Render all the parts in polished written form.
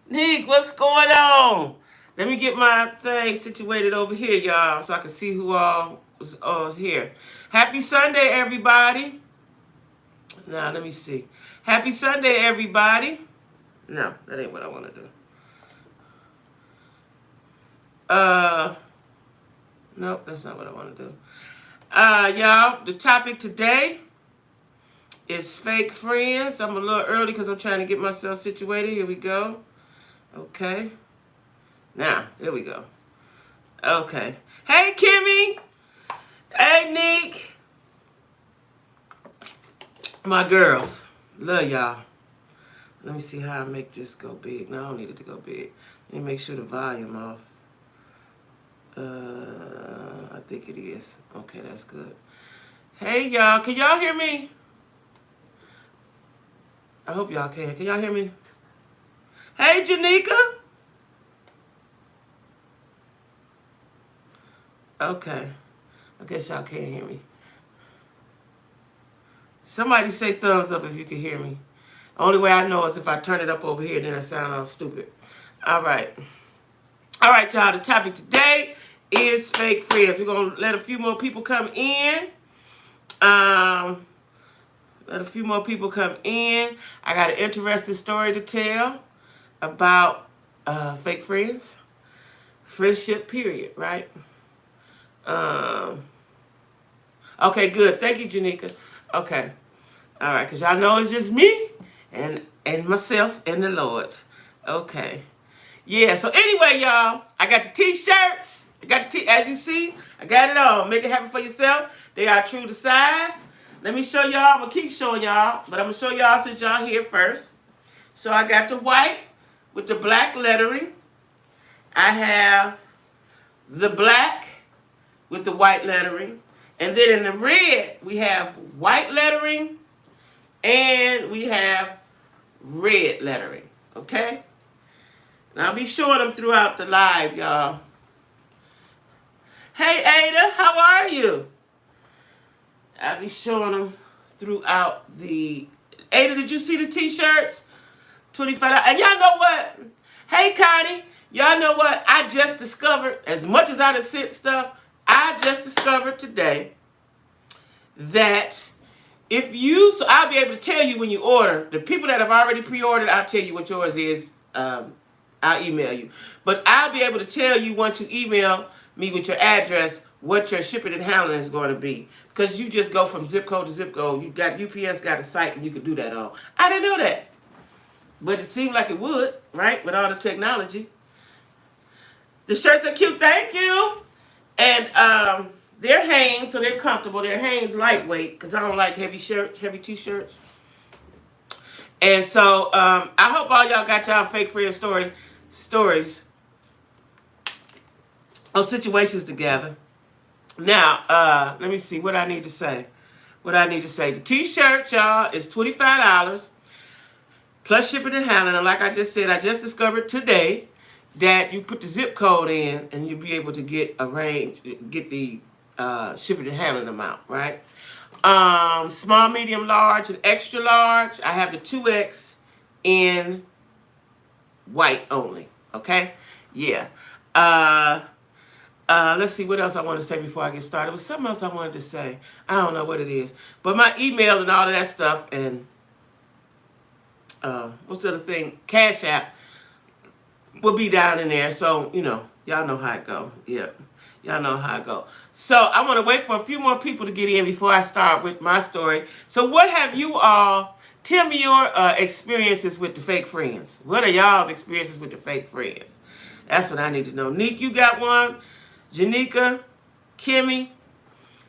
Nick, what's going on? Let me get my thing situated over here, y'all, so I can see who all is here. Happy Sunday, everybody. Now, let me see. Happy Sunday, everybody. No, that ain't what I want to do. Uh, nope, that's not what I want to do. Y'all, the topic today is fake friends. I'm a little early because I'm trying to get myself situated. Here we go. Okay. Now, here we go. Okay. Hey, Kimmy. Hey, Nick. My girls. Love y'all. Let me see how I make this go big. No, I don't need it to go big. Let me make sure the volume off. I think it is. Okay, that's good. Hey, y'all. Can y'all hear me? I hope y'all can. Can y'all hear me? Hey, Janika. Okay. I guess y'all can't hear me. Somebody say thumbs up if you can hear me. Only way I know is if I turn it up over here, then I sound all stupid. All right. All right, y'all. The topic today is fake friends. We're going to let a few more people come in. Let a few more people come in. I got an interesting story to tell about fake friends. Friendship, period, right? Okay, good. Thank you, Janika. Okay. All right, because y'all know it's just me and myself and the Lord. Okay. Yeah, so anyway, y'all, I got the t-shirts. As you see, I got it on. Make it happen for yourself. They are true to size. Let me show y'all. I'm going to keep showing y'all, but I'm going to show y'all since y'all here first. So I got the white with the black lettering. I have the black with the white lettering. And then in the red, we have white lettering and we have red lettering. Okay? And I'll be showing them throughout the live, y'all. Hey, Ada, how are you? I'll be showing them throughout the... Ada, did you see the t-shirts? $25. And y'all know what? Hey, Connie, y'all know what? I just discovered, as much as I done sent stuff, I just discovered today that if you... So I'll be able to tell you when you order. The people that have already pre-ordered, I'll tell you what yours is. I'll email you. But I'll be able to tell you once you email me with your address what your shipping and handling is going to be. Because you just go from zip code to zip code. You got UPS got a site and you can do that on. I didn't know that. But it seemed like it would, right? With all the technology. The shirts are cute. Thank you. And they're Hanes, so they're comfortable. They're Hanes lightweight because I don't like heavy shirts, heavy t-shirts. And so I hope all y'all got y'all fake friend stories or situations together. Now, let me see what I need to say. The t-shirt, y'all, is $25 plus shipping and handling. And like I just said, I just discovered today that you put the zip code in and you'll be able to get the shipping and handling amount, right? Small, medium, large, and extra large. I have the 2X in white only. Okay? Yeah. Let's see what else I want to say before I get started. There was something else I wanted to say. I don't know what it is. But my email and all of that stuff and what's the other thing? Cash App will be down in there. So, y'all know how it go. Yeah. Y'all know how it go. So I want to wait for a few more people to get in before I start with my story. So what have you all... Tell me your experiences with the fake friends. What are y'all's experiences with the fake friends? That's what I need to know. Nick, you got one? Janika, Kimmy,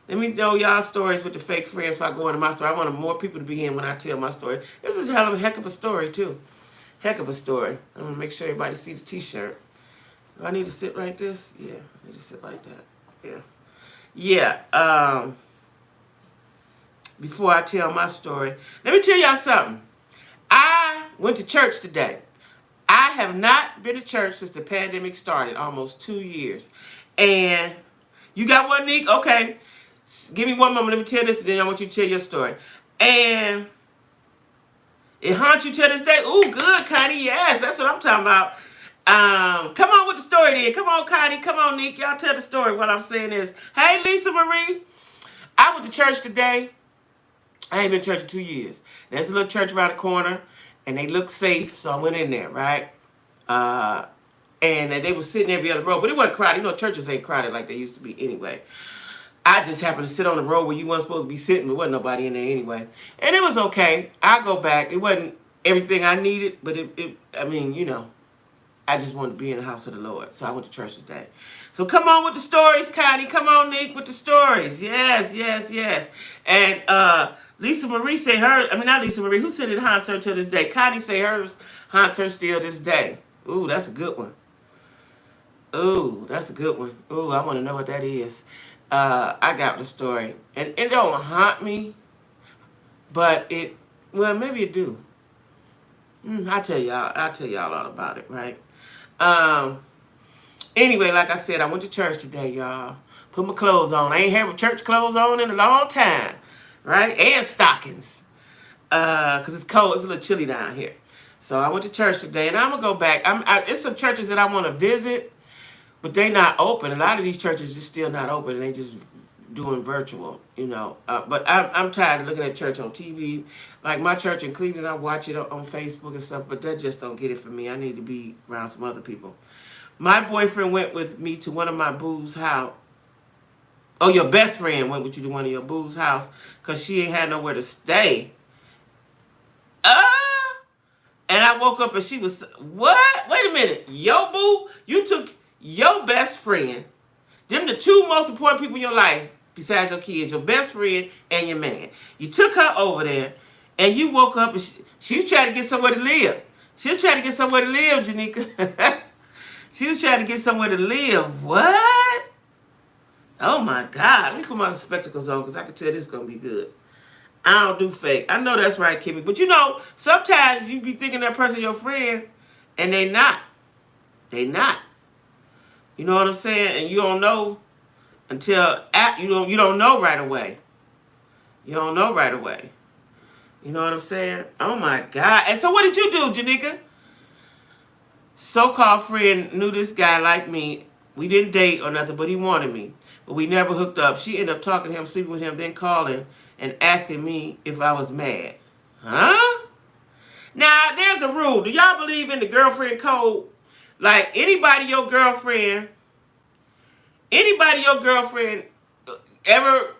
let me know y'all stories with the fake friends before I go into my story. I want more people to be in when I tell my story. This is a heck of a story, too. Heck of a story. I'm going to make sure everybody see the t-shirt. Do I need to sit like this? Yeah, I need to sit like that. Yeah. Yeah. Before I tell my story, let me tell y'all something. I went to church today. I have not been to church since the pandemic started, almost 2 years. And you got one, Nick? Okay. Give me one moment. Let me tell this, and then I want you to tell your story. And It haunts you to this day. Ooh, good, Connie. Yes, that's what I'm talking about. Come on with the story then. Come on, Connie. Come on, Nick. Y'all tell the story. What I'm saying is, hey, Lisa Marie. I went to church today. I ain't been to church in 2 years. There's a little church around the corner, and they look safe, so I went in there, right? And they were sitting every other row, but it wasn't crowded. You know, churches ain't crowded like they used to be anyway. I just happened to sit on the row where you weren't supposed to be sitting, but wasn't nobody in there anyway. And it was okay. I'll go back. It wasn't everything I needed, but I mean, you know, I just wanted to be in the house of the Lord. So I went to church today. So come on with the stories, Connie. Come on, Nick, with the stories. Yes, yes, yes. And Lisa Marie say not Lisa Marie, who said it haunts her to this day? Connie say hers haunts her still this day. Ooh, that's a good one. Ooh, that's a good one. Ooh, I want to know what that is. I got the story. And it don't haunt me, but maybe it do. I'll tell y'all all about it, right? Anyway, like I said, I went to church today, y'all. Put my clothes on. I ain't had my church clothes on in a long time, right? And stockings. Because it's cold. It's a little chilly down here. So I went to church today, and I'm going to go back. It's some churches that I want to visit, but they not open. A lot of these churches just still not open, and they just doing virtual, you know. But I'm tired of looking at church on TV. Like my church in Cleveland, I watch it on Facebook and stuff, but that just don't get it for me. I need to be around some other people. My boyfriend went with me to one of my boo's house. Oh, your best friend went with you to one of your boo's house because she ain't had nowhere to stay. And I woke up and she was, what? Wait a minute. Yo, boo, you took your best friend, them the two most important people in your life besides your kids, your best friend and your man. You took her over there and you woke up and she was trying to get somewhere to live. She was trying to get somewhere to live, Janika. She was trying to get somewhere to live. What? Oh my God. Let me put my spectacles on because I can tell this is going to be good. I don't do fake. I know that's right, Kimmy. But you know, sometimes you be thinking that person your friend and they not. They not. You know what I'm saying? And you don't know until you don't know right away. You don't know right away. You know what I'm saying? Oh my God. And so what did you do, Janika? So-called friend knew this guy like me. We didn't date or nothing, but he wanted me. But we never hooked up. She ended up talking to him, sleeping with him, then calling and asking me if I was mad. Huh? Now, there's a rule. Do y'all believe in the girlfriend code? Like, anybody your girlfriend ever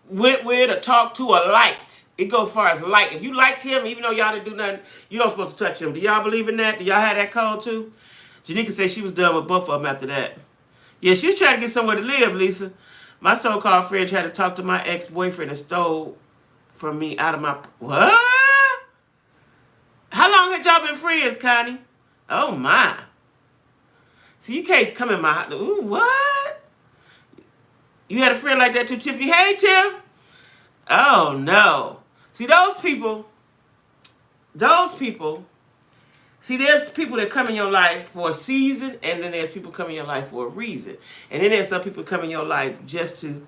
went with or talked to or liked, it goes far as like. If you liked him, even though y'all didn't do nothing, you don't supposed to touch him. Do y'all believe in that? Do y'all have that code too? Janika said she was done with both of them after that. Yeah, she was trying to get somewhere to live, Lisa. My so-called friend tried to talk to my ex-boyfriend and stole from me out of my... What? How long had y'all been friends, Connie? Oh, my. See, you can't come in my house. Ooh, what? You had a friend like that too, Tiffany? Hey, Tiff. Oh, no. See, those people... See, there's people that come in your life for a season, and then there's people come in your life for a reason. And then there's some people come in your life just to...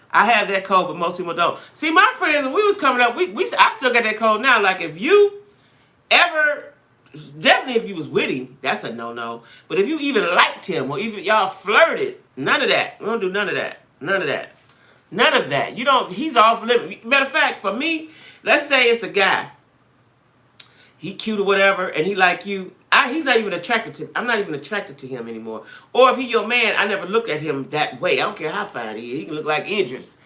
I have that code, but most people don't. See, my friends, when we was coming up, I still got that code now. Like, if you ever... Definitely if you was with him, that's a no-no. But if you even liked him, or even y'all flirted, none of that. We don't do none of that. None of that. None of that. You don't... He's off limit. Matter of fact, for me, let's say it's a guy. He cute or whatever, and he like you. He's not even attracted to. I'm not even attracted to him anymore. Or if he your man, I never look at him that way. I don't care how fine he is. He can look like Idris.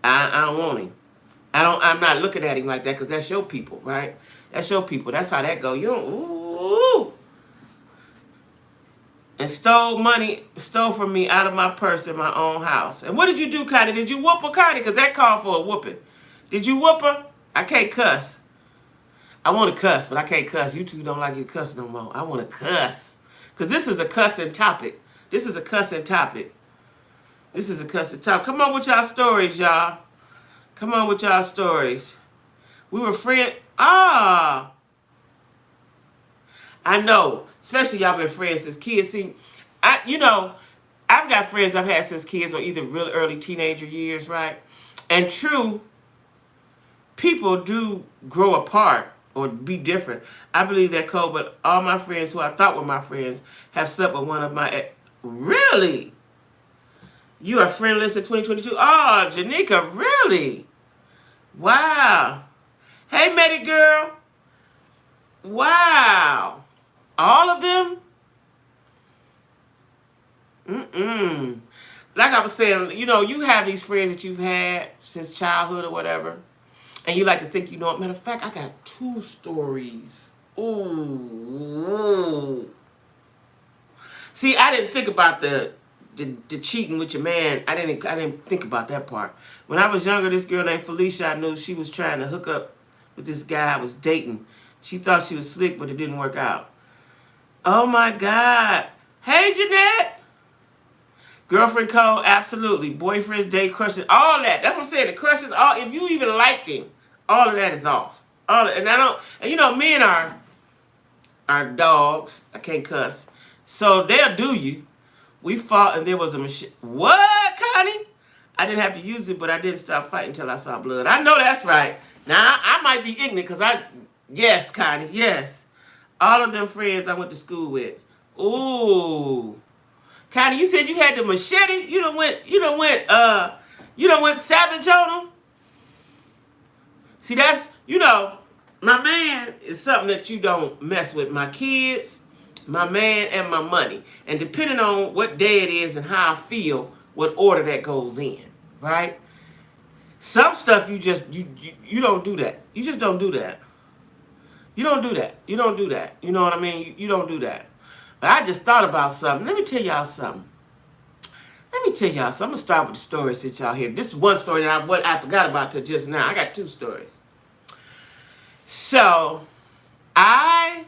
I don't want him. I'm not looking at him like that because that's your people, right? That's your people. That's how that go. You don't. Ooh. And stole from me out of my purse in my own house. And what did you do, Connie? Did you whoop her, Connie? Because that called for a whooping. Did you whoop her? I can't cuss. I want to cuss, but I can't cuss. You two don't like you cuss no more. I want to cuss. Because this is a cussing topic. This is a cussing topic. This is a cussing topic. Come on with y'all stories, y'all. Come on with y'all stories. We were friends. I know. Especially y'all been friends since kids. See, I've got friends I've had since kids or either real early teenager years, right? And true, people do grow apart. or be different. I believe that code, but all my friends who I thought were my friends have slept with one of my ex. Really? You are friendless in 2022? Oh, Janika, really? Wow. Hey, Medi girl. Wow. All of them? Mm-mm. Like I was saying, you know, you have these friends that you've had since childhood or whatever, and you like to think you know it. Matter of fact, I got 2 stories. Ooh. See, I didn't think about the cheating with your man. I didn't think about that part. When I was younger, this girl named Felicia, I knew she was trying to hook up with this guy I was dating. She thought she was slick, but it didn't work out. Oh my God. Hey, Jeanette. Girlfriend code, absolutely. Boyfriend, date, crushes, all that. That's what I'm saying. The crushes, all. If you even liked him, all of that is off. And I don't. And you know, men are dogs. I can't cuss. So they'll do you. We fought and there was a machine. What, Connie? I didn't have to use it, but I didn't stop fighting until I saw blood. I know that's right. Now I might be ignorant because yes, Connie, yes. All of them friends I went to school with. Ooh. Connie, you said you had the machete. You done went savage on them. See, that's, you know, my man is something that you don't mess with. My kids, my man, and my money. And depending on what day it is and how I feel, what order that goes in, right? Some stuff you don't do that. You just don't do that. You don't do that. You don't do that. You know what I mean? You don't do that. But I just thought about something. Let me tell y'all something. I'm going to start with the story since y'all here. This is one story that I forgot about till just now. I got 2 stories. So, I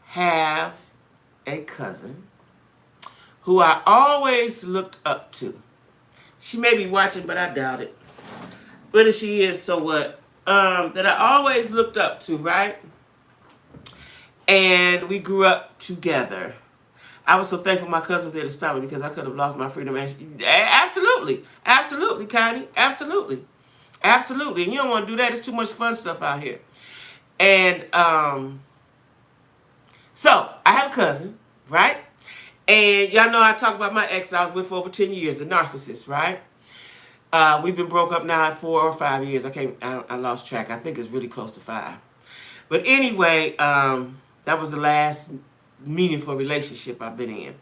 have a cousin who I always looked up to. She may be watching, but I doubt it. But if she is, so what? That I always looked up to, right? And we grew up together. I was so thankful my cousin was there to stop me because I could have lost my freedom. Absolutely. Absolutely, Connie. Absolutely. Absolutely. And you don't want to do that. There's too much fun stuff out here. And so I have a cousin, right? And y'all know I talked about my ex I was with for over 10 years, the narcissist, right? We've been broke up now 4 or 5 years. I lost track. I think it's really close to 5. But anyway, that was the last meaningful relationship I've been in.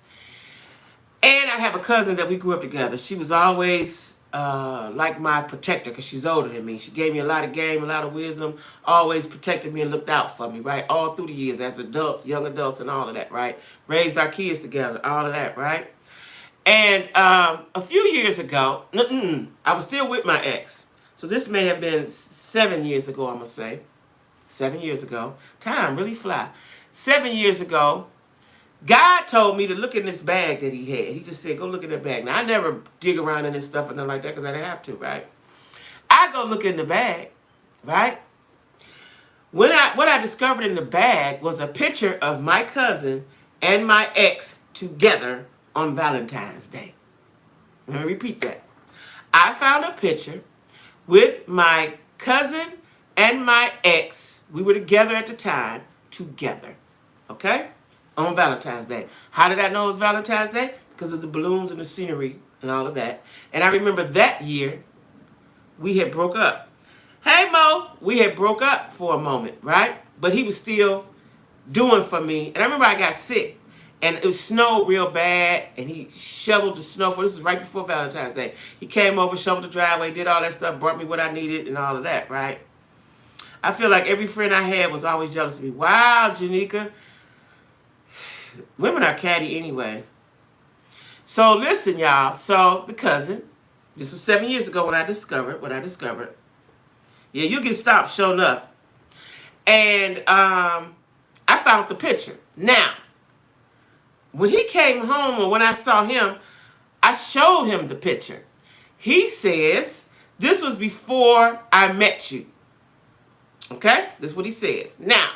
And I have a cousin that we grew up together. She was always like my protector because she's older than me. She gave me a lot of game, a lot of wisdom, always protected me and looked out for me, right? All through the years as adults, young adults and all of that, right? Raised our kids together, all of that, right? And a few years ago, I was still with my ex. So this may have been 7 years ago, I'm going to say. 7 years ago. Time really fly. 7 years ago, God told me to look in this bag that he had. He just said, go look in that bag. Now, I never dig around in this stuff or nothing like that because I didn't have to, right? I go look in the bag, right? What I discovered in the bag was a picture of my cousin and my ex together on Valentine's Day. Let me repeat that. I found a picture with my cousin and my ex. We were together at the time, together, okay? On Valentine's Day. How did I know it was Valentine's Day? Because of the balloons and the scenery and all of that. And I remember that year, we had broke up. Hey, Mo, we had broke up for a moment, right? But he was still doing for me. And I remember I got sick. And it snowed real bad. And he shoveled the snow for, this was right before Valentine's Day. He came over, shoveled the driveway, did all that stuff, brought me what I needed and all of that, right? I feel like every friend I had was always jealous of me. Wow, Janika. Women are catty anyway. So listen, y'all. So the cousin, this was 7 years ago when I discovered what I discovered. Yeah, you get stopped showing up. And I found the picture. Now, when he came home or when I saw him, I showed him the picture. He says, this was before I met you. Okay? This is what he says. Now,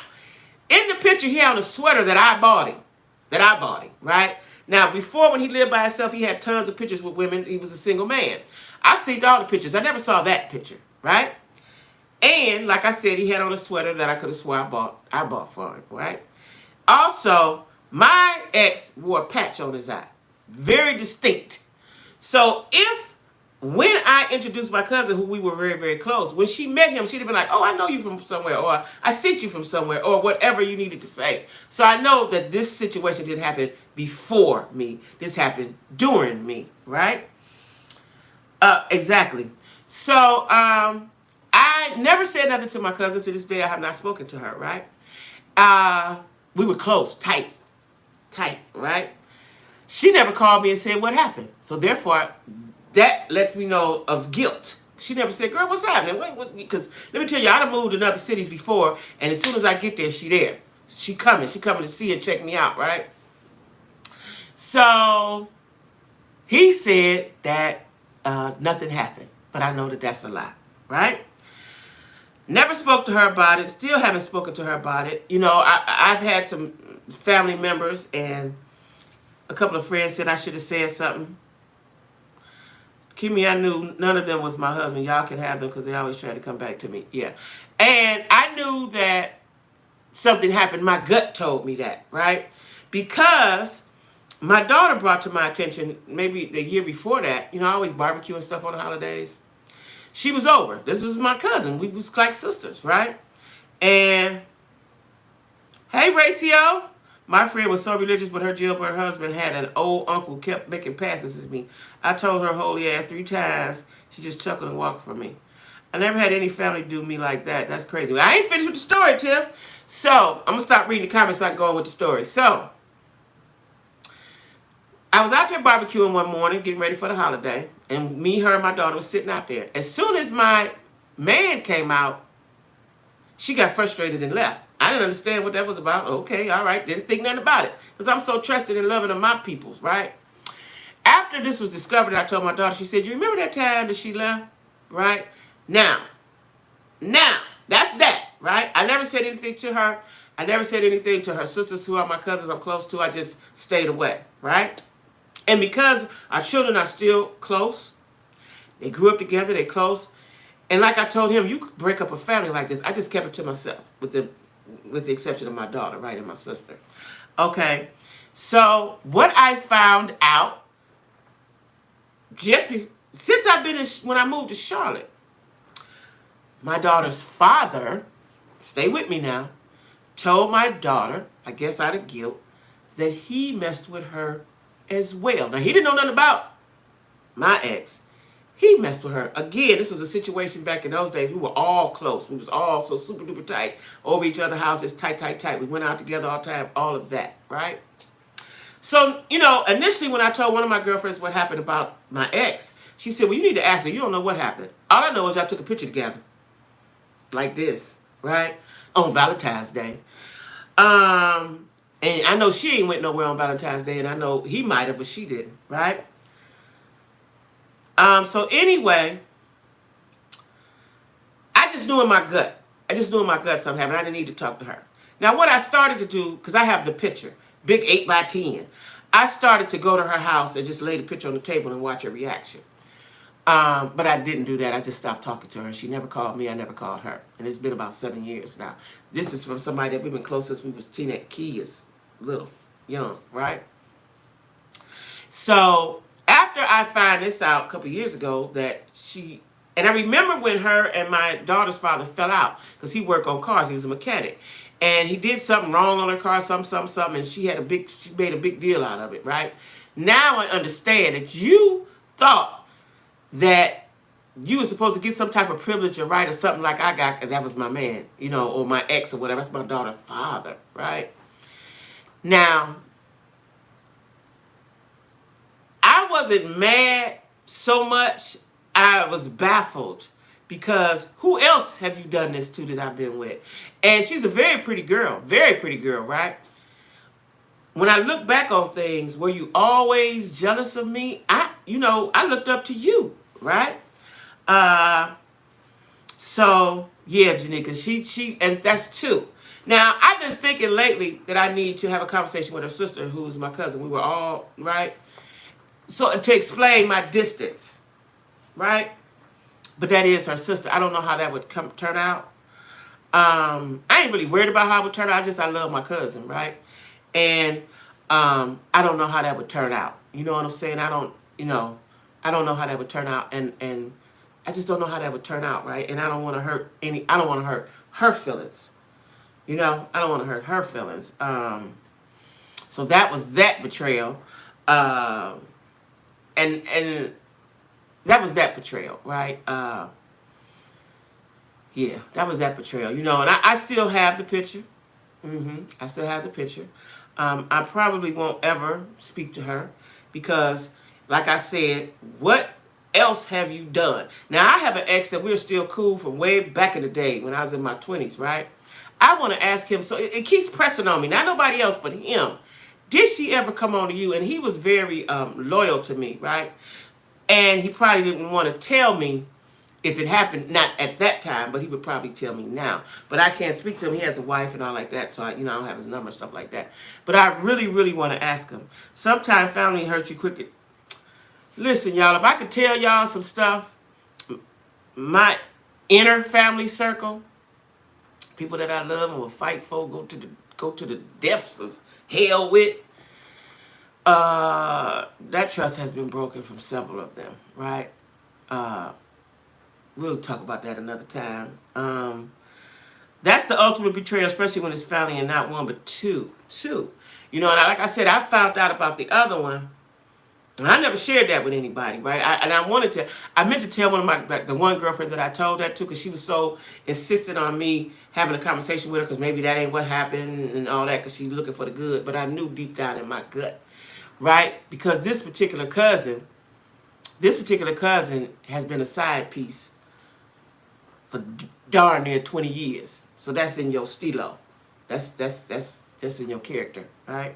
in the picture, he had a sweater that I bought him. Right? Now, before when he lived by himself, he had tons of pictures with women. He was a single man. I seen all the pictures. I never saw that picture, right? And like I said, he had on a sweater that I could have swore I bought for him, right? Also, my ex wore a patch on his eye. Very distinct. So when I introduced my cousin, who we were very, very close, when she met him, she'd have been like, oh, I know you from somewhere, or I sent you from somewhere, or whatever you needed to say. So I know that this situation didn't happen before me. This happened during me, right? Exactly. So I never said nothing to my cousin. To this day, I have not spoken to her, right? We were close, tight, right? She never called me and said what happened. So therefore, that lets me know of guilt. She never said, girl, what's happening? Because let me tell you, I'd have moved in other cities before, and as soon as I get there, she there. She coming to see and check me out, right? So he said that nothing happened, but I know that that's a lie, right? Never spoke to her about it. Still haven't spoken to her about it. You know, I've had some family members and a couple of friends said I should have said something. Kimmy, I knew none of them was my husband. Y'all can have them because they always try to come back to me. Yeah. And I knew that something happened. My gut told me that, right? Because my daughter brought to my attention maybe the year before that, you know, I always barbecue and stuff on the holidays. She was over. This was my cousin. We was like sisters, right? And, hey, Racio. My friend was so religious, but her jailbird husband had an old uncle kept making passes at me. I told her holy ass 3 times. She just chuckled and walked from me. I never had any family do me like that. That's crazy. I ain't finished with the story, Tim. So, I'm going to stop reading the comments so I can go on with the story. So, I was out there barbecuing one morning, getting ready for the holiday. And me, her, and my daughter was sitting out there. As soon as my man came out, she got frustrated and left. I didn't understand what that was about. Okay, all right. Didn't think nothing about it. Because I'm so trusted and loving of my people, right? After this was discovered, I told my daughter, she said, you remember that time that she left? Right? Now, that's that, right? I never said anything to her. I never said anything to her sisters who are my cousins I'm close to. I just stayed away, right? And because our children are still close, they grew up together, they're close. And like I told him, you could break up a family like this. I just kept it to myself with the exception of my daughter, right, and my sister. Okay, so what I found out since I've been when I moved to Charlotte, my daughter's father, stay with me now, told my daughter, I guess out of guilt, that he messed with her as well. Now, he didn't know nothing about my ex. He messed with her. Again, this was a situation back in those days. We were all close. We was all so super duper tight over each other's houses, tight. We went out together all the time, all of that, right? So, you know, initially when I told one of my girlfriends what happened about my ex, she said, well, you need to ask her. You don't know what happened. All I know is y'all took a picture together. Like this, right? On Valentine's Day. And I know she ain't went nowhere on Valentine's Day, and I know he might have, but she didn't, right? So anyway, I just knew in my gut. Something happened. I didn't need to talk to her. Now, what I started to do, because I have the picture, big 8x10, I started to go to her house and just lay the picture on the table and watch her reaction. But I didn't do that. I just stopped talking to her. She never called me. I never called her. And it's been about 7 years now. This is from somebody that we've been close since we was teenage kids, little, young, right? So after I found this out a couple years ago that and I remember when her and my daughter's father fell out because he worked on cars. He was a mechanic. And he did something wrong on her car, something, and she made a big deal out of it, right? Now I understand that you thought that you were supposed to get some type of privilege or right or something like I got, and that was my man, you know, or my ex or whatever. That's my daughter's father, right? Now, I wasn't mad so much. I was baffled because who else have you done this to that I've been with? And she's a very pretty girl, right? When I look back on things, were you always jealous of me? I looked up to you, right? So yeah, Janika, she, and that's 2. Now, I've been thinking lately that I need to have a conversation with her sister, who's my cousin. We were all, right? So to explain my distance, right? But that is her sister. I don't know how that would turn out. I ain't really worried about how it would turn out. I love my cousin, right? And I don't know how that would turn out. You know what I'm saying? I don't know how that would turn out, and I just don't know how that would turn out, right? And I don't want to hurt I don't want to hurt her feelings. I don't want to hurt her feelings. So that was that betrayal. And that was that betrayal, right? Yeah, that was that betrayal. And I still have the picture. I still have the picture. I probably won't ever speak to her because, like I said, what else have you done? Now, I have an ex that we're still cool from way back in the day when I was in my 20s, right? I want to ask him, so it keeps pressing on me, not nobody else but him. Did she ever come on to you? And he was very loyal to me, right? And he probably didn't want to tell me if it happened, not at that time, but he would probably tell me now. But I can't speak to him. He has a wife and all like that, so I don't have his number and stuff like that. But I really, really want to ask him. Sometimes family hurt you quicker. Listen, y'all, if I could tell y'all some stuff, my inner family circle, people that I love and will fight for, go to the depths of hell with, that trust has been broken from several of them, right? We'll talk about that another time. That's the ultimate betrayal, especially when it's family and not one, but two. And like I said, I found out about the other one, and I never shared that with anybody, right? I meant to tell one of the one girlfriend that I told that to, because she was so insistent on me having a conversation with her, because maybe that ain't what happened and all that, because she's looking for the good. But I knew deep down in my gut, right? Because this particular cousin has been a side piece for darn near 20 years. So that's in your stilo. That's in your character, right?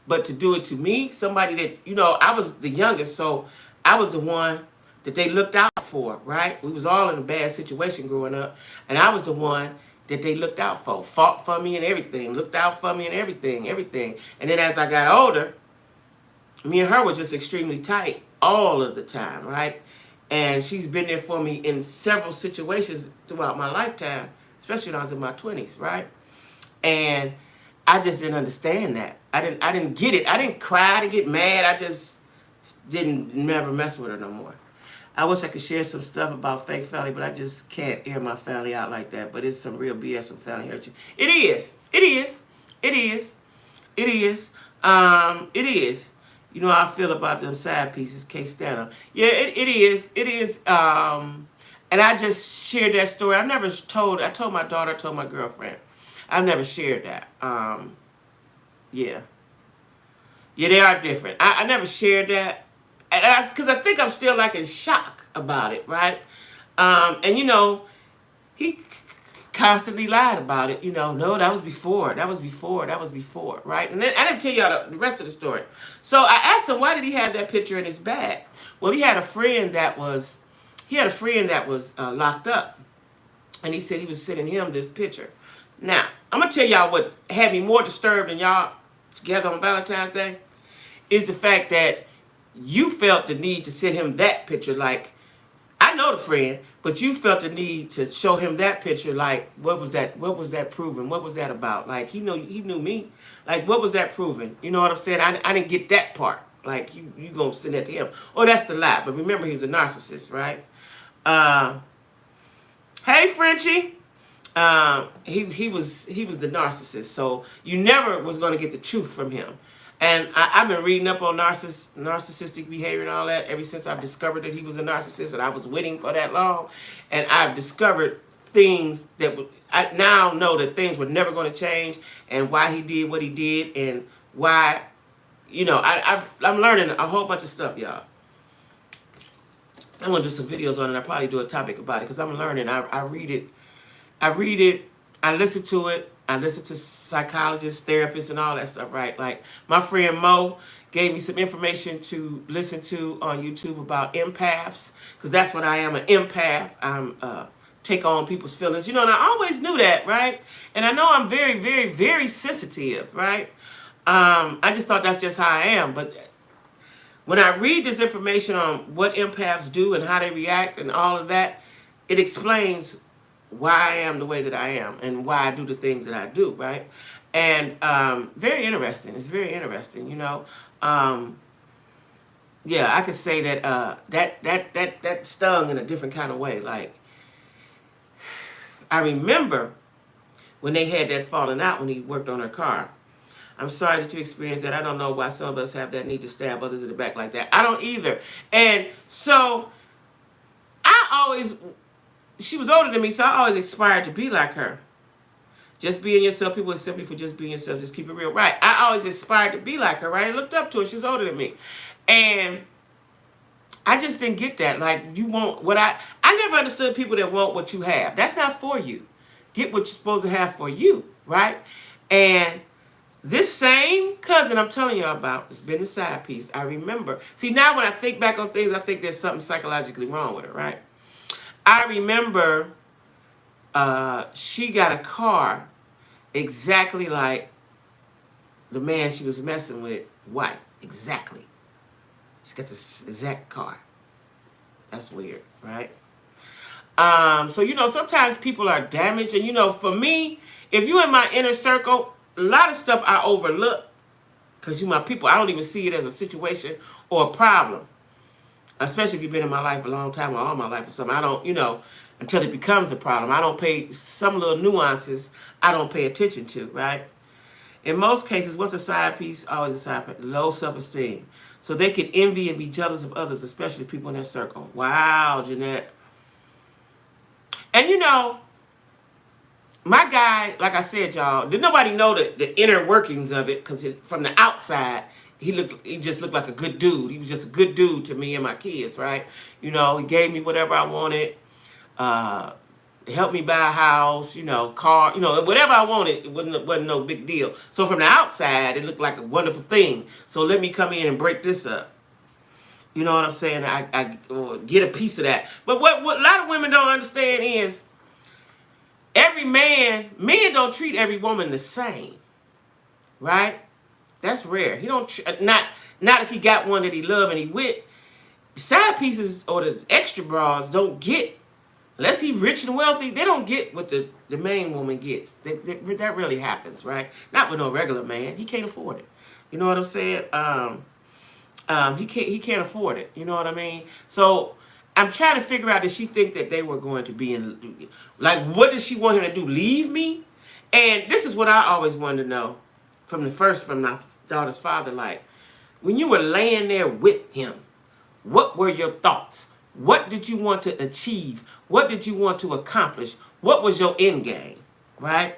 But to do it to me, somebody that, I was the youngest, so I was the one that they looked out for, right? We was all in a bad situation growing up, and I was the one that they looked out for, fought for me and everything, looked out for me and everything. And then as I got older, me and her were just extremely tight all of the time, right? And she's been there for me in several situations throughout my lifetime, especially when I was in my 20s, right? And I just didn't understand that. I didn't get it. I didn't cry, I didn't get mad. I just didn't never mess with her no more. I wish I could share some stuff about fake family, but I just can't air my family out like that. But it's some real BS when family hurt you. It is. You know how I feel about them side pieces, can't stand them. Yeah, it is. And I just shared that story. I told my daughter, I told my girlfriend. I've never shared that. Yeah, they are different. I never shared that. Because I think I'm still like in shock about it, right? And he constantly lied about it. No, that was before, right? And then I didn't tell y'all the rest of the story. So I asked him, why did he have that picture in his bag? Well, he had a friend that was locked up, and he said he was sending him this picture. Now, I'm gonna tell y'all what had me more disturbed than y'all together on Valentine's Day is the fact that you felt the need to send him that picture. Like, I know the friend, but you felt the need to show him that picture. Like, what was that proving? What was that about? Like, he knew me. Like, what was that proving? You know what I'm saying? I didn't get that part. Like, you gonna send that to him? Oh, that's the lie. But remember, he's a narcissist, right? Hey, Frenchie. He was the narcissist. So you never was gonna get the truth from him. And I've been reading up on narcissistic behavior and all that ever since I've discovered that he was a narcissist, and I was with him for that long. And I've discovered things that I now know that things were never going to change, and why he did what he did, and why, I'm learning a whole bunch of stuff, y'all. I'm going to do some videos on it. I'll probably do a topic about it because I'm learning. I read it. I listen to it. I listen to psychologists, therapists, and all that stuff, right? Like, my friend Mo gave me some information to listen to on YouTube about empaths, because that's what I am, an empath. I'm take on people's feelings, and I always knew that, right? And I know I'm very, very, very sensitive, right? I just thought that's just how I am. But when I read this information on what empaths do and how they react and all of that, it explains why I am the way that I am and why I do the things that I do, right? And very interesting. It's very interesting, you know. Um, yeah, I could say that that stung in a different kind of way. Like, I remember when they had that falling out when he worked on her car. I'm sorry that you experienced that. I don't know why some of us have that need to stab others in the back like that. I don't either. And so I always, she was older than me, so I always aspired to be like her. Just being yourself. People accept you for just being yourself. Just keep it real. Right. I always aspired to be like her, right? I looked up to her. She was older than me. And I just didn't get that. Like, you want what I never understood people that want what you have. That's not for you. Get what you're supposed to have for you, right? And this same cousin I'm telling you about has been a side piece. I remember. See, now when I think back on things, I think there's something psychologically wrong with her, right? I remember she got a car exactly like the man she was messing with, white. Exactly. She got this exact car. That's weird, right? So, you know, sometimes people are damaged. And, you know, for me, if you're in my inner circle, a lot of stuff I overlook because you my people. I don't even see it as a situation or a problem. Especially if you've been in my life a long time or all my life or something. I don't, you know, until it becomes a problem. I don't pay some little nuances I don't pay attention to, right? In most cases, what's a side piece? Always a side piece. Low self-esteem. So they can envy and be jealous of others, especially people in their circle. Wow, Jeanette. And you know, my guy, like I said, y'all, did nobody know the inner workings of it? Because from the outside, he just looked like a good dude. He was just a good dude to me and my kids, right? You know, he gave me whatever I wanted. Helped me buy a house, you know, car, you know, whatever I wanted. It wasn't no big deal. So from the outside, it looked like a wonderful thing. So let me come in and break this up. You know what I'm saying? I get a piece of that. But what a lot of women don't understand is men don't treat every woman the same, right? That's rare. He don't not if he got one that he love and he with. Side pieces or the extra bras don't get, unless he rich and wealthy, they don't get what the main woman gets. That really happens, right? Not with no regular man. He can't afford it. You know what I'm saying? He can't afford it. You know what I mean? So I'm trying to figure out, did she think that they were going to be in, like, what did she want him to do? Leave me? And this is what I always wanted to know from my daughter's father. Like, when you were laying there with him, what were your thoughts? What did you want to achieve? What did you want to accomplish? What was your end game? Right?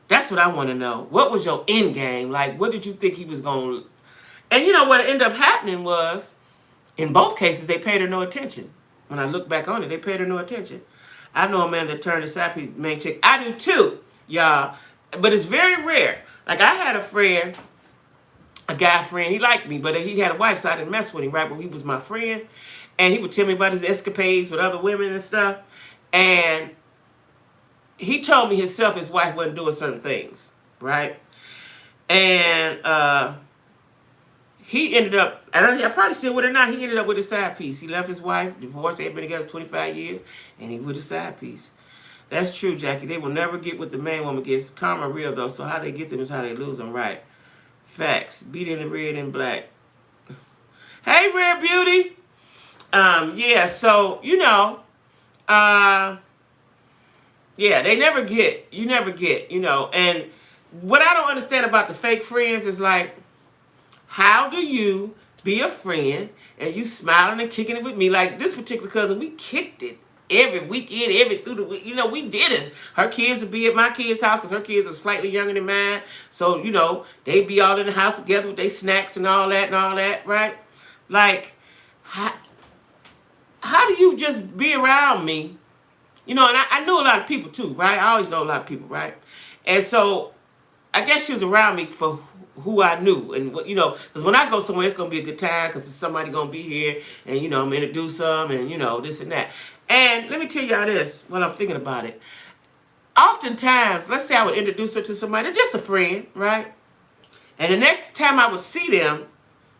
That's what I want to know. What was your end game? Like, what did you think he was going to... And you know what ended up happening was, in both cases, they paid her no attention. When I look back on it, they paid her no attention. I know a man that turned his side piece main chick. I do too, y'all. But it's very rare. Like, I had a friend, a guy friend, he liked me, but he had a wife, so I didn't mess with him, right? But he was my friend, and he would tell me about his escapades with other women and stuff. And he told me himself his wife wasn't doing certain things, right? And he ended up, and I probably still with her now, he ended up with a side piece. He left his wife, divorced, they'd been together 25 years, and he with a side piece. That's true, Jackie. They will never get what the main woman gets. Karma real, though, so how they get them is how they lose them, right? Facts. Beat in the red and black. Hey, Rare Beauty. Yeah, so, you know, yeah, they never get, you never get, you know. And what I don't understand about the fake friends is, like, how do you be a friend and you smiling and kicking it with me? Like, this particular cousin, we kicked it every weekend, through the week. You know, we did it. Her kids would be at my kids' house because her kids are slightly younger than mine. So, you know, they'd be all in the house together with their snacks and all that, right? Like, how do you just be around me? You know, and I knew a lot of people too, right? I always know a lot of people, right? And so I guess she was around me for who I knew. And, you know, because when I go somewhere, it's going to be a good time because there's somebody going to be here and, you know, I'm going to introduce them and, you know, this and that. And let me tell y'all this while I'm thinking about it. Oftentimes, let's say I would introduce her to somebody, just a friend, right? And the next time I would see them,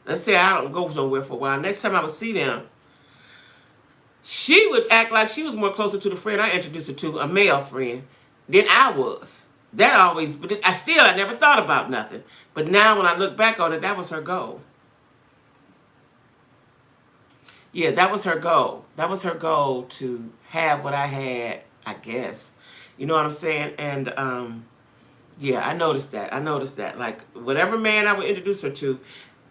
let's say I don't go somewhere for a while, next time I would see them, she would act like she was more closer to the friend I introduced her to, a male friend, than I was. That always, but I never thought about nothing. But now when I look back on it, that was her goal. Yeah, that was her goal. That was her goal, to have what I had, I guess. You know what I'm saying? And yeah, I noticed that. I noticed that. Like, whatever man I would introduce her to,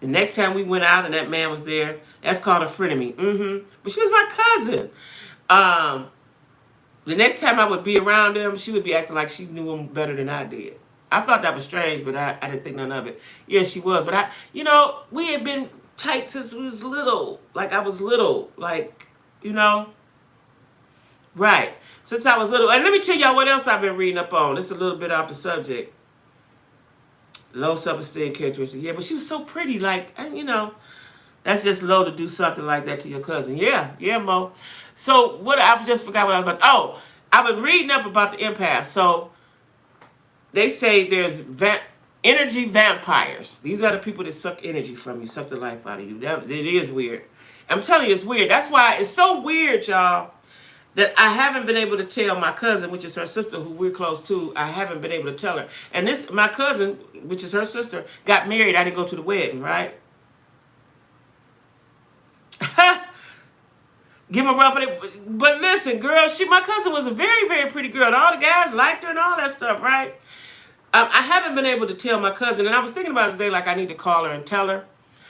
the next time we went out and that man was there, that's called a frenemy. But she was my cousin. The next time I would be around them, she would be acting like she knew him better than I did. I thought that was strange, but I didn't think none of it. Yeah, she was. But we had been tight since we was little. Like, I was little. Like, right. Since I was little. And let me tell y'all what else I've been reading up on. This is a little bit off the subject. Low self-esteem characteristics. Yeah, but she was so pretty. Like, that's just low to do something like that to your cousin. Yeah, Mo. So what I just forgot what I was about. Oh, I've been reading up about the empath. So they say there's energy vampires. These are the people that suck energy from you, suck the life out of you. It is weird. I'm telling you, it's weird. That's why it's so weird, y'all, that I haven't been able to tell my cousin, which is her sister, who we're close to. I haven't been able to tell her. And my cousin, which is her sister, got married. I didn't go to the wedding, right? Give him a run for it. But listen, girl, my cousin was a very, very pretty girl. And all the guys liked her and all that stuff, right? I haven't been able to tell my cousin. And I was thinking about it today, like I need to call her and tell her.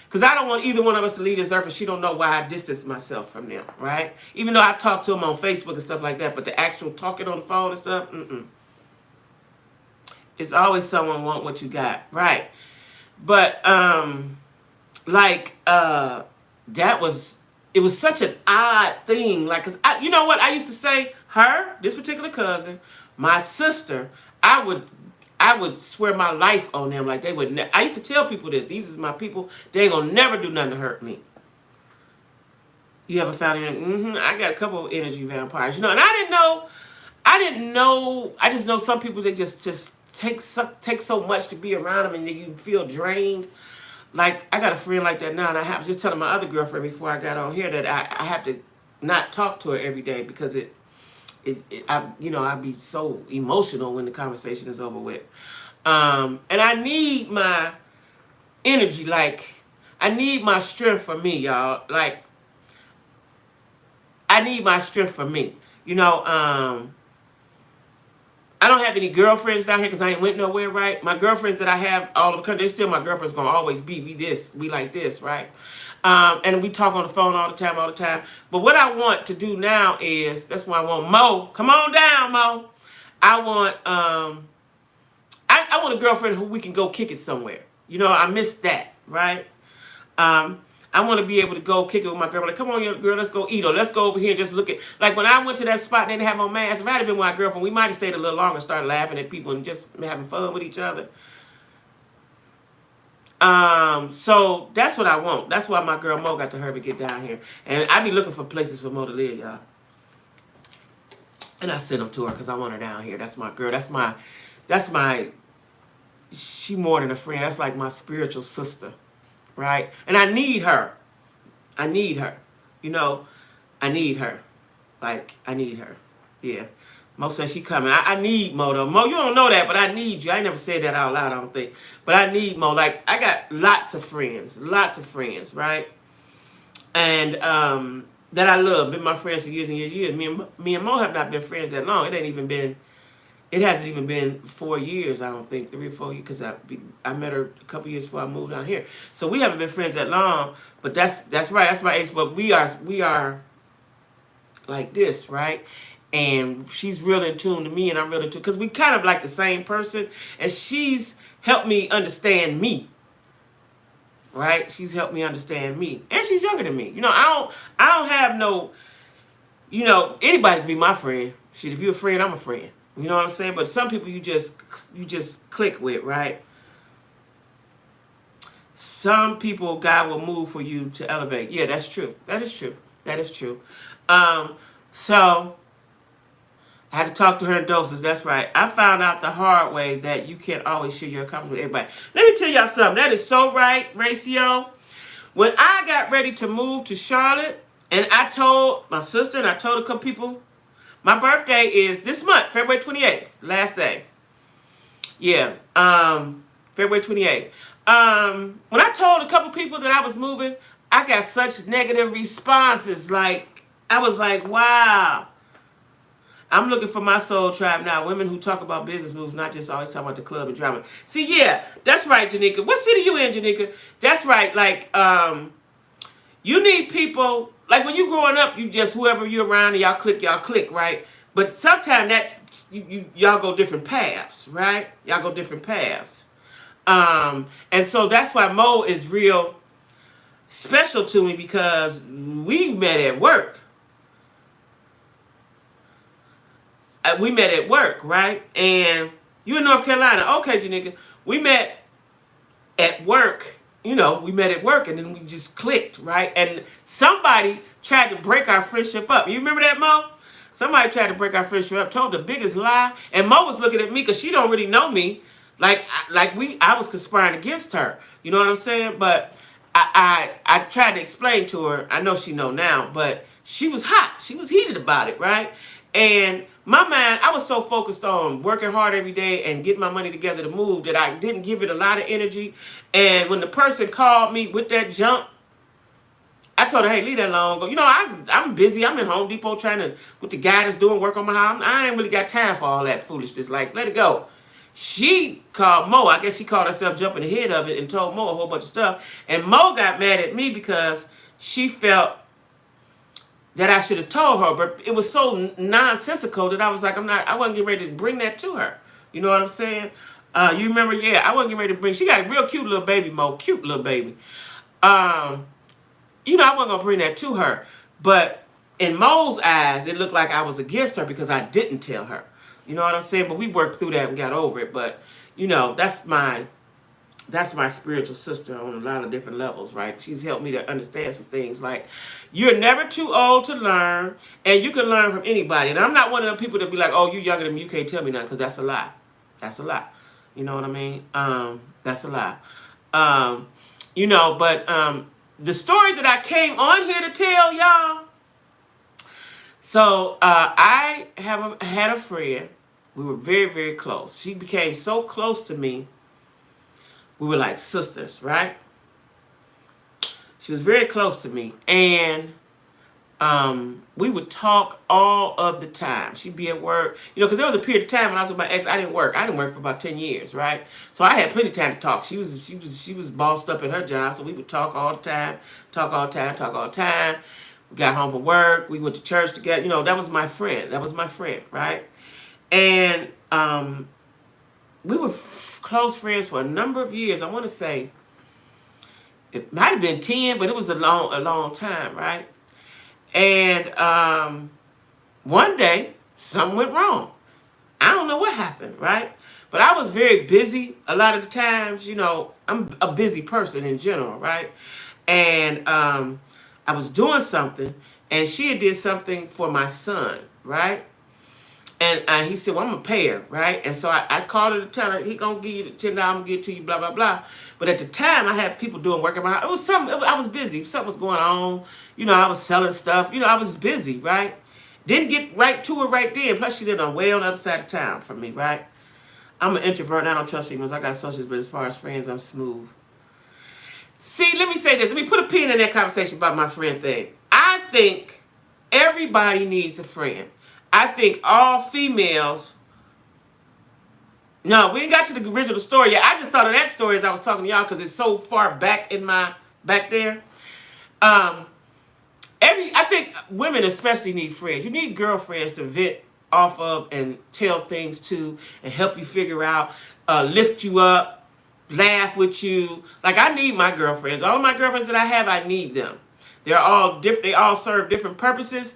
Because I don't want either one of us to leave this earth and she don't know why I distance myself from them, right? Even though I talk to them on Facebook and stuff like that, but the actual talking on the phone and stuff, It's always someone want what you got, right? But, it was such an odd thing. Like, cause you know what? I used to say, this particular cousin, my sister, I would swear my life on them. Like, they would I used to tell people this. These is my people. They ain't gonna never do nothing to hurt me. You ever found it? I got a couple of energy vampires. And I didn't know. I just know some people, they just take so much to be around them and then you feel drained. Like, I got a friend like that now, and I was just telling my other girlfriend before I got on here that I have to not talk to her every day because I'd be so emotional when the conversation is over with. And I need my energy, like, I need my strength for me, y'all. Like, I need my strength for me. I don't have any girlfriends down here because I ain't went nowhere, right? My girlfriends that I have all over the country, they're still my girlfriends, gonna always be we like this, right? And we talk on the phone all the time. But what I want to do now is, that's why I want Mo. Come on down, Mo. I want I want a girlfriend who we can go kick it somewhere. I miss that, right? I want to be able to go kick it with my girl. Like, come on, girl, let's go eat, or let's go over here and just look at. Like, when I went to that spot, they didn't have no masks. If I had been with my girlfriend, we might have stayed a little longer and started laughing at people and just having fun with each other. So that's what I want. That's why my girl Mo got to hurry get down here. And I be looking for places for Mo to live, y'all. And I sent them to her because I want her down here. That's my girl. That's my, she more than a friend. That's like my spiritual sister. Right? And I need her. I need her. I need her. Like, I need her. Yeah. Mo says she coming. I need Mo, though. Mo, you don't know that, but I need you. I never said that out loud, I don't think. But I need Mo. Like, I got lots of friends, right? And that I love. Been my friends for years and years and years. Me and Mo have not been friends that long. It hasn't even been 4 years, I don't think, 3 or 4 years, because I met her a couple years before I moved down here. So we haven't been friends that long, but that's right, that's my age. But we are like this, right? And she's real in tune to me, and I'm real in tune, because we kind of like the same person, and she's helped me understand me, right? She's helped me understand me, and she's younger than me. I don't have no, anybody can be my friend. Shit, if you're a friend, I'm a friend. You know what I'm saying? But some people you just click with, right? Some people God will move for you to elevate. Yeah, that's true. That is true. So I had to talk to her in doses. That's right. I found out the hard way that you can't always share your accomplishments with everybody. Let me tell y'all something. That is so right, Ratio. When I got ready to move to Charlotte, And I told my sister and I told a couple people, my birthday is this month, February 28th, last day. Yeah, February 28th. When I told a couple people that I was moving, I got such negative responses. Like, I was like, wow. I'm looking for my soul tribe now. Women who talk about business moves, not just always talk about the club and drama. See, yeah, that's right, Janika. What city you in, Janika? That's right. Like, you need people, like when you growing up, you just, whoever you're around and y'all click, right? But sometimes that's, y'all go different paths, right? Y'all go different paths. And so that's why Mo is real special to me, because we met at work. We met at work, right? And you in North Carolina. Okay, Janika. We met at work. You know, we met at work and then we just clicked, right? And somebody tried to break our friendship up. You remember that, Mo? Somebody tried to break our friendship up, told the biggest lie. And Mo was looking at me because she don't really know me. I was conspiring against her. You know what I'm saying? But I tried to explain to her. I know she know now, but she was hot. She was heated about it, right? And my mind, I was so focused on working hard every day and getting my money together to move that I didn't give it a lot of energy. And when the person called me with that jump, I told her, hey, leave that alone. Go. You know, I'm busy. I'm in Home Depot trying to, with the guy that's doing work on my house. I ain't really got time for all that foolishness. Like, let it go. She called Mo. I guess she called herself jumping ahead of it and told Mo a whole bunch of stuff. And Mo got mad at me because she felt that I should have told her, but it was so nonsensical that I was like, I wasn't getting ready to bring that to her. You know what I'm saying? You remember? Yeah, I wasn't getting ready to bring. She got a real cute little baby, Mo, cute little baby. You know, I wasn't gonna bring that to her, but in Mo's eyes, it looked like I was against her because I didn't tell her. You know what I'm saying? But we worked through that and got over it. But you know, that's my spiritual sister on a lot of different levels, right? She's helped me to understand some things. Like, you're never too old to learn, and you can learn from anybody. And I'm not one of them people that be like, oh, you younger than me, you can't tell me nothing, because that's a lie. That's a lie. You know what I mean? That's a lie. You know, but the story that I came on here to tell y'all. So I had a friend. We were very, very close. She became so close to me. We were like sisters, right? She was very close to me. And we would talk all of the time. She'd be at work. You know, because there was a period of time when I was with my ex, I didn't work. I didn't work for about 10 years, right? So I had plenty of time to talk. She was bossed up at her job, so we would talk all the time. Talk all the time. We got home from work. We went to church together. You know, that was my friend. That was my friend, right? And we were close friends for a number of years. I want to say it might have been 10, but it was a long time, right? And one day, something went wrong. I don't know what happened, right? But I was very busy a lot of the times. You know, I'm a busy person in general, right? And I was doing something, and she had did something for my son, right? And he said, well, I'm going to pay her, right? And so I called her to tell her, he going to give you the $10, I'm going to give it to you, blah, blah, blah. But at the time, I had people doing work at my house. It was something, I was busy. Something was going on. You know, I was selling stuff. You know, I was busy, right? Didn't get right to her right then. Plus, she lived way on the other side of town from me, right? I'm an introvert, and I don't trust humans. I got associates, but as far as friends, I'm smooth. See, let me say this. Let me put a pin in that conversation about my friend thing. I think everybody needs a friend. I think all females. No, we ain't got to the original story yet. I just thought of that story as I was talking to y'all because it's so far back in my back there. I think women especially need friends. You need girlfriends to vent off of and tell things to and help you figure out, lift you up, laugh with you. Like, I need my girlfriends. All of my girlfriends that I have, I need them. They're all different. They all serve different purposes.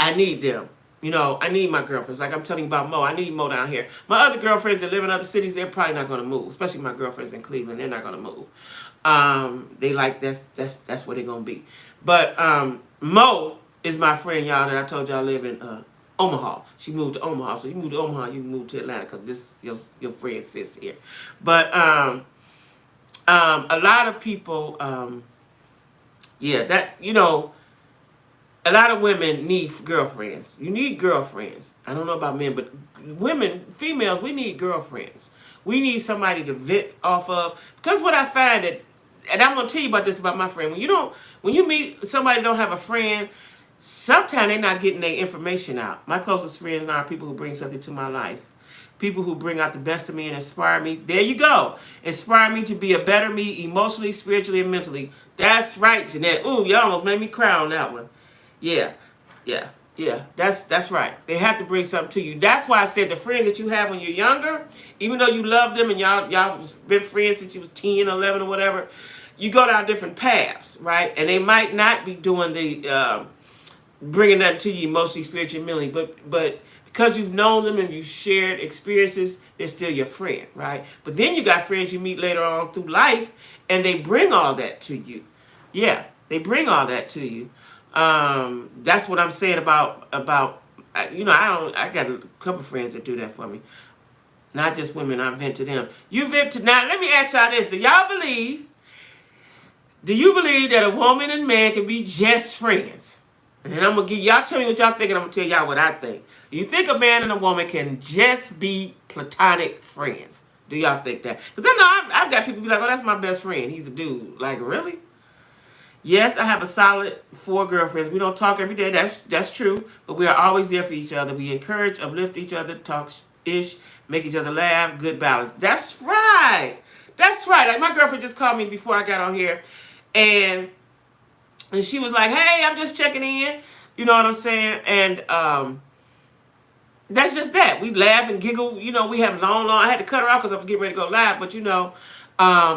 I need them. You know, I need my girlfriends. Like I'm telling you about Mo. I need Mo down here. My other girlfriends that live in other cities, they're probably not going to move. Especially my girlfriends in Cleveland. They're not going to move. They like, that's where they're going to be. But Mo is my friend, y'all, that I told y'all live in Omaha. She moved to Omaha. So you move to Omaha, you move to Atlanta because this your friend sits here. But a lot of people, yeah, that, you know, a lot of women need girlfriends. You need girlfriends. I don't know about men, but women, females, we need girlfriends. We need somebody to vent off of. Because what I find that, and I'm gonna tell you about this about my friend. When you meet somebody who don't have a friend, sometimes they're not getting their information out. My closest friends are people who bring something to my life. People who bring out the best of me and inspire me. There you go. Inspire me to be a better me emotionally, spiritually, and mentally. That's right, Jeanette. Ooh, you almost made me cry on that one. Yeah, yeah, yeah. That's right. They have to bring something to you. That's why I said the friends that you have when you're younger, even though you love them and y'all been friends since you was 10, 11, or whatever, you go down different paths, right? And they might not be doing the bringing that to you emotionally, spiritually, mentally, but because you've known them and you've shared experiences, they're still your friend, right? But then you got friends you meet later on through life, and they bring all that to you. Yeah, they bring all that to you. That's what I'm saying about I got a couple friends that do that for me. Not just women, I vent to them. You vent to now. Let me ask y'all this: Do you believe that a woman and man can be just friends? And then I'm gonna give y'all tell me what y'all think, and I'm gonna tell y'all what I think. Do you think a man and a woman can just be platonic friends? Do y'all think that? Because I know I've got people be like, "Oh, that's my best friend. He's a dude." Like, really? Yes, I have a solid 4 girlfriends. We don't talk every day. That's true. But we are always there for each other. We encourage, uplift each other, talk ish, make each other laugh. Good balance. That's right. That's right. Like my girlfriend just called me before I got on here, and she was like, "Hey, I'm just checking in." You know what I'm saying? And that's just that. We laugh and giggle. We have long. I had to cut her off because I was getting ready to go live. But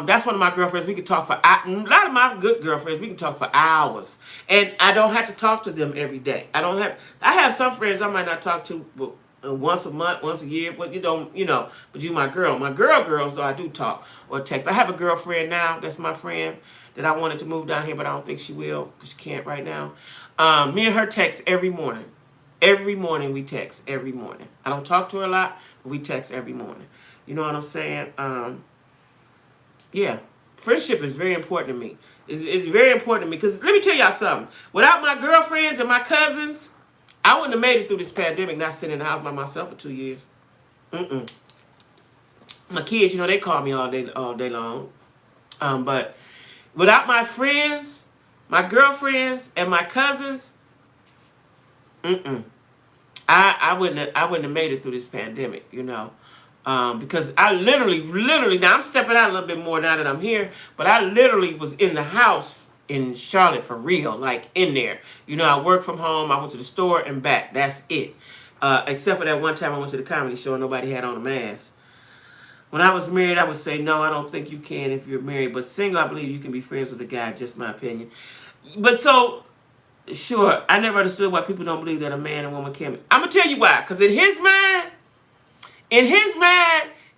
that's one of my girlfriends. We could talk for a lot of my good girlfriends. We can talk for hours, and I don't have to talk to them every day. I have some friends I might not talk to once a month, once a year. But But you, my girl, girls though I do talk or text. I have a girlfriend now. That's my friend that I wanted to move down here, but I don't think she will because she can't right now. Me and her text every morning. Every morning we text. Every morning. I don't talk to her a lot, but we text every morning. You know what I'm saying? Yeah. Friendship is very important to me. It's very important to me because let me tell y'all something. Without my girlfriends and my cousins, I wouldn't have made it through this pandemic not sitting in the house by myself for 2 years. My kids, they call me all day long. But without my friends, my girlfriends, and my cousins, I wouldn't have made it through this pandemic, because I literally, now I'm stepping out a little bit more now that I'm here, but I literally was in the house in Charlotte for real, like in there. I worked from home, I went to the store and back. That's it. Except for that one time I went to the comedy show and nobody had on a mask. When I was married, I would say, no, I don't think you can if you're married. But single, I believe you can be friends with a guy, just my opinion. But so, sure, I never understood why people don't believe that a man and woman can. I'm going to tell you why. Because in his mind,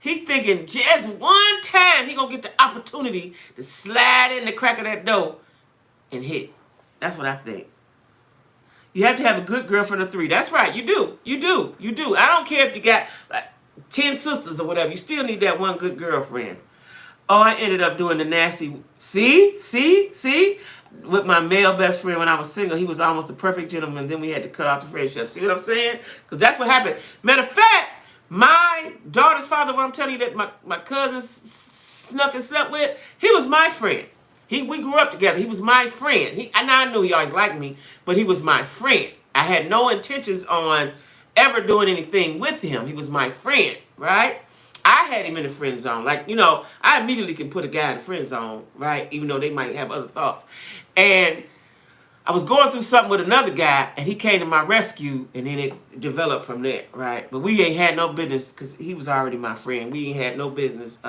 he thinking just one time he going to get the opportunity to slide in the crack of that door and hit. That's what I think. You have to have a good girlfriend of 3. That's right, you do. You do. I don't care if you got 10 sisters or whatever. You still need that one good girlfriend. Oh, I ended up doing the nasty. See? With my male best friend when I was single, he was almost the perfect gentleman. Then we had to cut off the friendship. See what I'm saying? Because that's what happened. Matter of fact, my daughter's father, what I'm telling you that my cousin snuck and slept with, he was my friend. We grew up together. He was my friend. I knew he always liked me, but he was my friend. I had no intentions on ever doing anything with him. He was my friend, right? I had him in the friend zone. Like, I immediately can put a guy in the friend zone, right? Even though they might have other thoughts. And I was going through something with another guy, and he came to my rescue, and then it developed from there, right? But we ain't had no business, because he was already my friend. We ain't had no business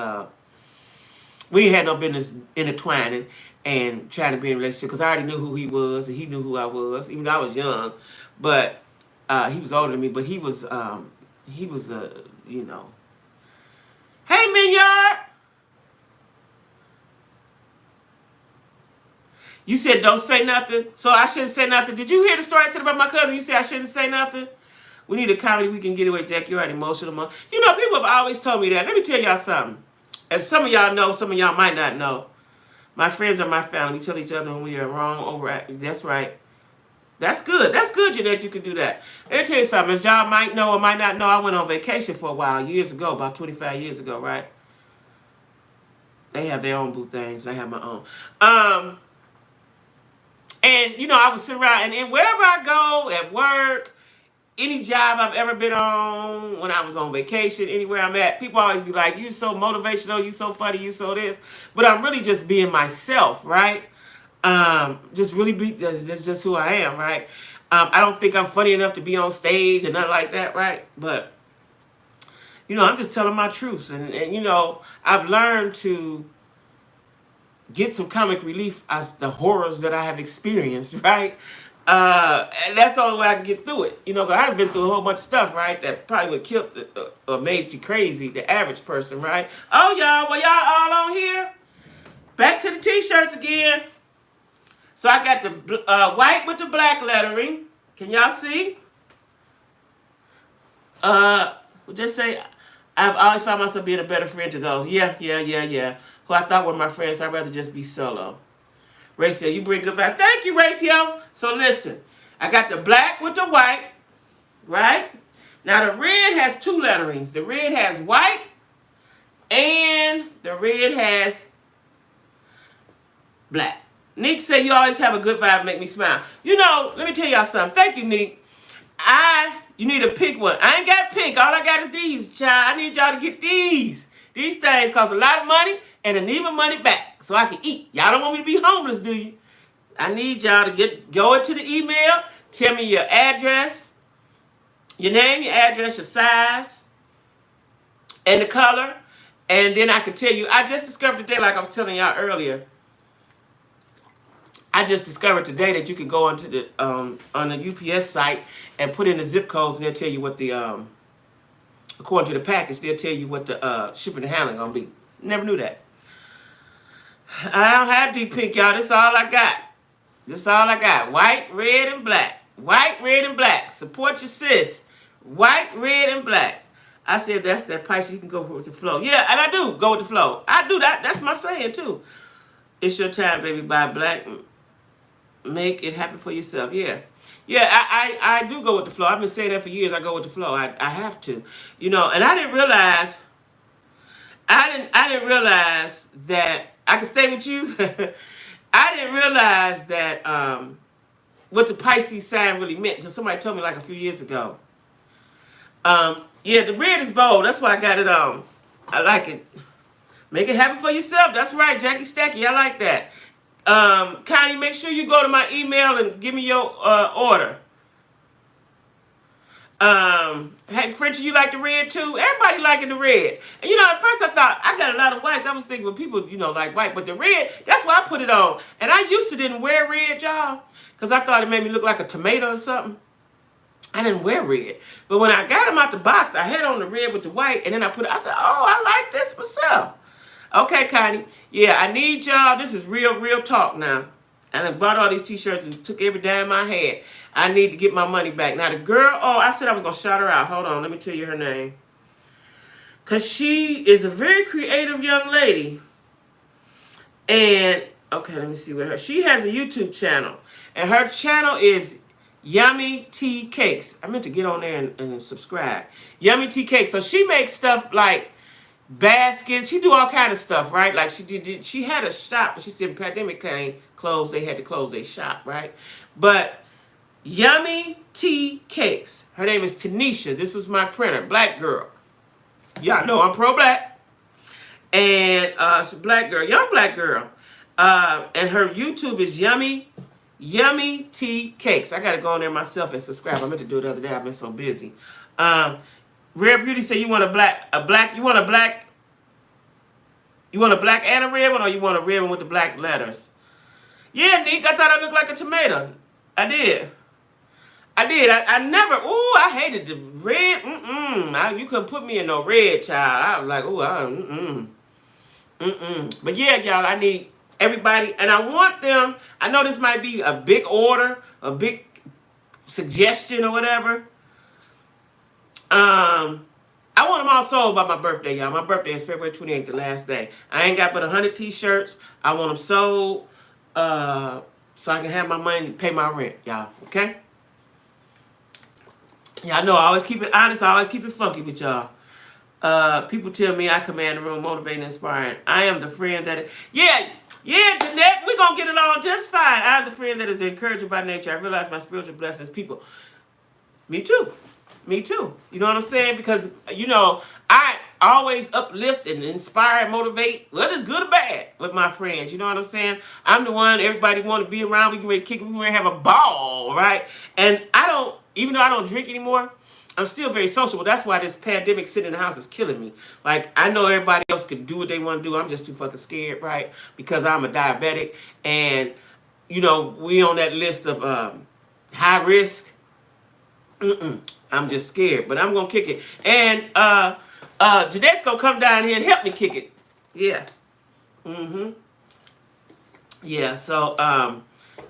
intertwining and trying to be in a relationship, because I already knew who he was, and he knew who I was, even though I was young. But he was older than me, but he was Hey, Minyard! You said don't say nothing, so I shouldn't say nothing. Did you hear the story I said about my cousin? You said I shouldn't say nothing? We need a comedy we can get away, Jack. You're an emotional mom. People have always told me that. Let me tell y'all something. As some of y'all know, some of y'all might not know. My friends are my family. We tell each other when we are wrong, overacting. That's right. That's good. That's good, Jeanette. You can do that. Let me tell you something. As y'all might know or might not know, I went on vacation for a while years ago, about 25 years ago, right? They have their own boo things. I have my own. And you know, I would sit around and wherever I go at work, any job I've ever been on, when I was on vacation, anywhere I'm at, people always be like, "You so motivational, you so funny, you so this," but I'm really just being myself, right? Just really be that's just who I am, right? I don't think I'm funny enough to be on stage and nothing like that, right? But you know, I'm just telling my truths, and you know, I've learned to get some comic relief as the horrors that I have experienced, right? And that's the only way I can get through it. You know, 'cause I've been through a whole bunch of stuff, right? That probably would kill or made you crazy, the average person, right? Oh, y'all, well, y'all all on here? Back to the t-shirts again. So I got the white with the black lettering. Can y'all see? We'll just say, I've always found myself being a better friend to those. Yeah. Who I thought were my friends. I'd rather just be solo. Ratio, you bring good vibes. Thank you, Ratio. So listen, I got the black with the white, right? Now the red has two letterings. The red has white, and the red has black. Nick said you always have a good vibe, make me smile. You know, let me tell y'all something. Thank you, Nick. You need to pick one. I ain't got pink. All I got is these, child. I need y'all to get these. These things cost a lot of money, and I need my money back so I can eat. Y'all don't want me to be homeless, do you? I need y'all to go into the email, tell me your address, your name, your address, your size, and the color, and then I can tell you. I just discovered today, like I was telling y'all earlier, I just discovered today that you can go onto the on the UPS site and put in the zip codes, and they'll tell you what the according to the package, they'll tell you what the shipping and handling gonna be. Never knew that. I don't have deep pink, y'all. This is all I got. This is all I got. White, red, and black. White, red, and black. Support your sis. White, red, and black. I said that's that Pisces. You can go with the flow. Yeah, and I do go with the flow. I do that. That's my saying too. It's your time, baby. Buy black. Make it happen for yourself. Yeah. I do go with the flow. I've been saying that for years. I go with the flow. I have to. You know, and I didn't realize that I could stay with you. I didn't realize that what the Pisces sign really meant until somebody told me like a few years ago. Yeah, the red is bold. That's why I got it on. I like it. Make it happen for yourself. That's right, Jackie Stacky. I like that. Connie, make sure you go to my email and give me your order. Hey, Frenchie, you like the red too? Everybody liking the red. And you know, at first I thought, I got a lot of whites. I was thinking, well, people, you know, like white. But the red, that's why I put it on. And I used to didn't wear red, y'all. Because I thought it made me look like a tomato or something. I didn't wear red. But when I got them out the box, I had on the red with the white. And then I said, oh, I like this myself. Okay, Connie. Yeah, I need y'all. This is real talk now. And I bought all these t-shirts and took every dime I had. I need to get my money back. Now the girl, I said I was going to shout her out. Hold on, let me tell you her name. Because she is a very creative young lady. And, okay, let me see what she has a YouTube channel. And her channel is Yummy Tea Cakes. I meant to get on there and subscribe. Yummy Tea Cakes. So she makes stuff like baskets. She do all kind of stuff, right? Like she had a shop, but she said pandemic came, closed. They had to close their shop, right? But Yummy Tea Cakes. Her name is Tanisha. This was my printer, black girl. Y'all know I'm pro-black. And she's a black girl, young black girl. And her YouTube is Yummy Tea Cakes. I gotta go on there myself and subscribe. I meant to do it the other day. I've been so busy. Rare Beauty said you want a black and a red one, or you want a red one with the black letters? Yeah, Nick, I thought I looked like a tomato. I did. I never, I hated the red. You couldn't put me in no red, child. I was like, But yeah, y'all, I need everybody, and I want them, I know this might be a big order, a big suggestion or whatever. I want them all sold by my birthday, y'all. My birthday is February 28th, the last day. I ain't got but 100 t-shirts. I want them sold so I can have my money to pay my rent, y'all. Okay? Yeah, I know. I always keep it honest. I always keep it funky with y'all. People tell me I command the room, motivating, inspiring. I am the friend that, yeah, Jeanette, we're going to get along just fine. I am the friend that is encouraged by nature. I realize my spiritual blessings, people. Me too. Me too. You know what I'm saying? Because, I always uplift and inspire and motivate, whether it's good or bad, with my friends. You know what I'm saying? I'm the one everybody want to be around. We can ready to kick, we can ready to have a ball, right? And even though I don't drink anymore, I'm still very sociable. That's why this pandemic sitting in the house is killing me. Like, I know everybody else could do what they want to do. I'm just too fucking scared, right? Because I'm a diabetic. And, we on that list of high risk. I'm just scared. But I'm going to kick it. And Jeanette's going to come down here and help me kick it. Yeah. Yeah, so,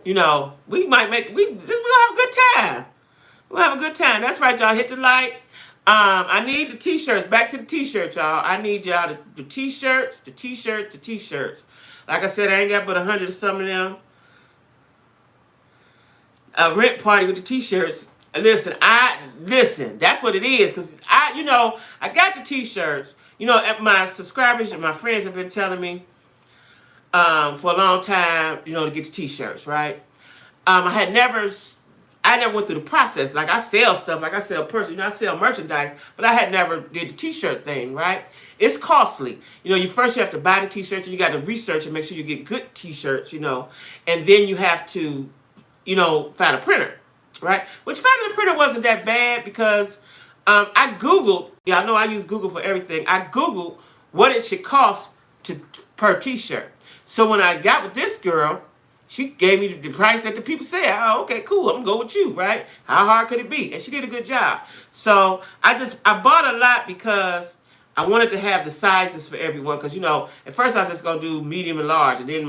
we might we're going to have a good time. We'll have a good time. That's right, y'all. Hit the like. I need the t-shirts. Back to the t-shirts, y'all. I need y'all the t-shirts, the t-shirts, the t-shirts. Like I said, I ain't got but 100 of some of them. A rent party with the t-shirts. Listen, that's what it is. Because I got the t-shirts. My subscribers and my friends have been telling me for a long time, to get the t-shirts, right? I never went through the process. Like, I sell stuff, like I sell purses, I sell merchandise, but I had never did the t-shirt thing, right? It's costly. You have to buy the t-shirts, and you got to research and make sure you get good t-shirts, and then you have to, find a printer, right? Which finding a printer wasn't that bad because I Googled, I know I use Google for everything. I Googled what it should cost per t-shirt. So when I got with this girl, she gave me the price that the people said. Oh, okay, cool. I'm going to go with you, right? How hard could it be? And she did a good job. So I bought a lot because I wanted to have the sizes for everyone. Because, at first I was just going to do medium and large. And then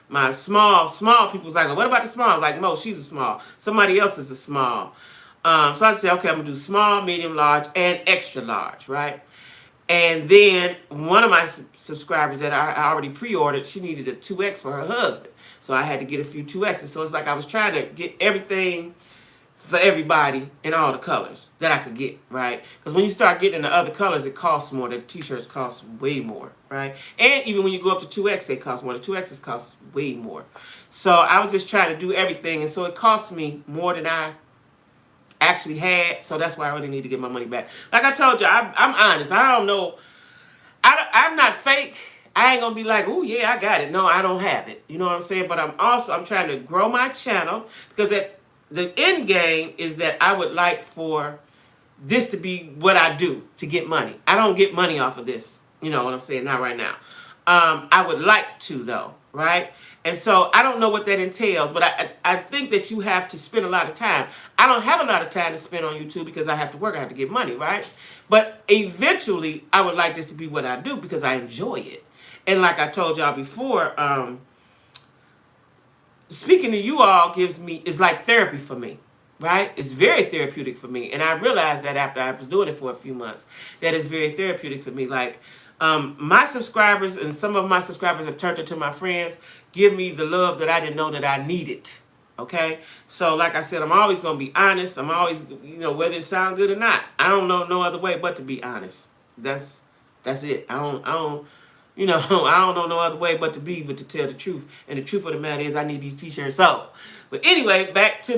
my small people was like, well, what about the small? I was like, no, she's a small. Somebody else is a small. So I said, okay, I'm going to do small, medium, large, and extra large, right? And then one of my subscribers that I already pre-ordered, she needed a 2X for her husband. So I had to get a few 2Xs. So it's like I was trying to get everything for everybody in all the colors that I could get, right? Because when you start getting the other colors, it costs more. The t-shirts cost way more, right? And even when you go up to 2X, they cost more. The 2Xs cost way more. So I was just trying to do everything. And so it cost me more than I actually had. So that's why I really need to get my money back. Like I told you, I'm honest. I don't know. I'm not fake. I ain't going to be like, oh, yeah, I got it. No, I don't have it. You know what I'm saying? But I'm trying to grow my channel because the end game is that I would like for this to be what I do to get money. I don't get money off of this. You know what I'm saying? Not right now. I would like to, though, right? And so I don't know what that entails, but I think that you have to spend a lot of time. I don't have a lot of time to spend on YouTube because I have to work. I have to get money, right? But eventually, I would like this to be what I do because I enjoy it. And like I told y'all before, speaking to you all is like therapy for me, right? It's very therapeutic for me. And I realized that after I was doing it for a few months, that it's very therapeutic for me. Like, my subscribers and some of my subscribers have turned into my friends, give me the love that I didn't know that I needed. Okay? So like I said, I'm always going to be honest. I'm always, whether it sound good or not. I don't know no other way but to be honest. That's it. I don't know no other way but to tell the truth. And the truth of the matter is I need these t-shirts sold. But anyway, back to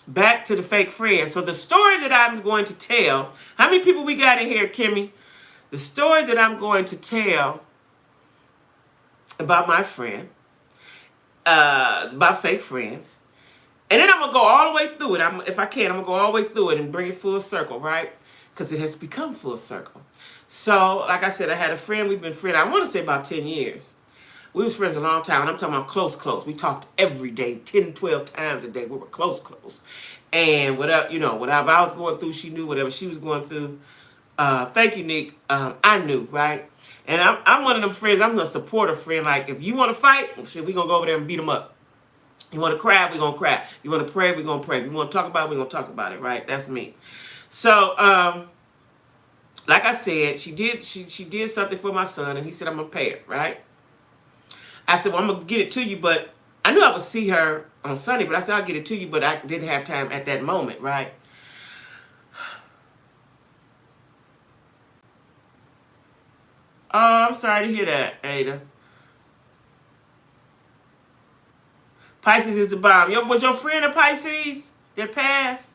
the fake friends. So the story that I'm going to tell, how many people we got in here, Kimmy? The story that I'm going to tell about my friend, about fake friends, and then I'm going to go all the way through it. If I can, I'm going to go all the way through it and bring it full circle, right? Because it has become full circle. So, like I said, I had a friend. We've been friends, I want to say about 10 years. We was friends a long time, and I'm talking about close. We talked every day, 10, 12 times a day. We were close. And whatever I was going through, she knew. Whatever she was going through, thank you, Nick. I knew, right? And I'm one of them friends. I'm a supportive friend. Like, if you want to fight, shit, we going to go over there and beat them up. You want to cry, we're going to cry. You want to pray, we're going to pray. You want to talk about it, we're going to talk about it, right? That's me. So, like I said, she did something for my son, and he said, I'm going to pay it, right? I said, well, I'm going to get it to you, but I knew I would see her on Sunday, but I said, I'll get it to you, but I didn't have time at that moment, right? Oh, I'm sorry to hear that, Ada. Pisces is the bomb. Was your friend a Pisces that passed?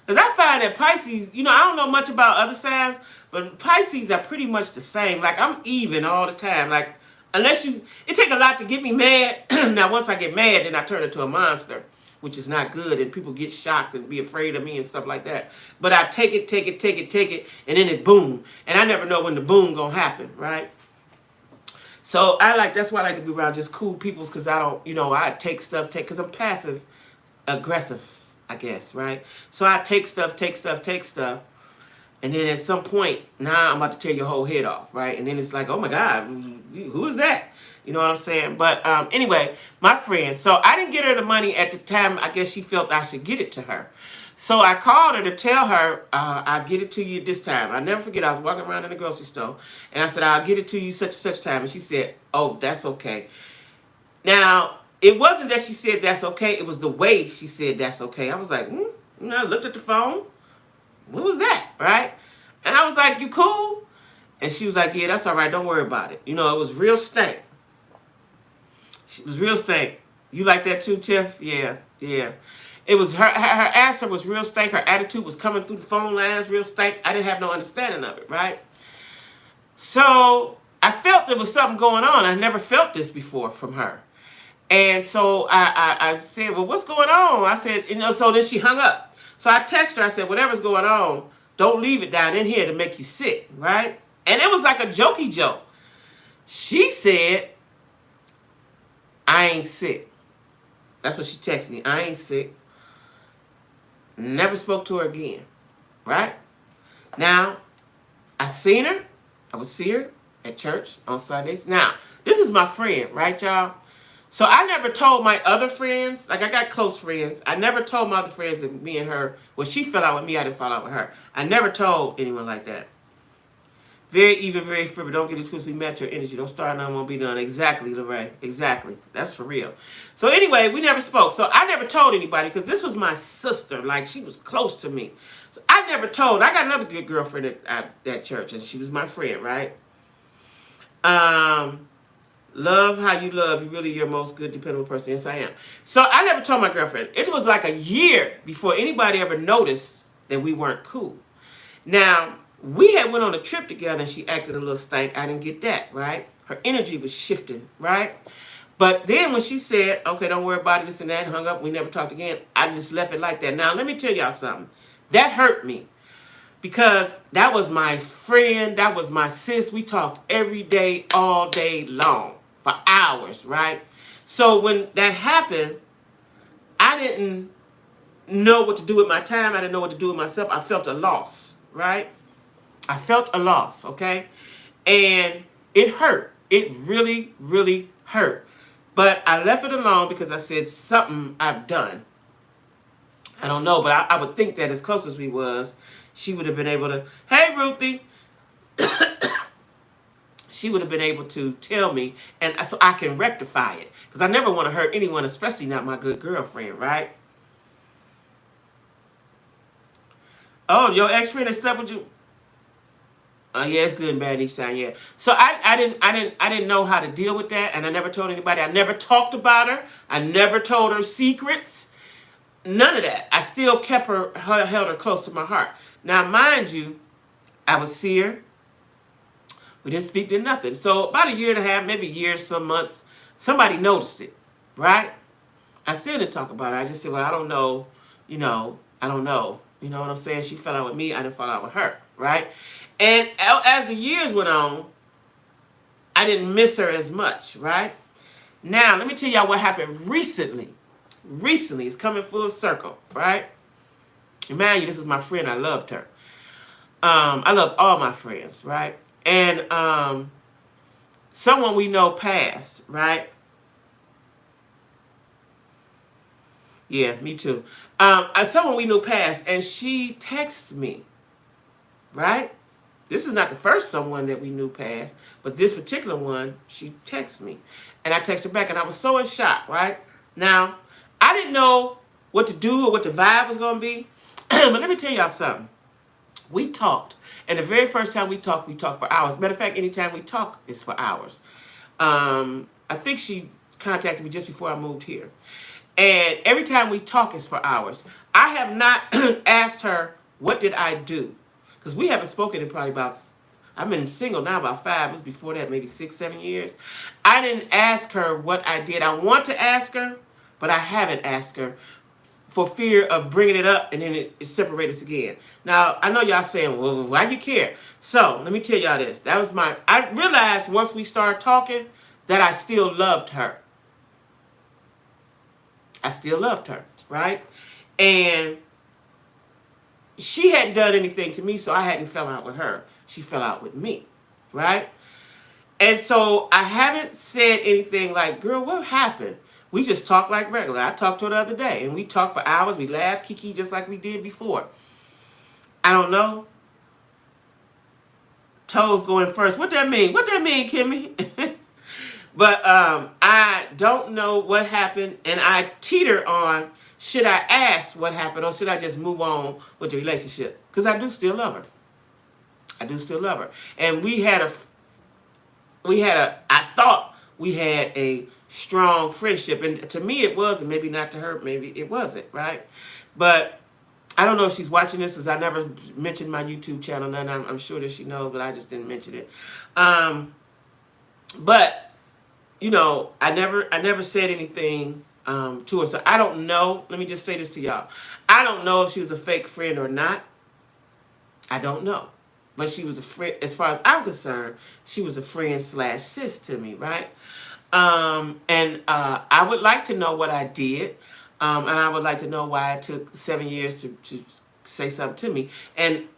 Because I find that Pisces, I don't know much about other signs, but Pisces are pretty much the same. Like, I'm even all the time. Like, it take a lot to get me mad. Now, once I get mad, then I turn into a monster, which is not good. And people get shocked and be afraid of me and stuff like that. But I take it, and then it boom. And I never know when the boom gonna happen, right? So that's why I like to be around just cool peoples, because I don't, I take stuff, because I'm passive aggressive, I guess, right? So I take stuff, and then at some point, now I'm about to tear your whole head off, right? And then it's like, oh my God, who is that? You know what I'm saying? But anyway, my friend, so I didn't get her the money at the time. I guess she felt I should get it to her. So I called her to tell her, I'll get it to you this time. I'll never forget, I was walking around in the grocery store, and I said, I'll get it to you such and such time. And she said, oh, that's okay. Now, it wasn't that she said that's okay. It was the way she said that's okay. I was like, I looked at the phone. What was that, right? And I was like, you cool? And she was like, yeah, that's all right. Don't worry about it. It was real stank. She was real stank. You like that too, Tiff? Yeah. It was her answer was real stank. Her attitude was coming through the phone lines real stank. I didn't have no understanding of it, right? So I felt there was something going on. I never felt this before from her. And so I said, well, what's going on? I said, so then she hung up. So I texted her. I said, whatever's going on, don't leave it down in here to make you sick, right? And it was like a jokey joke. She said, I ain't sick. That's what she texted me. I ain't sick. Never spoke to her again, right? Now, I seen her. I would see her at church on Sundays. Now, this is my friend, right, y'all? So I never told my other friends, like I got close friends. I never told my other friends that me and her, well, she fell out with me, I didn't fall out with her. I never told anyone like that. Very even, very free, but don't get it twisted. We match your energy. Don't start none, won't be done. Exactly, Lorraine. Exactly. That's for real. So anyway, we never spoke. So I never told anybody, because this was my sister. Like, she was close to me. So I never told. I got another good girlfriend at that church, and she was my friend, right? Love how you love. You're really your most good, dependable person. Yes, I am. So I never told my girlfriend. It was like a year before anybody ever noticed that we weren't cool. Now, we had went on a trip together, and she acted a little stank. I didn't get that, right? Her energy was shifting, right? But then when she said, okay, don't worry about it, this and that, hung up, we never talked again, I just left it like that. Now, let me tell y'all something. That hurt me. Because that was my friend, that was my sis. We talked every day, all day long, for hours, right? So when that happened, I didn't know what to do with my time. I didn't know what to do with myself. I felt a loss, right? I felt a loss, okay? And it hurt. It really, really hurt. But I left it alone because I said something I've done. I don't know, but I would think that as close as we was, she would have been able to, hey, Ruthie. She would have been able to tell me, and so I can rectify it. Because I never want to hurt anyone, especially not my good girlfriend, right? Oh, your ex-friend has slept with you? Yeah, it's good and bad each time, yeah. So I didn't know how to deal with that, and I never told anybody. I never talked about her. I never told her secrets. None of that. I still kept held her close to my heart. Now, mind you, I would see her. We didn't speak to nothing. So about a year and a half, maybe a year, some months, somebody noticed it, right? I still didn't talk about it. I just said, well, I don't know, I don't know. You know what I'm saying? She fell out with me. I didn't fall out with her, right? And as the years went on, I didn't miss her as much, right? Now, let me tell y'all what happened recently. Recently, it's coming full circle, right? And mind you, this is my friend. I loved her. I love all my friends, right? And someone we know passed, right? Yeah, me too. Someone we knew passed, and she texted me, right? This is not the first someone that we knew passed, but this particular one, she texted me. And I texted her back, and I was so in shock, right? Now, I didn't know what to do or what the vibe was going to be. But let me tell y'all something. We talked. And the very first time we talked for hours. Matter of fact, anytime we talk is for hours. I think she contacted me just before I moved here. And every time we talk is for hours. I have not asked her, what did I do? Because we haven't spoken in probably about, I've been single now about 5, it was before that, maybe 6, 7 years. I didn't ask her what I did. I want to ask her, but I haven't asked her for fear of bringing it up and then it separates us again. Now, I know y'all saying, well, why do you care? So, let me tell y'all this. I realized once we started talking that I still loved her. I still loved her, right? And she hadn't done anything to me, so I hadn't fell out with her. She fell out with me, right? And so I haven't said anything like, girl, what happened? We just talk like regular. I talked to her the other day, and we talked for hours. We laughed, kiki, just like we did before. I don't know. Toes going first. What that mean? What that mean, Kimmy? But I don't know what happened, and I teeter on, should I ask what happened, or should I just move on with the relationship? Because I do still love her. I do still love her. And I thought we had a strong friendship. And to me it was, and maybe not to her, maybe it wasn't, right? But I don't know if she's watching this, because I never mentioned my YouTube channel. None. I'm sure that she knows, but I just didn't mention it. But you know, I never said anything to her. So I don't know. Let me just say this to y'all. I don't know if she was a fake friend or not. I don't know. But she was a friend, as far as I'm concerned, she was a friend / sis to me, right? And I would like to know what I did. And I would like to know why it took 7 years to say something to me. And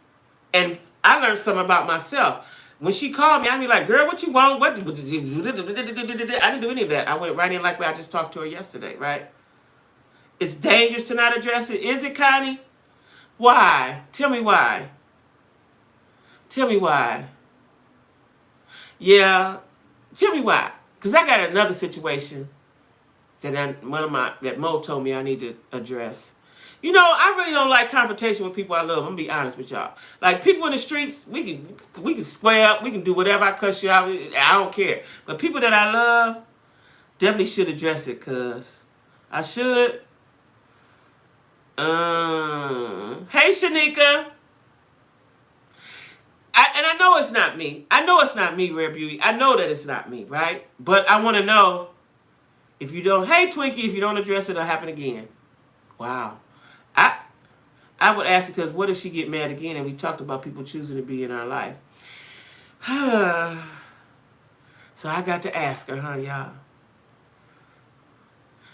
I learned something about myself. When she called me, I'd be like, girl, what you want? What? I didn't do any of that. I went right in like I just talked to her yesterday, right? It's dangerous to not address it. Is it, Connie? Why? Tell me why. Tell me why. Yeah. Tell me why. Because I got another situation that Mo told me I need to address. You know, I really don't like confrontation with people I love. I'm gonna be honest with y'all. Like people in the streets, we can square up, we can do whatever. I cuss you out, I don't care. But people that I love, definitely should address it, cause I should. Hey Shanika. And I know it's not me. I know it's not me, Rare Beauty. I know that it's not me, right? But I want to know if you don't. Hey Twinkie, if you don't address it, it'll happen again. Wow. I would ask, because what if she get mad again? And we talked about people choosing to be in our life. So I got to ask her, huh, y'all?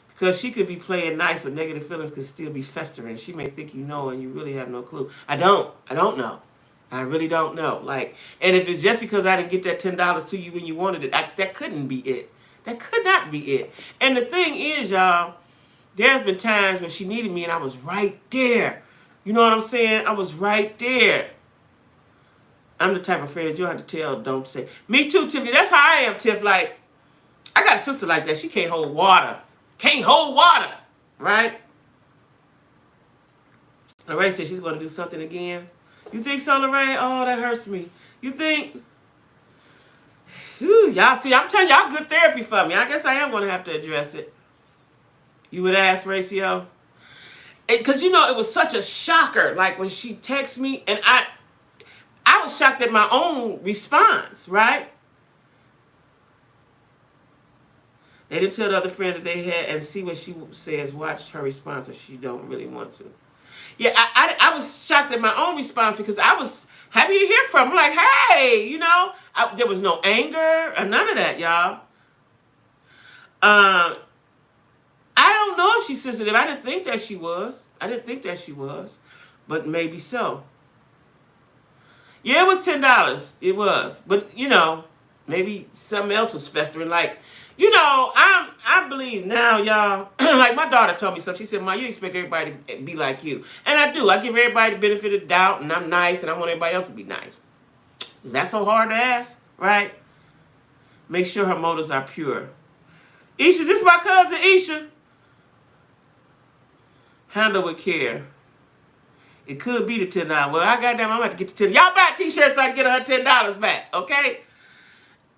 Because she could be playing nice, but negative feelings could still be festering. She may think you know, and you really have no clue. I don't know. I really don't know. Like, and if it's just because I didn't get that $10 to you when you wanted it, that couldn't be it. That could not be it. And the thing is, y'all, there's been times when she needed me and I was right there. You know what I'm saying? I was right there. I'm the type of friend that you have to tell, don't say. Me too, Tiffany. That's how I am, Tiff. Like, I got a sister like that. She can't hold water. Can't hold water. Right? Lorraine said she's going to do something again. You think so, Lorraine? Oh, that hurts me. You think? Whew, y'all see, I'm telling y'all good therapy for me. I guess I am going to have to address it. You would ask, Racio? Because, you know, it was such a shocker. Like, when she texted me, and I was shocked at my own response, right? They didn't tell the other friend that they had, and see what she says. Watch her response if she don't really want to. Yeah, I was shocked at my own response, because I was happy to hear from her. Like, hey, you know, there was no anger or none of that, y'all. I don't know if she's sensitive. I didn't think that she was. But maybe so. Yeah, it was $10. It was. But, you know, maybe something else was festering. Like, you know, I believe now, y'all. Like, my daughter told me something. She said, Ma, you expect everybody to be like you. And I do. I give everybody the benefit of the doubt, and I'm nice, and I want everybody else to be nice. Is that so hard to ask? Right? Make sure her motives are pure. Isha, this is my cousin Isha. Handle with care. It could be the $10. Well, I goddamn, I'm about to get the $10. Y'all buy t-shirts so I can get her $10 back, okay?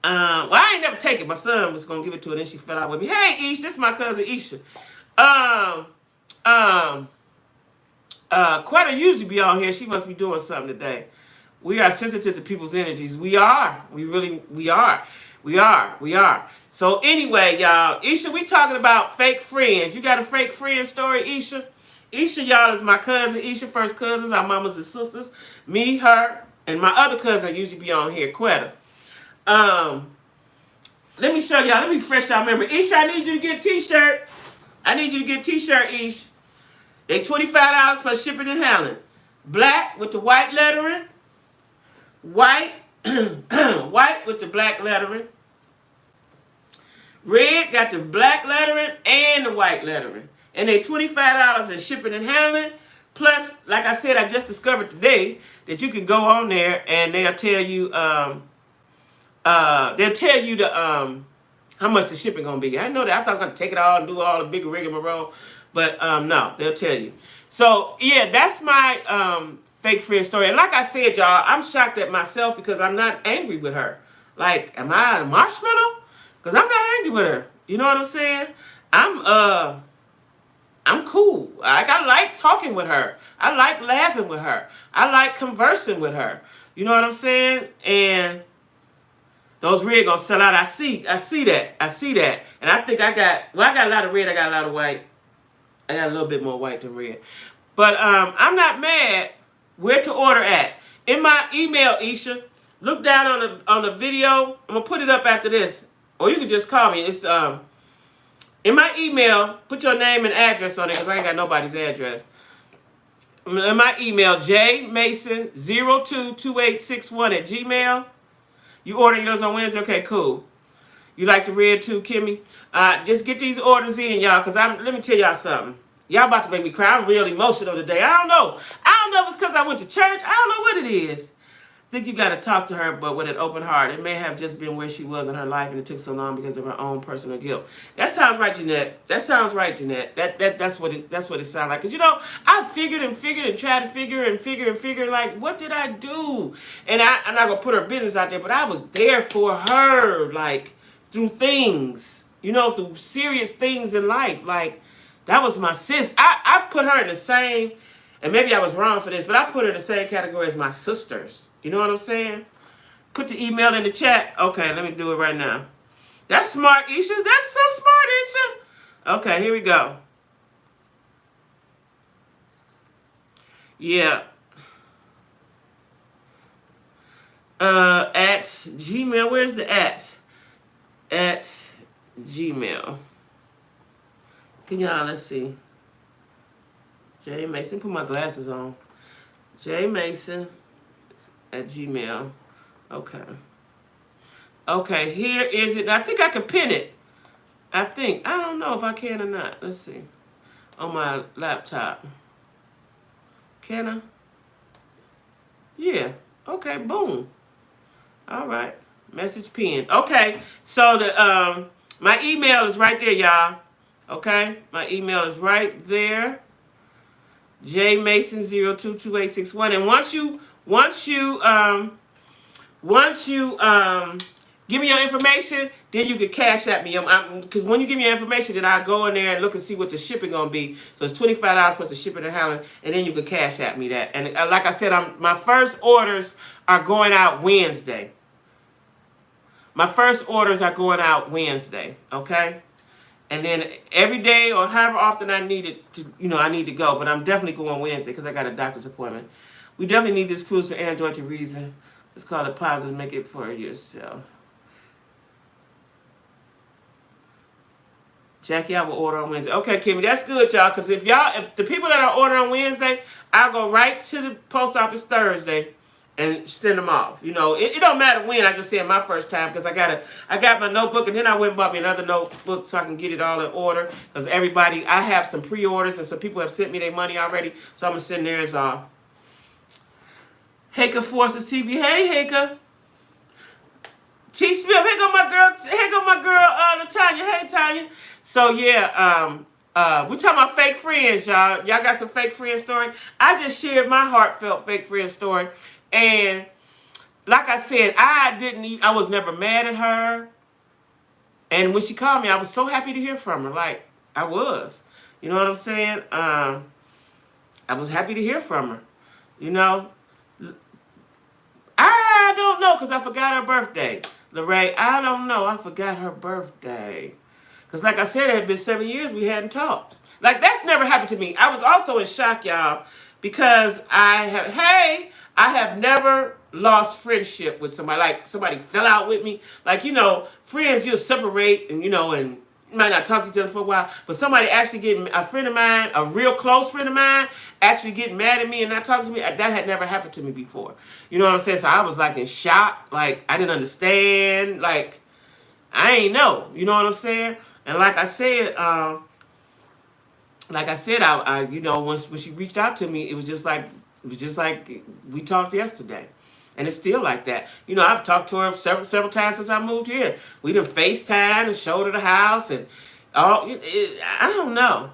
Well, I ain't never take it. My son was gonna give it to her, then she fell out with me. Hey, Isha, this is my cousin Isha. Quetta usually be on here. She must be doing something today. We are sensitive to people's energies. We are. We are. So anyway, y'all, Isha, we talking about fake friends. You got a fake friend story, Isha? Isha, y'all, is my cousin. Isha, first cousins, our mamas and sisters. Me, her, and my other cousin usually be on here, Quetta. Let me show y'all. Let me refresh y'all memory. Isha, I need you to get a t-shirt. I need you to get a t-shirt, Isha. They $25 plus shipping and handling. Black with the white lettering. White. White with the black lettering. Red got the black lettering and the white lettering. And they $25 in shipping and handling. Plus, like I said, I just discovered today that you can go on there and they'll tell you how much the shipping gonna be. I know that I thought I was gonna take it all and do all the big rigmarole, but no, they'll tell you. So yeah, that's my fake friend story. And like I said, y'all, I'm shocked at myself because I'm not angry with her. Like, am I a marshmallow? Because I'm not angry with her. You know what I'm saying? I'm cool. I like talking with her. I like laughing with her. I like conversing with her. You know what I'm saying? And those red gonna sell out. I see that. And I think I got a lot of red, I got a lot of white. I got a little bit more white than red. But I'm not mad. Where to order at? In my email, Isha. Look down on the video. I'm gonna put it up after this. Or you can just call me. It's in my email, put your name and address on it because I ain't got nobody's address. In my email, jmason022861@gmail. You order yours on Wednesday? Okay, cool. You like the red too, Kimmy? Just get these orders in, y'all, because let me tell y'all something. Y'all about to make me cry. I'm real emotional today. I don't know if it's because I went to church. I don't know what it is. I think you got to talk to her, but with an open heart. It may have just been where she was in her life, and it took so long because of her own personal guilt. That sounds right, Jeanette. That's what it sounds like. Because, I figured and tried to figure and figure, like, what did I do? And I'm not going to put her business out there, but I was there for her, like, through things, through serious things in life. Like, that was my sis. I put her in the same, and maybe I was wrong for this, but I put her in the same category as my sisters. You know what I'm saying? Put the email in the chat. Okay, let me do it right now. That's smart, Isha. That's so smart, Isha. Okay, here we go. Yeah. At Gmail. Where's the at? At Gmail. Can y'all, let's see. J Mason, put my glasses on. J Mason at Gmail. Okay. Okay, here is it. I think I can pin it. I don't know if I can or not. Let's see. On my laptop. Can I? Yeah. Okay, boom. All right. Message pinned. Okay. So my email is right there, y'all. Okay? My email is right there. jmason022861. And once you give me your information, then you can cash at me. Because when you give me your information, then I'll go in there and look and see what the shipping gonna be. So it's $25 plus the shipping and handling, and then you can cash at me that. And like I said, my first orders are going out Wednesday. Okay? And then every day or however often I need to go. But I'm definitely going Wednesday because I got a doctor's appointment. We definitely need this cruise for Android to reason. Let's call it positive. Make it for yourself. Jackie, I will order on Wednesday. Okay, Kimmy, that's good, y'all. Because if the people that are ordering on Wednesday, I'll go right to the post office Thursday and send them off. It don't matter when. I just said my first time because I got my notebook, and then I went and bought me another notebook so I can get it all in order. Because I have some pre-orders and some people have sent me their money already, so I'm gonna send theirs off. Heka Forces TV. Hey, Heka. T Smith, here go my girl. Here go my girl, Tanya. Hey, Tanya. So yeah, we talking about fake friends, y'all. Y'all got some fake friend story. I just shared my heartfelt fake friend story, and like I said, I was never mad at her. And when she called me, I was so happy to hear from her. Like I was, you know what I'm saying? I was happy to hear from her. You know, I don't know because I forgot her birthday. Lorraine, I don't know. I forgot her birthday. Because like I said, it had been 7 years we hadn't talked. Like that's never happened to me. I was also in shock, y'all, because I have never lost friendship with somebody. Like somebody fell out with me. Like, friends, you'll separate and, and you might not talk to each other for a while, but somebody actually getting, a friend of mine, a real close friend of mine, actually getting mad at me and not talking to me, that had never happened to me before. You know what I'm saying? So I was like in shock, like I didn't understand, like I ain't know. You know what I'm saying? And like I said, I when she reached out to me, it was just like we talked yesterday. And it's still like that. I've talked to her several times since I moved here. We done FaceTime and showed her the house and all. I don't know.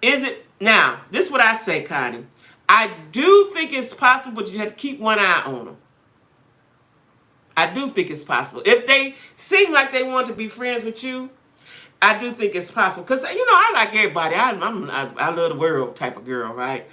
Is it now? This is what I say, Connie. I do think it's possible, but you have to keep one eye on them. I do think it's possible. If they seem like they want to be friends with you, I do think it's possible. Because, I like everybody. I love the world type of girl, right?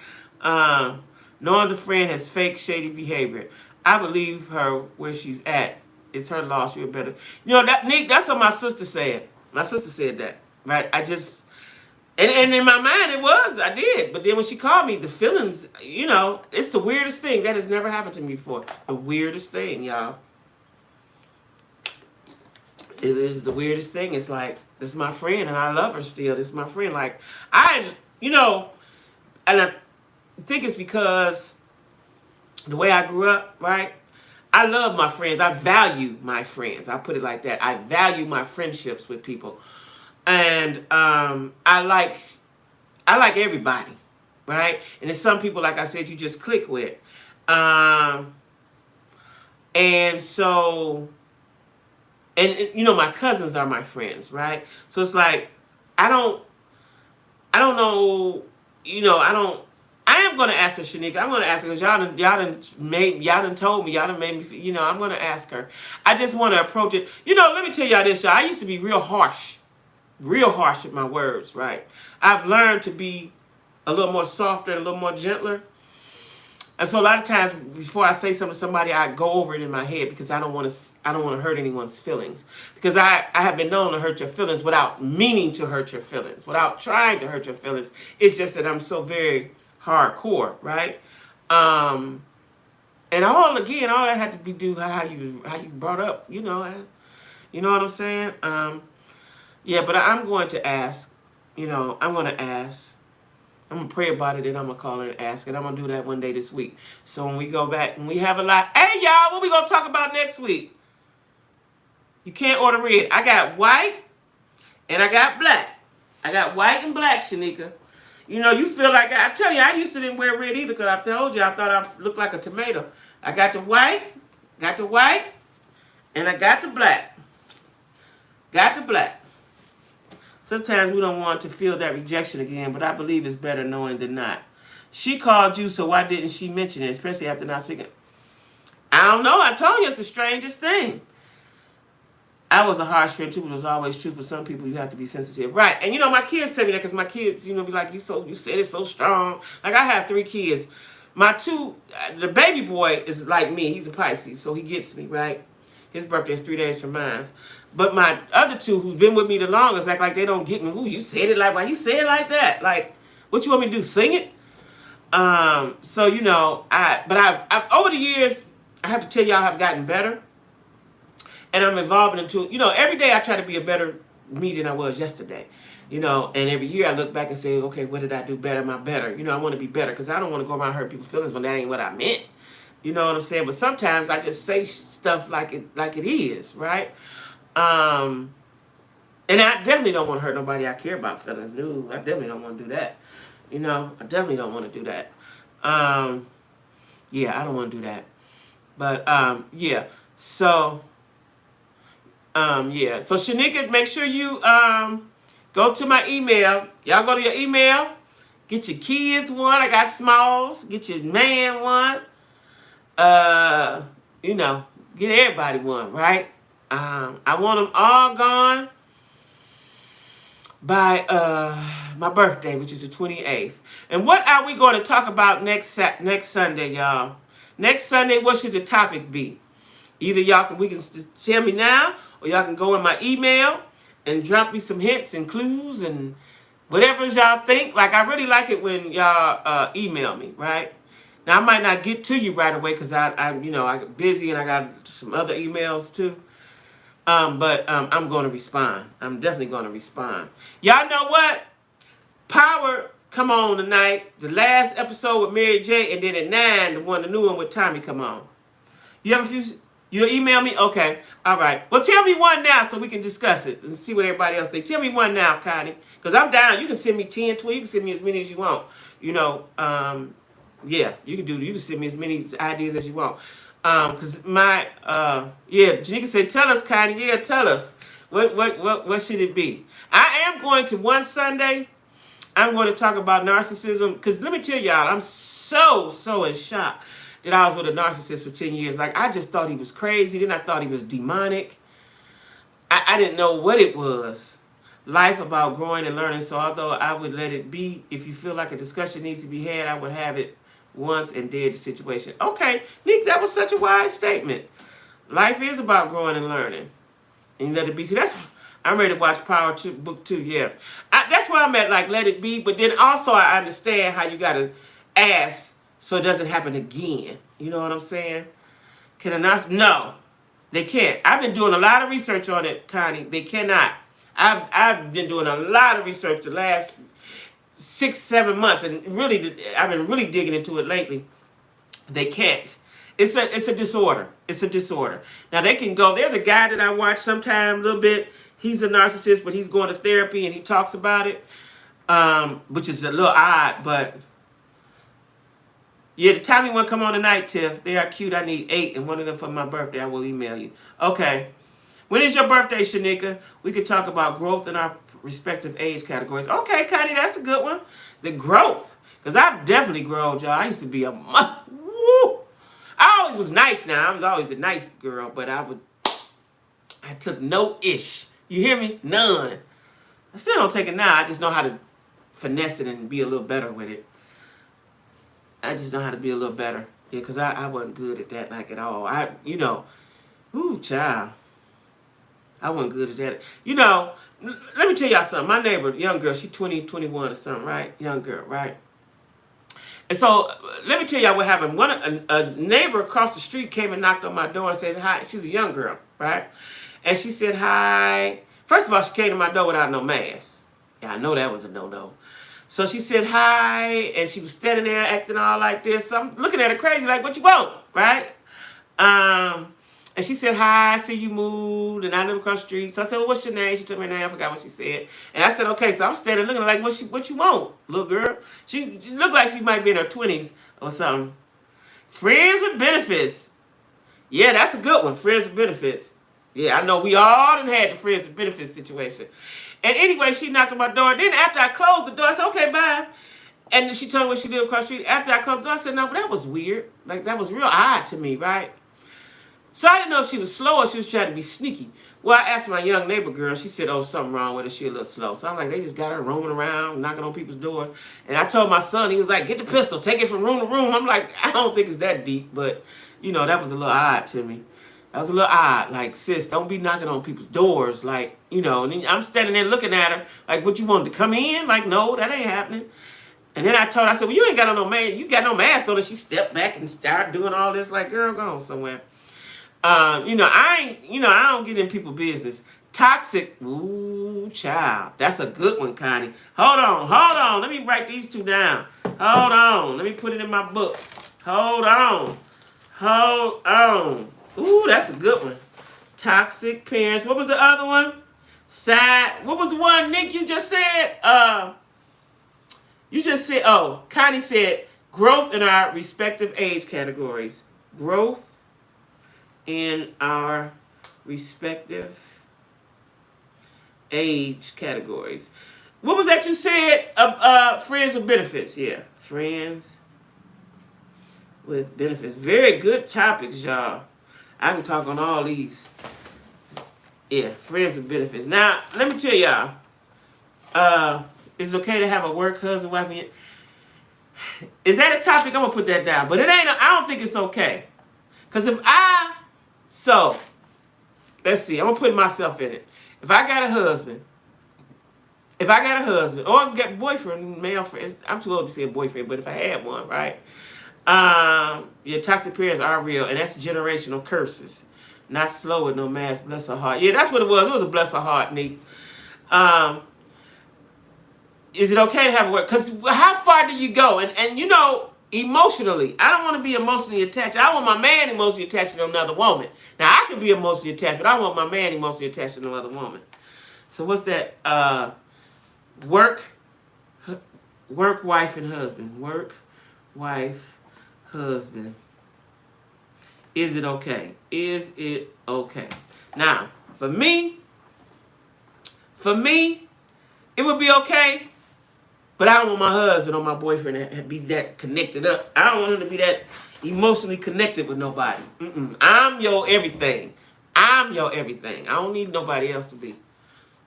Knowing the friend has fake, shady behavior. I believe her where she's at. It's her loss. You're better. Nick, that's what my sister said. My sister said that, right? And in my mind I did. But then when she called me, the feelings, it's the weirdest thing. That has never happened to me before. The weirdest thing, y'all. It is the weirdest thing. It's like, this is my friend and I love her still. This is my friend. Like, and I think it's because the way I grew up, right? I love my friends. I value my friends. I put it like that. I value my friendships with people. And I like everybody, right? And there's some people, like I said, you just click with. And so, and my cousins are my friends, right? So it's like, I don't know, I am going to ask her, Shanika. I'm going to ask her because y'all done told me, y'all done made me, I'm going to ask her. I just want to approach it. Let me tell y'all this, y'all. I used to be real harsh with my words, right? I've learned to be a little more softer and a little more gentler. And so a lot of times before I say something to somebody, I go over it in my head because I don't want to hurt anyone's feelings. Because I have been known to hurt your feelings without meaning to hurt your feelings, without trying to hurt your feelings. It's just that I'm so very hardcore, right? And all that had to be due how you brought up, you know what I'm saying? Yeah, but I'm going to ask, I'm going to ask. I'm going to pray about it, and I'm going to call her and ask. And I'm going to do that one day this week. So when we go back and we have a lot. Hey, y'all, what we going to talk about next week? You can't order red. I got white and I got black. I got white and black, Shanika. You feel like, I tell you, I used to didn't wear red either because I told you I thought I looked like a tomato. I got the white, and I got the black. Got the black. Sometimes we don't want to feel that rejection again, but I believe it's better knowing than not. She called you, so why didn't she mention it, especially after not speaking? I don't know. I told you it's the strangest thing. I was a harsh friend too, but it was always true. For some people, you have to be sensitive. Right. And my kids tell me that because my kids, be like, you said it so strong. Like I have 3 kids. My 2, the baby boy is like me. He's a Pisces, so he gets me, right? His birthday is 3 days from mine. But my other 2, who's been with me the longest, act like they don't get me. Ooh, you said it like, why you say it like that? Like, what you want me to do? Sing it? So I've over the years, I have to tell y'all, I've gotten better, and I'm evolving into. Every day I try to be a better me than I was yesterday. And every year I look back and say, okay, what did I do better? Am I better? I want to be better because I don't want to go around hurting people's feelings when that ain't what I meant. You know what I'm saying? But sometimes I just say stuff like it is, right? And I definitely don't want to hurt nobody I care about feelings. No, I definitely don't want to do that. I definitely don't want to do that. Yeah, I don't want to do that. But yeah. So yeah. So Shanika, make sure you go to my email. Y'all go to your email. Get your kids one. I got smalls. Get your man one. You know, get everybody one, right? I want them all gone by my birthday, which is the 28th. And what are we going to talk about next Sunday, y'all? Next Sunday, what should the topic be? Either we can tell me now, or y'all can go in my email and drop me some hints and clues and whatever y'all think. Like, I really like it when y'all email me, right? Now, I might not get to you right away because I get busy and I got some other emails too. But I'm going to respond. I'm definitely going to respond. Y'all know what? Power come on tonight. The last episode with Mary J. And then at 9, the new one with Tommy come on. You have a few? You'll email me? Okay. All right. Well, tell me one now so we can discuss it and see what everybody else thinks. Tell me one now, Connie. Because I'm down. You can send me 10, 20. You can send me as many as you want. You know, yeah, you can send me as many ideas as you want. Because yeah, Janika said, tell us, Connie. Yeah, tell us. What should it be? I am going to one Sunday. I'm going to talk about narcissism. Because let me tell y'all, I'm so in shock that I was with a narcissist for 10 years. Like, I just thought he was crazy. Then I thought he was demonic. I didn't know what it was. Life about growing and learning. So although I would let it be, if you feel like a discussion needs to be had, I would have it once and dead the situation. Okay, Nick, that was such a wise statement. Life is about growing and learning. And let it be. See, I'm ready to watch Power 2, Book 2, yeah. That's where I'm at, like, let it be. But then also I understand how you got to ask so it doesn't happen again. You know what I'm saying? Can a narcissist? No, they can't. I've been doing a lot of research on it, Connie. They cannot. I've been doing a lot of research the last 6-7 months, and really, I've been really digging into it lately. They can't. It's a disorder. It's a disorder. Now they can go. There's a guy that I watch sometime a little bit. He's a narcissist, but he's going to therapy and he talks about it, which is a little odd, but yeah, the Tommy one come on tonight, Tiff. They are cute. I need 8, and one of them for my birthday. I will email you. Okay. When is your birthday, Shanika? We could talk about growth in our respective age categories. Okay, Connie, that's a good one. The growth. Because I've definitely grown, y'all. I used to be woo. I always was nice now. I was always a nice girl, but I took no ish. You hear me? None. I still don't take it now. I just know how to finesse it and be a little better with it. I just know how to be a little better. Yeah, because I wasn't good at that, like, at all. Ooh, child. I wasn't good at that. You know, let me tell y'all something. My neighbor, young girl, she 20, 21 or something, right? Young girl, right? And so, let me tell y'all what happened. A neighbor across the street came and knocked on my door and said hi. She's a young girl, right? And she said hi. First of all, she came to my door without no mask. Yeah, I know that was a no-no. So she said hi, and she was standing there acting all like this. So I'm looking at her crazy, like, what you want, right? And she said, hi, I see you moved, and I live across the street. So I said, well, what's your name? She told me her name. I forgot what she said. And I said, okay. So I'm standing looking like, what you want, little girl? She looked like she might be in her 20s or something. Friends with benefits. Yeah, that's a good one, friends with benefits. Yeah, I know we all done had the friends with benefits situation. And anyway, she knocked on my door. Then after I closed the door, I said, okay, bye. And then she told me where she lived across the street. After I closed the door, I said, no, but that was weird. Like, that was real odd to me, right? So I didn't know if she was slow or she was trying to be sneaky. Well, I asked my young neighbor girl. She said, oh, something wrong with her. She a little slow. So I'm like, they just got her roaming around, knocking on people's doors. And I told my son, he was like, get the pistol, take it from room to room. I'm like, I don't think it's that deep. But, you know, that was a little odd to me. That was a little odd. Like, sis, don't be knocking on people's doors. Like, you know, and then I'm standing there looking at her. Like, what, you wanted to come in? Like, no, that ain't happening. And then I told her, I said, well, you ain't got on no mask. You got no mask on. And she stepped back and started doing all this. Like, girl, go on somewhere. You know, I don't get in people's business. Toxic, ooh, child. That's a good one, Connie. Hold on. Let me write these two down. Hold on. Let me put it in my book. Hold on. Ooh, that's a good one. Toxic parents. What was the other one? What was the one, Nick, you just said? Connie said growth in our respective age categories. Growth in our respective age categories. What was that you said? Friends with benefits. Yeah, friends with benefits. Very good topics, y'all. I can talk on all these. Yeah, friends with benefits. Now, let me tell y'all. Is it okay to have a work husband, wife? Is that a topic? I'm gonna put that down. But it ain't. I don't think it's okay. Cause so let's see. I'm gonna put myself in it. If I got a husband, or get boyfriend, male friend. I'm too old to say boyfriend, but if I had one, right? Your toxic parents are real, and that's generational curses. Not slow with no mask. Bless her heart. Yeah, that's what it was. It was a bless her heart, Nick. Um, is it okay to have a word? Because how far do you go? And you know, emotionally, I don't want to be emotionally attached. I want my man emotionally attached to another woman. Now, I can be emotionally attached, but I want my man emotionally attached to another woman. So what's that? Work, wife, and husband. Work, wife, husband. Is it okay? Is it okay? Now, for me, it would be okay. But I don't want my husband or my boyfriend to be that connected up. I don't want him to be that emotionally connected with nobody. I'm your everything. I don't need nobody else to be.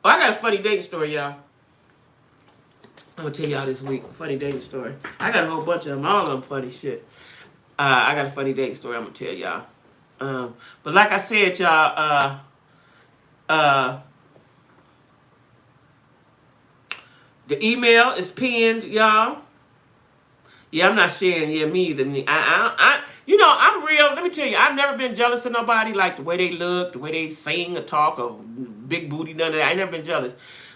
Oh, I got a funny dating story, y'all. I'm going to tell y'all this week. Funny dating story. I got a whole bunch of them. All of them funny shit. I got a funny dating story I'm going to tell y'all. But like I said, y'all, the email is pinned, y'all. Yeah, I'm not sharing. Yeah, me either. You know, I'm real. Let me tell you, I've never been jealous of nobody, like the way they look, the way they sing or talk, or big booty, none of that. I ain't never been jealous.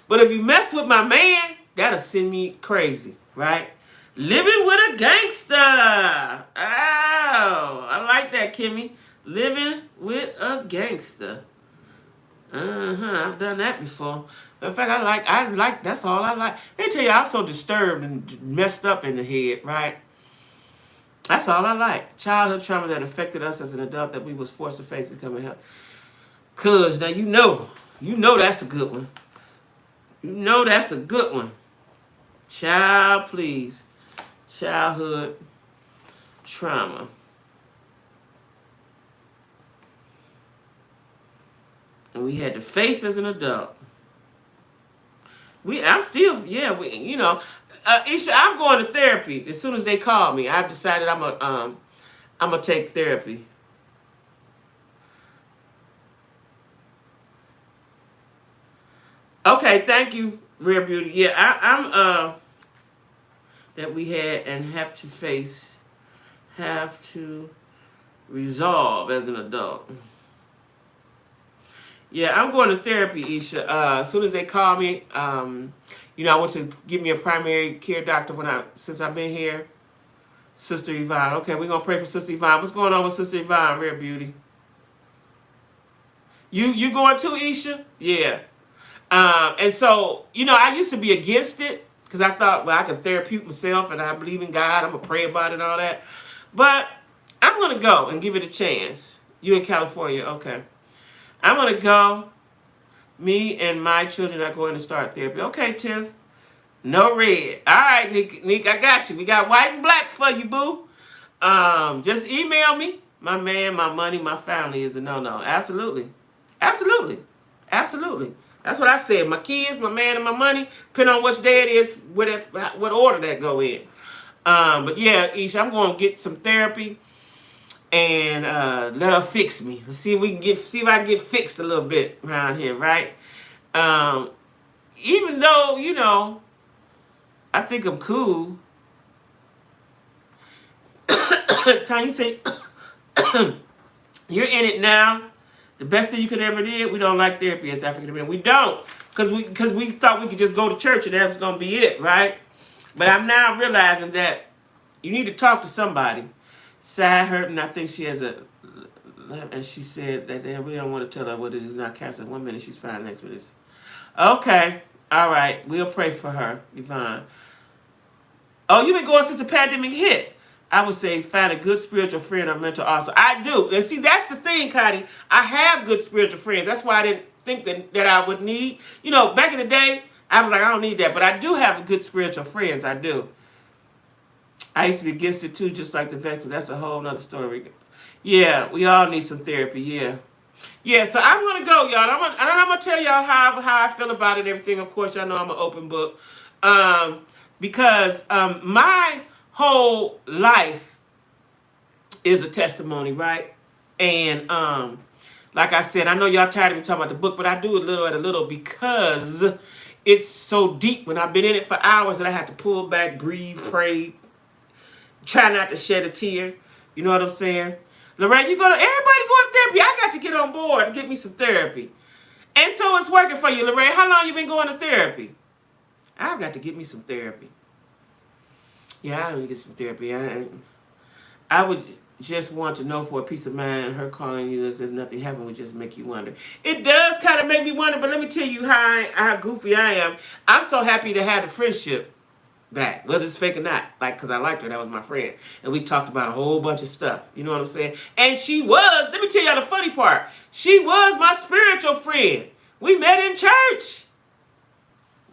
But if you mess with my man, that'll send me crazy, right? Living with a gangster. Oh, I like that, Kimmy. Living with a gangster. I've done that before. In fact, I like, that's all I like. Let me tell you, I'm so disturbed and messed up in the head, right? That's all I like. Childhood trauma that affected us as an adult that we was forced to face becoming help. Cause now you know that's a good one. You know that's a good one. Child, please. Childhood trauma. And we had to face as an adult. Isha, I'm going to therapy. As soon as they call me, I've decided I'm gonna take therapy. Okay, thank you, Rare Beauty. Yeah, I'm that we had and have to resolve as an adult. Yeah, I'm going to therapy, Isha. As soon as they call me, I want to give me a primary care doctor since I've been here. Sister Yvonne. Okay, we're gonna pray for Sister Yvonne. What's going on with Sister Yvonne, Rare Beauty? You going too, Isha? Yeah. And so, I used to be against it because I thought, well, I could therapeutic myself and I believe in God. I'm gonna pray about it and all that. But I'm gonna go and give it a chance. You in California, okay? I'm going to go. Me and my children are going to start therapy. Okay, Tiff. No red. All right, Nick, I got you. We got white and black for you, boo. Just email me. My man, my money, my family is a no-no. Absolutely. Absolutely. Absolutely. That's what I said. My kids, my man, and my money, depending on which day it is, what order that go in. But yeah, Isha, I'm going to get some therapy. And let her fix me. Let's see if I can get fixed a little bit around here, right? Even though, I think I'm cool. Tanya, you say you're in it now. The best thing you could ever did. We don't like therapy as African American. We don't, because we thought we could just go to church and that was gonna be it, right? But I'm now realizing that you need to talk to somebody. Sad hurting. I think she has and she said that we don't want to tell her what it is not cancer. 1 minute she's fine, next minute. Okay, all right. We'll pray for her, Yvonne. Oh, you've been going since the pandemic hit. I would say find a good spiritual friend or mentor also. I do. And see, that's the thing, Connie. I have good spiritual friends. That's why I didn't think that I would need. You know, back in the day, I was like, I don't need that. But I do have good spiritual friends. I do. I used to be against it too, just like the veterans. That's a whole nother story. Yeah, we all need some therapy. Yeah. Yeah, so I'm gonna go, y'all. I'm gonna tell y'all how I feel about it and everything. Of course, y'all know I'm an open book. Because my whole life is a testimony, right? And like I said, I know y'all tired of me talking about the book, but I do a little at a little because it's so deep when I've been in it for hours that I have to pull back, breathe, pray, try not to shed a tear. You know what I'm saying? Lorraine, everybody go to therapy. I got to get on board and get me some therapy. And so it's working for you, Lorraine. How long you been going to therapy? I've got to get me some therapy. Yeah, I need to get some therapy. I would just want to know for a peace of mind, her calling you as if nothing happened would just make you wonder. It does kind of make me wonder, but let me tell you how goofy I am. I'm so happy to have the friendship back, whether it's fake or not. Like, because I liked her. That was my friend. And we talked about a whole bunch of stuff. You know what I'm saying? And she was, let me tell y'all the funny part. She was my spiritual friend. We met in church.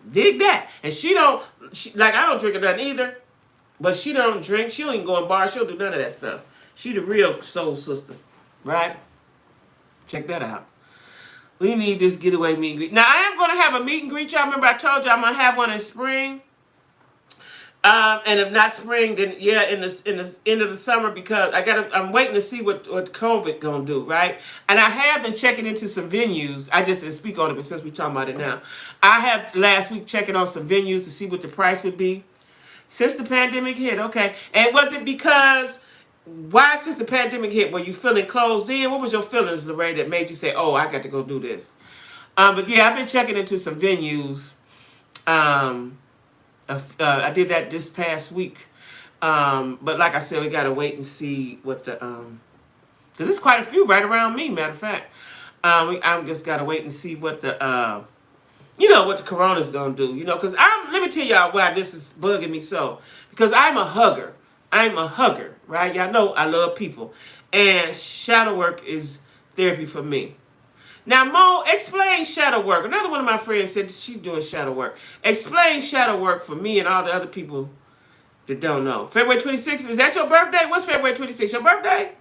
Dig that. And I don't drink or nothing either. But she don't drink. She don't even go in bars. She don't do none of that stuff. She the real soul sister. Right? Check that out. We need this getaway meet and greet. Now, I am going to have a meet and greet. Y'all remember I told you I'm going to have one in spring. And if not spring, then yeah, in the end of the summer, because I'm waiting to see what COVID gonna do, right? And I have been checking into some venues. I just didn't speak on it, but since we're talking about it now, I have last week checking on some venues to see what the price would be. Since the pandemic hit, okay. And was it because why since the pandemic hit? Were you feeling closed in? What was your feelings, Lorraine, that made you say, "Oh, I got to go do this"? But yeah, I've been checking into some venues. I did that this past week. But like I said, we got to wait and see what the, because there's quite a few right around me, matter of fact. I'm just got to wait and see what the, what the corona's going to do, because let me tell y'all why this is bugging me so. Because I'm a hugger. Right? Y'all know I love people. And shadow work is therapy for me. Now, Mo, explain shadow work. Another one of my friends said she's doing shadow work. Explain shadow work for me and all the other people that don't know. February 26th, is that your birthday? What's February 26th? Your birthday?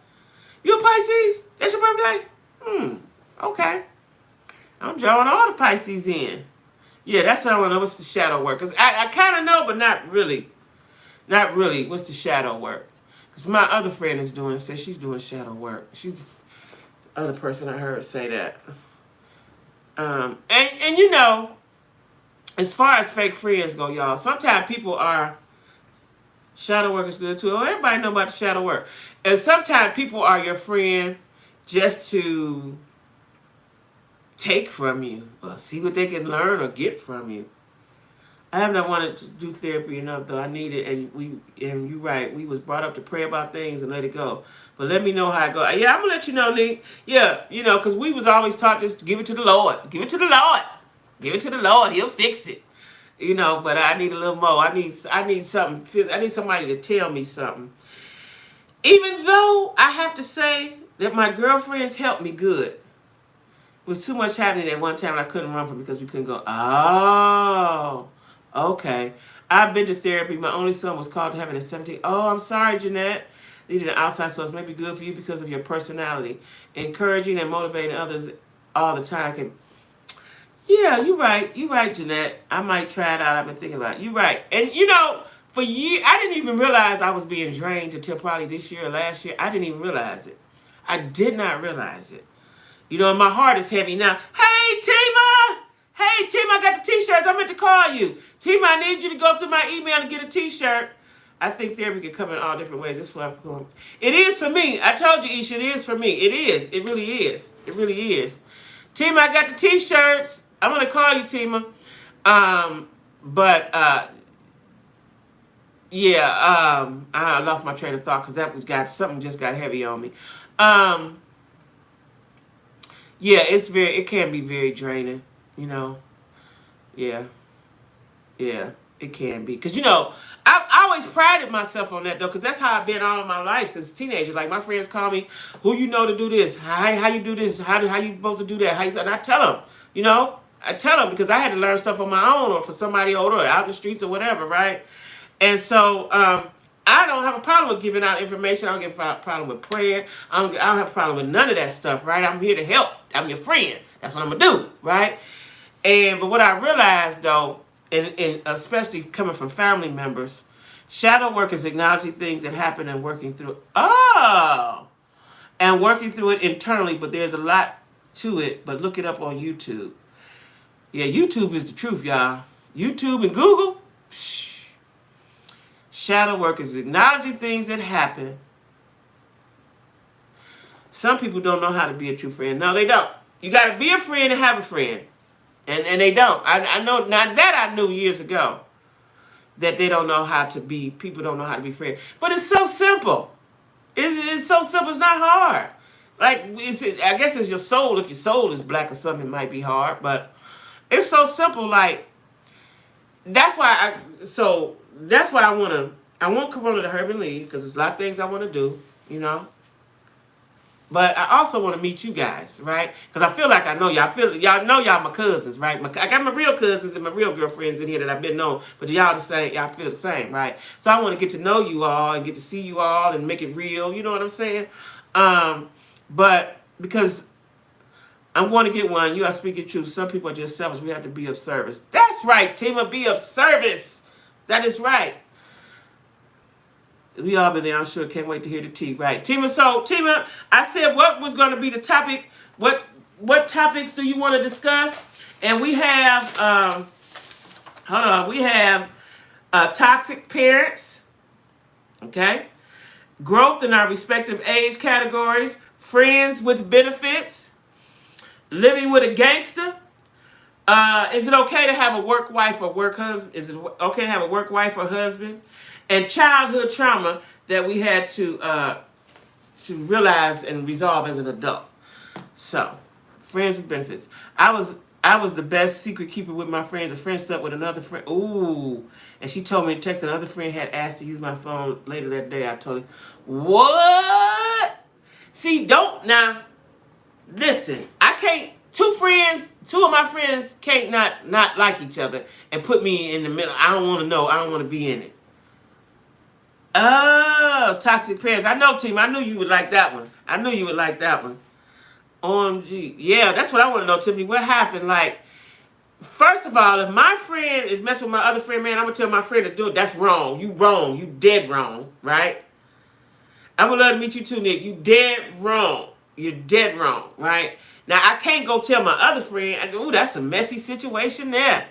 You a Pisces? That's your birthday? Okay. I'm drawing all the Pisces in. Yeah, that's what I want to know. What's the shadow work? Because I kind of know, but not really. Not really. What's the shadow work? Because my other friend says she's doing shadow work. She's other person I heard say that. And as far as fake friends go, y'all, sometimes people are, shadow work is good too. Oh, everybody know about the shadow work. And sometimes people are your friend just to take from you or see what they can learn or get from you. I have not wanted to do therapy enough, though. I need it, and you're right. We was brought up to pray about things and let it go. But let me know how I go. Yeah, I'm gonna let you know, Nick. Yeah, because we was always taught just to give it to the Lord. Give it to the Lord. Give it to the Lord. He'll fix it. But I need a little more. I need something. I need somebody to tell me something. Even though I have to say that my girlfriends helped me good. It was too much happening at one time and I couldn't run from it because we couldn't go. Oh. Okay. I've been to therapy. My only son was called to heaven at 17. Oh, I'm sorry, Jeanette. Needed an outside source. May be good for you because of your personality. Encouraging and motivating others all the time can. Yeah, you're right. You're right, Jeanette. I might try it out. I've been thinking about it. You're right. And for years, I didn't even realize I was being drained until probably this year or last year. I didn't even realize it. I did not realize it. And my heart is heavy now. Hey, Tima! Hey, Tim, I got the t-shirts. I meant to call you. Tim, I need you to go through my email and get a t-shirt. I think therapy can come in all different ways. It's going. It is for me. I told you, Isha, it is for me. It is. It really is. It really is. Tim, I got the t-shirts. I'm going to call you, Tima. I lost my train of thought because something just got heavy on me. It can be very draining. Yeah. It It can be. Because, you know, I always prided myself on that, though, because that's how I've been all of my life since a teenager. Like, my friends call me, who you know to do this? How you do this? How you supposed to do that? And I tell them, you know? I tell them because I had to learn stuff on my own or for somebody older or out in the streets or whatever, right? And so I don't have a problem with giving out information. I don't have a problem with praying. I don't have a problem with none of that stuff, right? I'm here to help. I'm your friend. That's what I'm going to do, right? But what I realized, though, and especially coming from family members, shadow work is acknowledging things that happen and working through and working through it internally, but there's a lot to it. But look it up on YouTube. Yeah, YouTube is the truth, y'all. YouTube and Google. Shadow work is acknowledging things that happen. Some people don't know how to be a true friend. No, they don't. You got to be a friend and have a friend. And they don't. I know, now that I knew years ago, that they don't know how to be, people don't know how to be friends. But it's so simple. It's so simple. It's not hard. Like, I guess it's your soul. If your soul is black or something, it might be hard. But it's so simple. Like, that's why I want Corona to hurry and leave, because there's a lot of things I want to do, you know. But I also want to meet you guys, right? Because I feel like I know y'all. Y'all know y'all my cousins, right? I got my real cousins and my real girlfriends in here that I've been known. But y'all the same. Y'all feel the same, right? So I want to get to know you all and get to see you all and make it real. You know what I'm saying? But because I want to get one, you are speaking truth. Some people are just selfish. We have to be of service. That's right, Tima. Be of service. That is right. We all been there, I'm sure. Can't wait to hear the tea. Right. Tima, I said what was going to be the topic. What topics do you want to discuss? And we have, hold on, we have toxic parents, okay? Growth in our respective age categories, friends with benefits, living with a gangster. Is it okay to have a work wife or work husband? Is it okay to have a work wife or husband? And childhood trauma that we had to realize and resolve as an adult. So, friends with benefits. I was the best secret keeper with my friends. A friend slept with another friend. Ooh. And she told me to text another friend had asked to use my phone later that day. I told her, what? See, now, listen, I can't, two of my friends can't not like each other and put me in the middle. I don't want to know. I don't want to be in it. Oh, toxic parents. I know, team. I knew you would like that one. OMG. Yeah, that's what I want to know, Tiffany. What happened? Like, first of all, if my friend is messing with my other friend, man, I'm going to tell my friend to do it. That's wrong. You wrong. You dead wrong, right? I would love to meet you too, Nick. You dead wrong. You're dead wrong, right? Now, I can't go tell my other friend. Ooh, that's a messy situation there.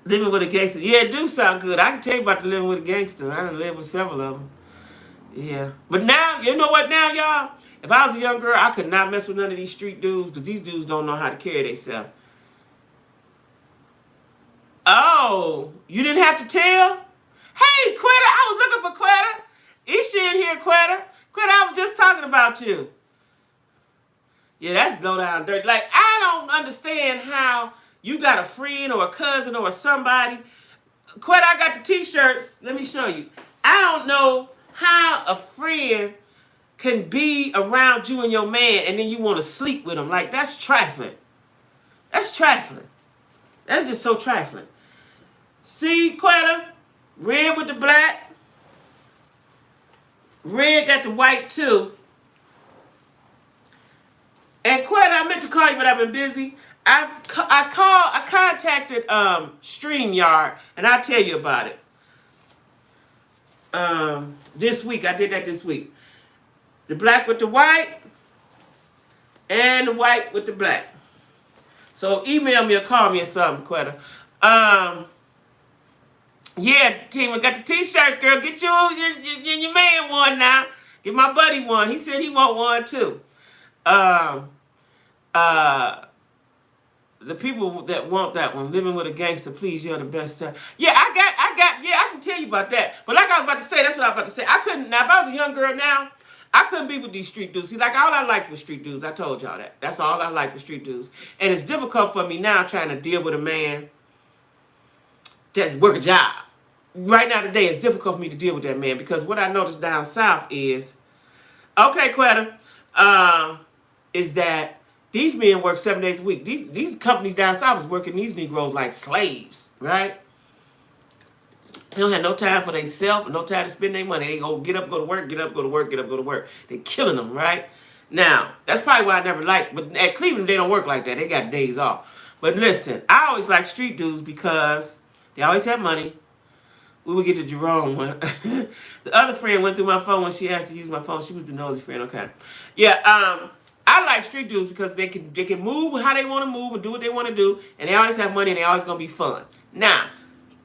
Living with a gangster. Yeah, it do sound good. I can tell you about the living with a gangster. I done lived with several of them. Yeah. But now, you know what now, y'all? If I was a young girl, I could not mess with none of these street dudes because these dudes don't know how to carry themselves. Oh, you didn't have to tell? Hey, Quetta, I was looking for Quetta. Is she in here, Quetta? Quetta, I was just talking about you. Yeah, that's blow down dirty. Like, I don't understand how you got a friend or a cousin or somebody. Quetta, I got the t-shirts. Let me show you. I don't know how a friend can be around you and your man and then you want to sleep with him. Like, that's trifling. That's trifling. That's just so trifling. See, Quetta? Red with the black. Red got the white too. And Quetta, I meant to call you, but I've been busy. I contacted StreamYard, and I'll tell you about it. This week, I did that this week. The black with the white, and the white with the black. So email me or call me or something, Quetta. Yeah, team, I got the t-shirts, girl. Get your man one now. Get my buddy one. He said he want one too. The people that want that one, living with a gangster, please, you're the best. Yeah, I can tell you about that. But like I was about to say, that's what I was about to say. I couldn't, now if I was a young girl now, I couldn't be with these street dudes. See, like all I liked was street dudes. I told y'all that. That's all I liked was street dudes. And it's difficult for me now trying to deal with a man that work a job. Right now today, it's difficult for me to deal with that man because what I noticed down south is, okay, Quetta, is that these men work 7 days a week. These companies down south is working these Negroes like slaves, right? They don't have no time for themselves, no time to spend their money. They go get up, go to work, get up, go to work, get up, go to work. They're killing them, right? Now, that's probably why I never liked, but at Cleveland, they don't work like that. They got days off. But listen, I always like street dudes because they always have money. We would get to Jerome one. The other friend went through my phone when she asked to use my phone. She was the nosy friend, okay. Yeah, I like street dudes because they can move how they want to move and do what they want to do, and they always have money and they always gonna be fun. Now,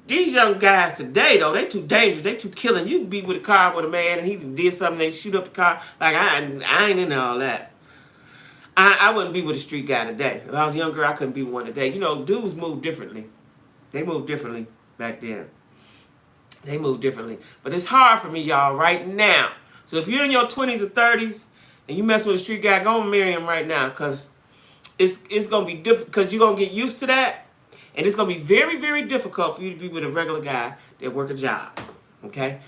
these young guys today, though, they too dangerous. They too killing. You can be with a car with a man and he did something, they shoot up the car. Like, I ain't into all that. I wouldn't be with a street guy today. If I was younger, I couldn't be with one today. You know, dudes move differently. They move differently back then. They move differently. But it's hard for me, y'all, right now. So if you're in your 20s or 30s and you mess with a street guy, go and marry him right now because it's going to be different because you're going to get used to that. And it's going to be very, very difficult for you to be with a regular guy that work a job, okay?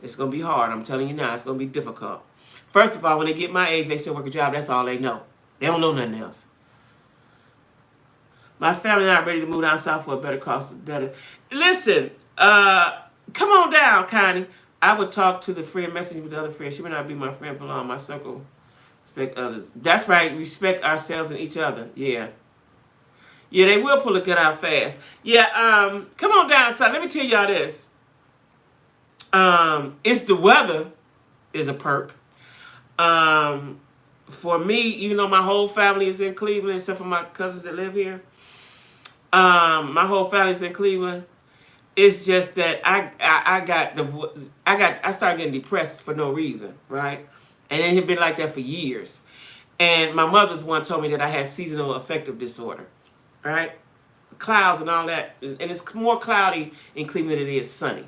It's going to be hard. I'm telling you now. It's going to be difficult. First of all, when they get my age, they still work a job. That's all they know. They don't know nothing else. My family and I are ready to move down south for a better cost. Better. Listen, come on down, Connie. I would talk to the friend, message with the other friend. She may not be my friend for long. My circle, respect others. That's right. Respect ourselves and each other. Yeah. Yeah, they will pull a gun out fast. Yeah, come on down, son. Let me tell y'all this. It's the weather is a perk. For me, even though my whole family is in Cleveland, except for my cousins that live here, my whole family's in Cleveland. It's just that I started getting depressed for no reason, right? And it had been like that for years. And my mother's one told me that I had seasonal affective disorder. Right? Clouds and all that. And it's more cloudy in Cleveland than it is sunny.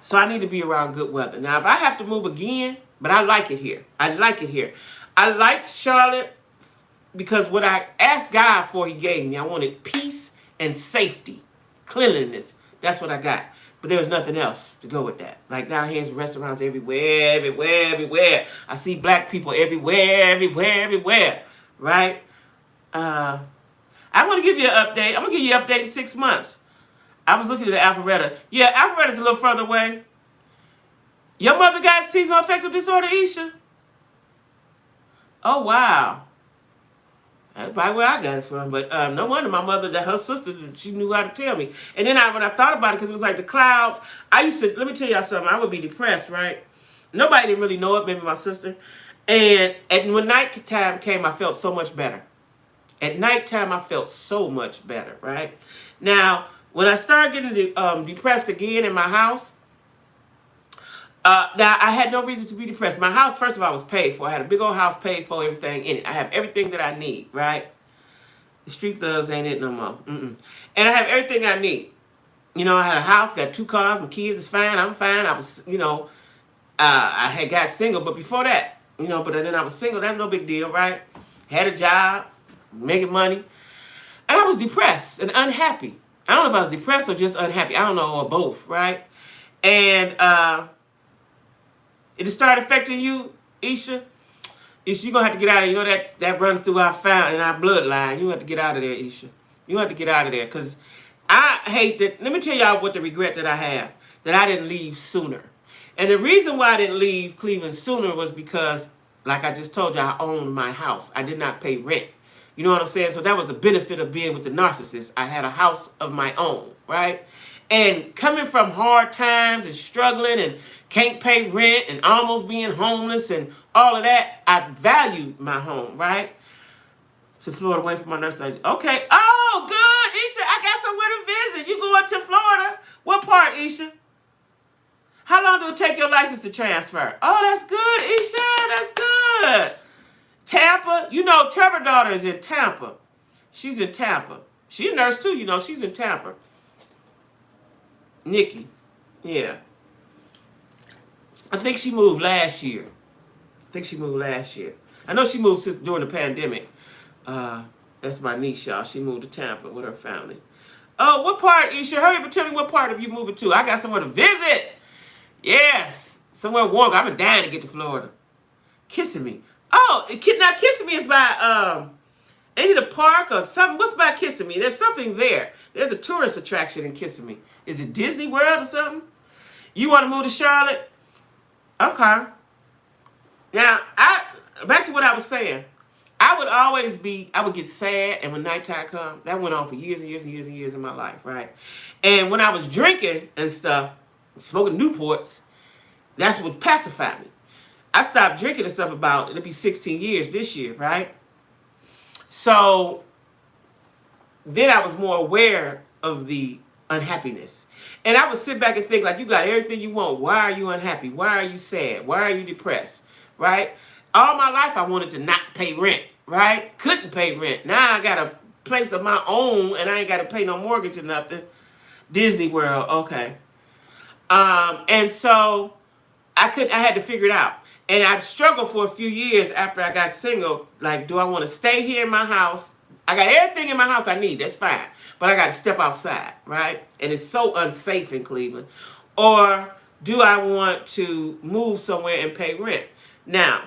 So I need to be around good weather. Now, if I have to move again, but I like it here. I like it here. I liked Charlotte because what I asked God for, he gave me. I wanted peace and safety, cleanliness. That's what I got. But there was nothing else to go with that. Like down here, there's restaurants everywhere. I see black people everywhere. Right? I'm going to give you an update. I'm going to give you an update in 6 months. I was looking at Alpharetta. Yeah, Alpharetta's a little further away. Your mother got seasonal affective disorder, Isha? Oh, wow. That's probably where I got it from. But no wonder my mother, that her sister, she knew how to tell me. And then when I thought about it, because it was like the clouds, let me tell y'all something. I would be depressed, right? Nobody didn't really know it, maybe my sister. And when night time came, I felt so much better. At nighttime, I felt so much better, right? Now, when I started getting depressed again in my house, now I had no reason to be depressed. My house, first of all, was paid for. I had a big old house paid for, everything in it. I have everything that I need, right? The street thugs ain't it no more. And I have everything I need. You know, I had a house, got 2 cars, my kids is fine, I'm fine. I was, I had got single, but before that, but then I was single, that's no big deal, right? Had a job. Making money. And I was depressed and unhappy. I don't know if I was depressed or just unhappy. I don't know, or both, right? And it started affecting you, Isha. Isha, you're going to have to get out of there. That runs through our family and our bloodline. You have to get out of there, Isha. You have to get out of there. Because I hate that. Let me tell y'all what the regret that I have. That I didn't leave sooner. And the reason why I didn't leave Cleveland sooner was because, like I just told you, I owned my house. I did not pay rent. You know what I'm saying? So that was a benefit of being with the narcissist. I had a house of my own, right? And coming from hard times and struggling and can't pay rent and almost being homeless and all of that, I valued my home, right? To Florida, waiting for my nurse. Okay. Oh, good, Isha. I got somewhere to visit. You going to Florida? What part, Isha? How long do it take your license to transfer? Oh, that's good, Isha. That's good. Tampa, Trevor's daughter is in Tampa. She's in Tampa. She's a nurse too, she's in Tampa. Nikki, yeah. I think she moved last year. think she moved last year. I know she moved since during the pandemic. That's my niece, y'all. She moved to Tampa with her family. Oh, what part, Isha? Hurry up and tell me what part of you moving to. I got somewhere to visit. Yes. Somewhere warm. I've been dying to get to Florida. Kissimmee. Oh, now Kissimmee is by ain't it a park or something? What's by Kissimmee? There's something there. There's a tourist attraction in Kissimmee. Is it Disney World or something? You want to move to Charlotte? Okay. Now, back to what I was saying. I would get sad, and when nighttime come, that went on for years and years and years and years in my life, right? And when I was drinking and stuff, smoking Newports, that's what pacified me. I stopped drinking and stuff it'll be 16 years this year, right? So then I was more aware of the unhappiness. And I would sit back and think, like, you got everything you want. Why are you unhappy? Why are you sad? Why are you depressed? Right? All my life I wanted to not pay rent, right? Couldn't pay rent. Now I got a place of my own and I ain't got to pay no mortgage or nothing. Disney World, okay. And so I had to figure it out. And I struggled for a few years after I got single. Like, do I want to stay here in my house? I got everything in my house I need. That's fine. But I got to step outside, right? And it's so unsafe in Cleveland. Or do I want to move somewhere and pay rent? Now,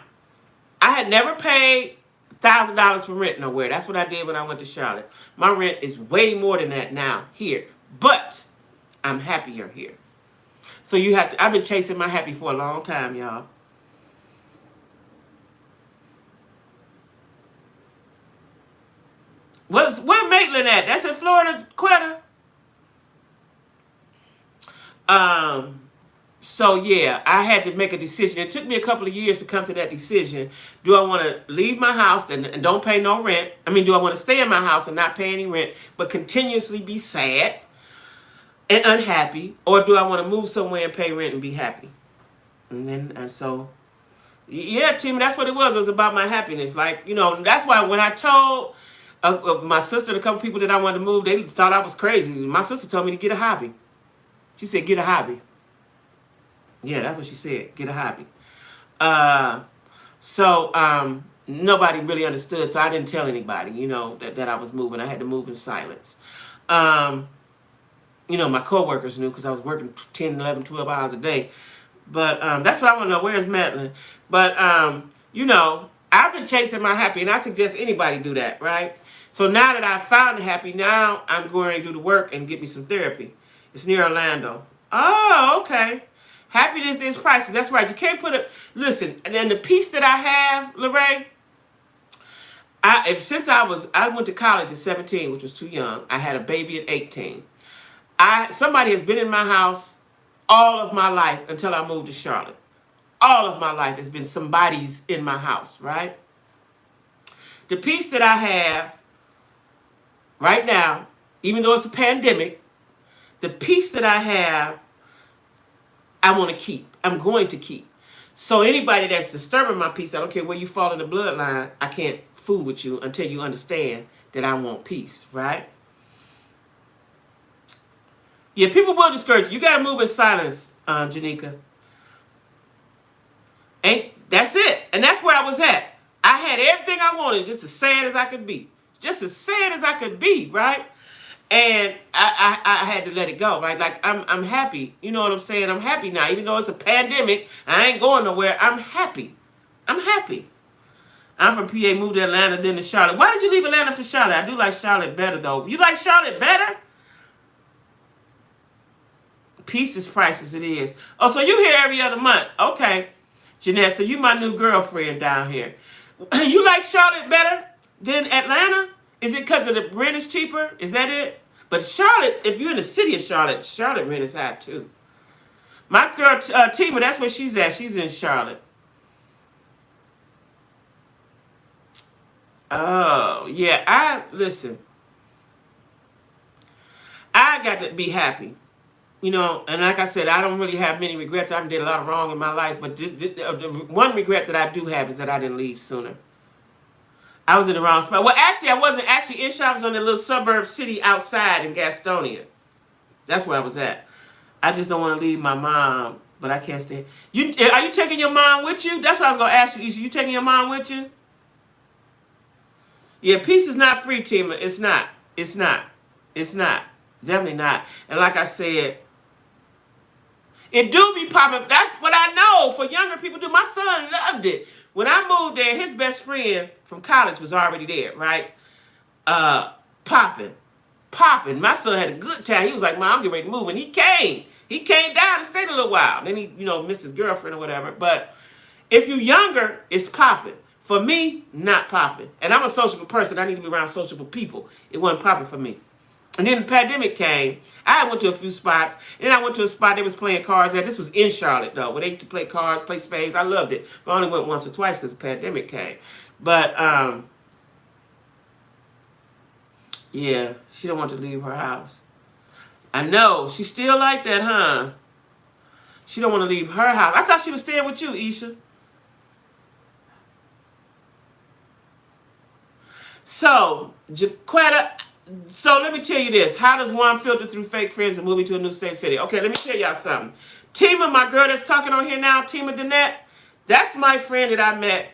I had never paid $1,000 for rent nowhere. That's what I did when I went to Charlotte. My rent is way more than that now here. But I'm happier here. So I've been chasing my happy for a long time, y'all. Where Maitland at? That's in Florida, Quetta. So yeah, I had to make a decision. It took me a couple of years to come to that decision. Do I want to leave my house and don't pay no rent? I mean, do I want to stay in my house and not pay any rent, but continuously be sad and unhappy? Or do I want to move somewhere and pay rent and be happy? And so, yeah, Tim, that's what it was. It was about my happiness. Like, that's why when I told my sister and a couple people that I wanted to move, they thought I was crazy. My sister told me to get a hobby. She said, get a hobby. Yeah, that's what she said. Get a hobby. So nobody really understood. So I didn't tell anybody, that I was moving. I had to move in silence. My coworkers knew because I was working 10, 11, 12 hours a day. But that's what I want to know. Where's Madeline? But, I've been chasing my happy, and I suggest anybody do that, right? So now that I've found happy, now I'm going to do the work and get me some therapy. It's near Orlando. Oh, okay. Happiness is priceless. That's right. You can't put it. Listen, and then the peace that I have, Lorraine, since I went to college at 17, which was too young. I had a baby at 18. Somebody has been in my house all of my life until I moved to Charlotte. All of my life has been somebody's in my house, right? The peace that I have right now, even though it's a pandemic, the peace that I have, I want to keep. I'm going to keep. So anybody that's disturbing my peace, I don't care where you fall in the bloodline, I can't fool with you until you understand that I want peace, right? Yeah, people will discourage you. You got to move in silence, Janika. That's it. And that's where I was at. I had everything I wanted, just as sad as I could be. Just as sad as I could be, right? And I had to let it go, right? Like, I'm happy. You know what I'm saying? I'm happy now. Even though it's a pandemic, I ain't going nowhere. I'm happy. I'm happy. I'm from PA, moved to Atlanta, then to Charlotte. Why did you leave Atlanta for Charlotte? I do like Charlotte better, though. You like Charlotte better? Peace is priceless, it is. Oh, so you here every other month. Okay. Jeanette, so you my new girlfriend down here. You like Charlotte better than Atlanta? Is it because of the rent is cheaper? Is that it? But Charlotte, if you're in the city of Charlotte, Charlotte rent is high too. My girl, Tima, that's where she's at. She's in Charlotte. Oh, yeah. Listen. I got to be happy. And like I said, I don't really have many regrets. I did a lot of wrong in my life. But the one regret that I do have is that I didn't leave sooner. I was in the wrong spot. Well, actually, I wasn't actually in Charlotte. I was on the little suburb city outside in Gastonia. That's where I was at. I just don't want to leave my mom but I can't stay. Are you taking your mom with you? That's what I was gonna ask you, Isha. You taking your mom with you? Yeah, peace is not free, Tima. It's not. It's not. It's not. Definitely not. And like I said, it do be popping. That's what I know for younger people do. My son loved it. When I moved there, his best friend from college was already there, right? Popping. Popping. My son had a good time. He was like, Mom, I'm getting ready to move. And he came. He came down and stayed a little while. Then he, missed his girlfriend or whatever. But if you're younger, it's popping. For me, not popping. And I'm a sociable person. I need to be around sociable people. It wasn't popping for me. And then the pandemic came. I went to a few spots. And then I went to a spot they was playing cards at. This was in Charlotte, though, where they used to play cards, play spades. I loved it. But I only went once or twice because the pandemic came. But, yeah, she don't want to leave her house. I know. She's still like that, huh? She don't want to leave her house. I thought she was staying with you, Isha. So, Jaquetta, so let me tell you this. How does one filter through fake friends and moving to a new state city? Okay, let me tell y'all something. Tima, my girl that's talking on here now, Tima Danette, that's my friend that I met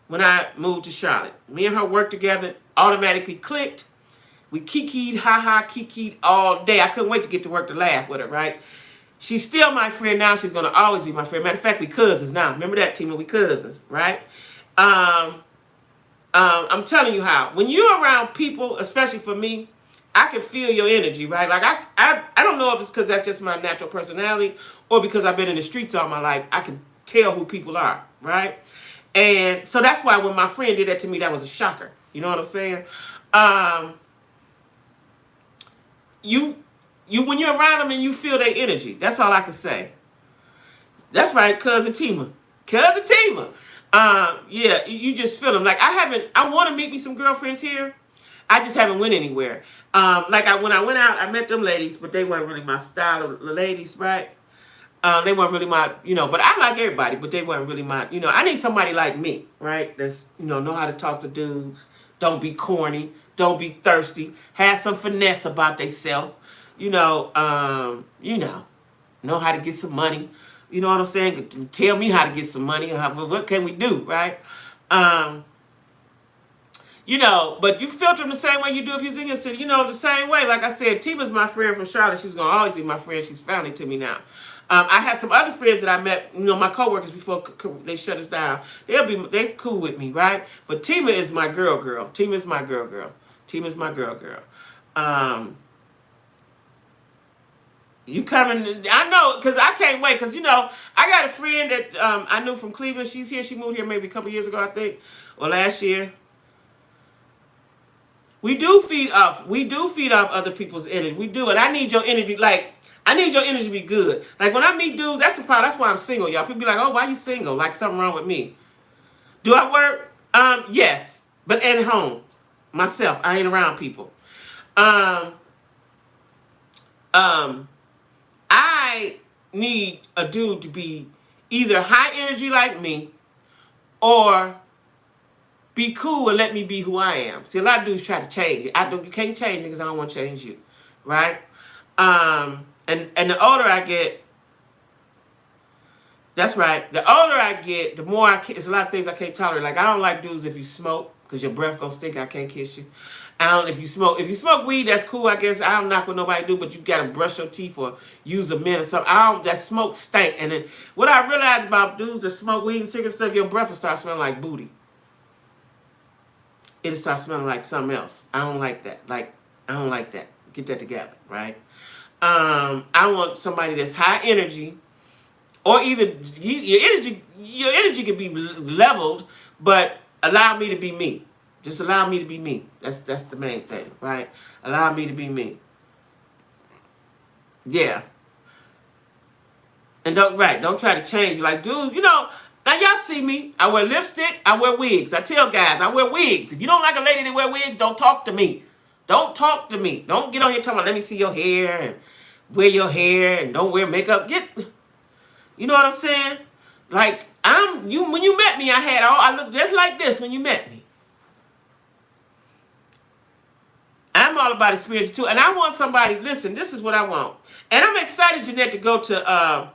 when I moved to Charlotte. Me and her worked together, automatically clicked. We kikied, kikied all day. I couldn't wait to get to work to laugh with her, right? She's still my friend now. She's going to always be my friend. Matter of fact, we cousins now. Remember that, Tima? We cousins, right? I'm telling you how. When you're around people, especially for me, I can feel your energy, right? Like, I don't know if it's because that's just my natural personality or because I've been in the streets all my life. I can tell who people are, right? And so that's why when my friend did that to me, that was a shocker. You know what I'm saying? When you're around them and you feel their energy. That's all I can say. That's right, Cousin Tima. Cousin Tima. Yeah, you just feel them. Like, I want to meet me some girlfriends here. I just haven't went anywhere. When I went out, I met them ladies, but they weren't really my style of ladies, right? They weren't really my, but I like everybody, but they weren't really my, I need somebody like me, right? That's, know how to talk to dudes. Don't be corny. Don't be thirsty. Have some finesse about themselves. Know how to get some money. You know what I'm saying? Tell me how to get some money. What can we do, right? But you filter them the same way you do if you're in your city. The same way. Like I said, Tima's my friend from Charlotte. She's going to always be my friend. She's family to me now. I have some other friends that I met, my coworkers before they shut us down. They're cool with me, right? But Tima is my girl. Tima is my girl. Tima's my girl. You coming? I know, because I can't wait. Because, I got a friend that I knew from Cleveland. She's here. She moved here maybe a couple years ago, I think, or last year. We do feed off other people's energy. We do. And I need your energy. Like, I need your energy to be good. Like, when I meet dudes, that's the problem. That's why I'm single, y'all. People be like, oh, why you single? Like, something wrong with me. Do I work? Yes. But at home. Myself. I ain't around people. I need a dude to be either high energy like me or be cool and let me be who I am. See, a lot of dudes try to change it. You can't change me because I don't want to change you, right? And the older I get, that's right. The older I get, the more there's a lot of things I can't tolerate. Like, I don't like dudes if you smoke because your breath gonna stink. I can't kiss you. If you smoke weed, that's cool, I guess. I don't knock what nobody do, but you gotta brush your teeth or use a mint or something. That smoke stank. And then what I realized about dudes that smoke weed and cigarette stuff, your breath will start smelling like booty. It'll start smelling like something else. I don't like that. I don't like that. Get that together, right? I want somebody that's high energy, or either your energy can be leveled, but allow me to be me. Just allow me to be me. That's the main thing, right? Allow me to be me. Yeah. And don't try to change. Like, dude, now y'all see me. I wear lipstick. I wear wigs. I tell guys, I wear wigs. If you don't like a lady that wear wigs, don't talk to me. Don't talk to me. Don't get on here talking about, let me see your hair and wear your hair and don't wear makeup. You know what I'm saying? Like, when you met me, I looked just like this when you met me. I'm all about experience too. And I want somebody, listen, this is what I want. And I'm excited, Jeanette, to go to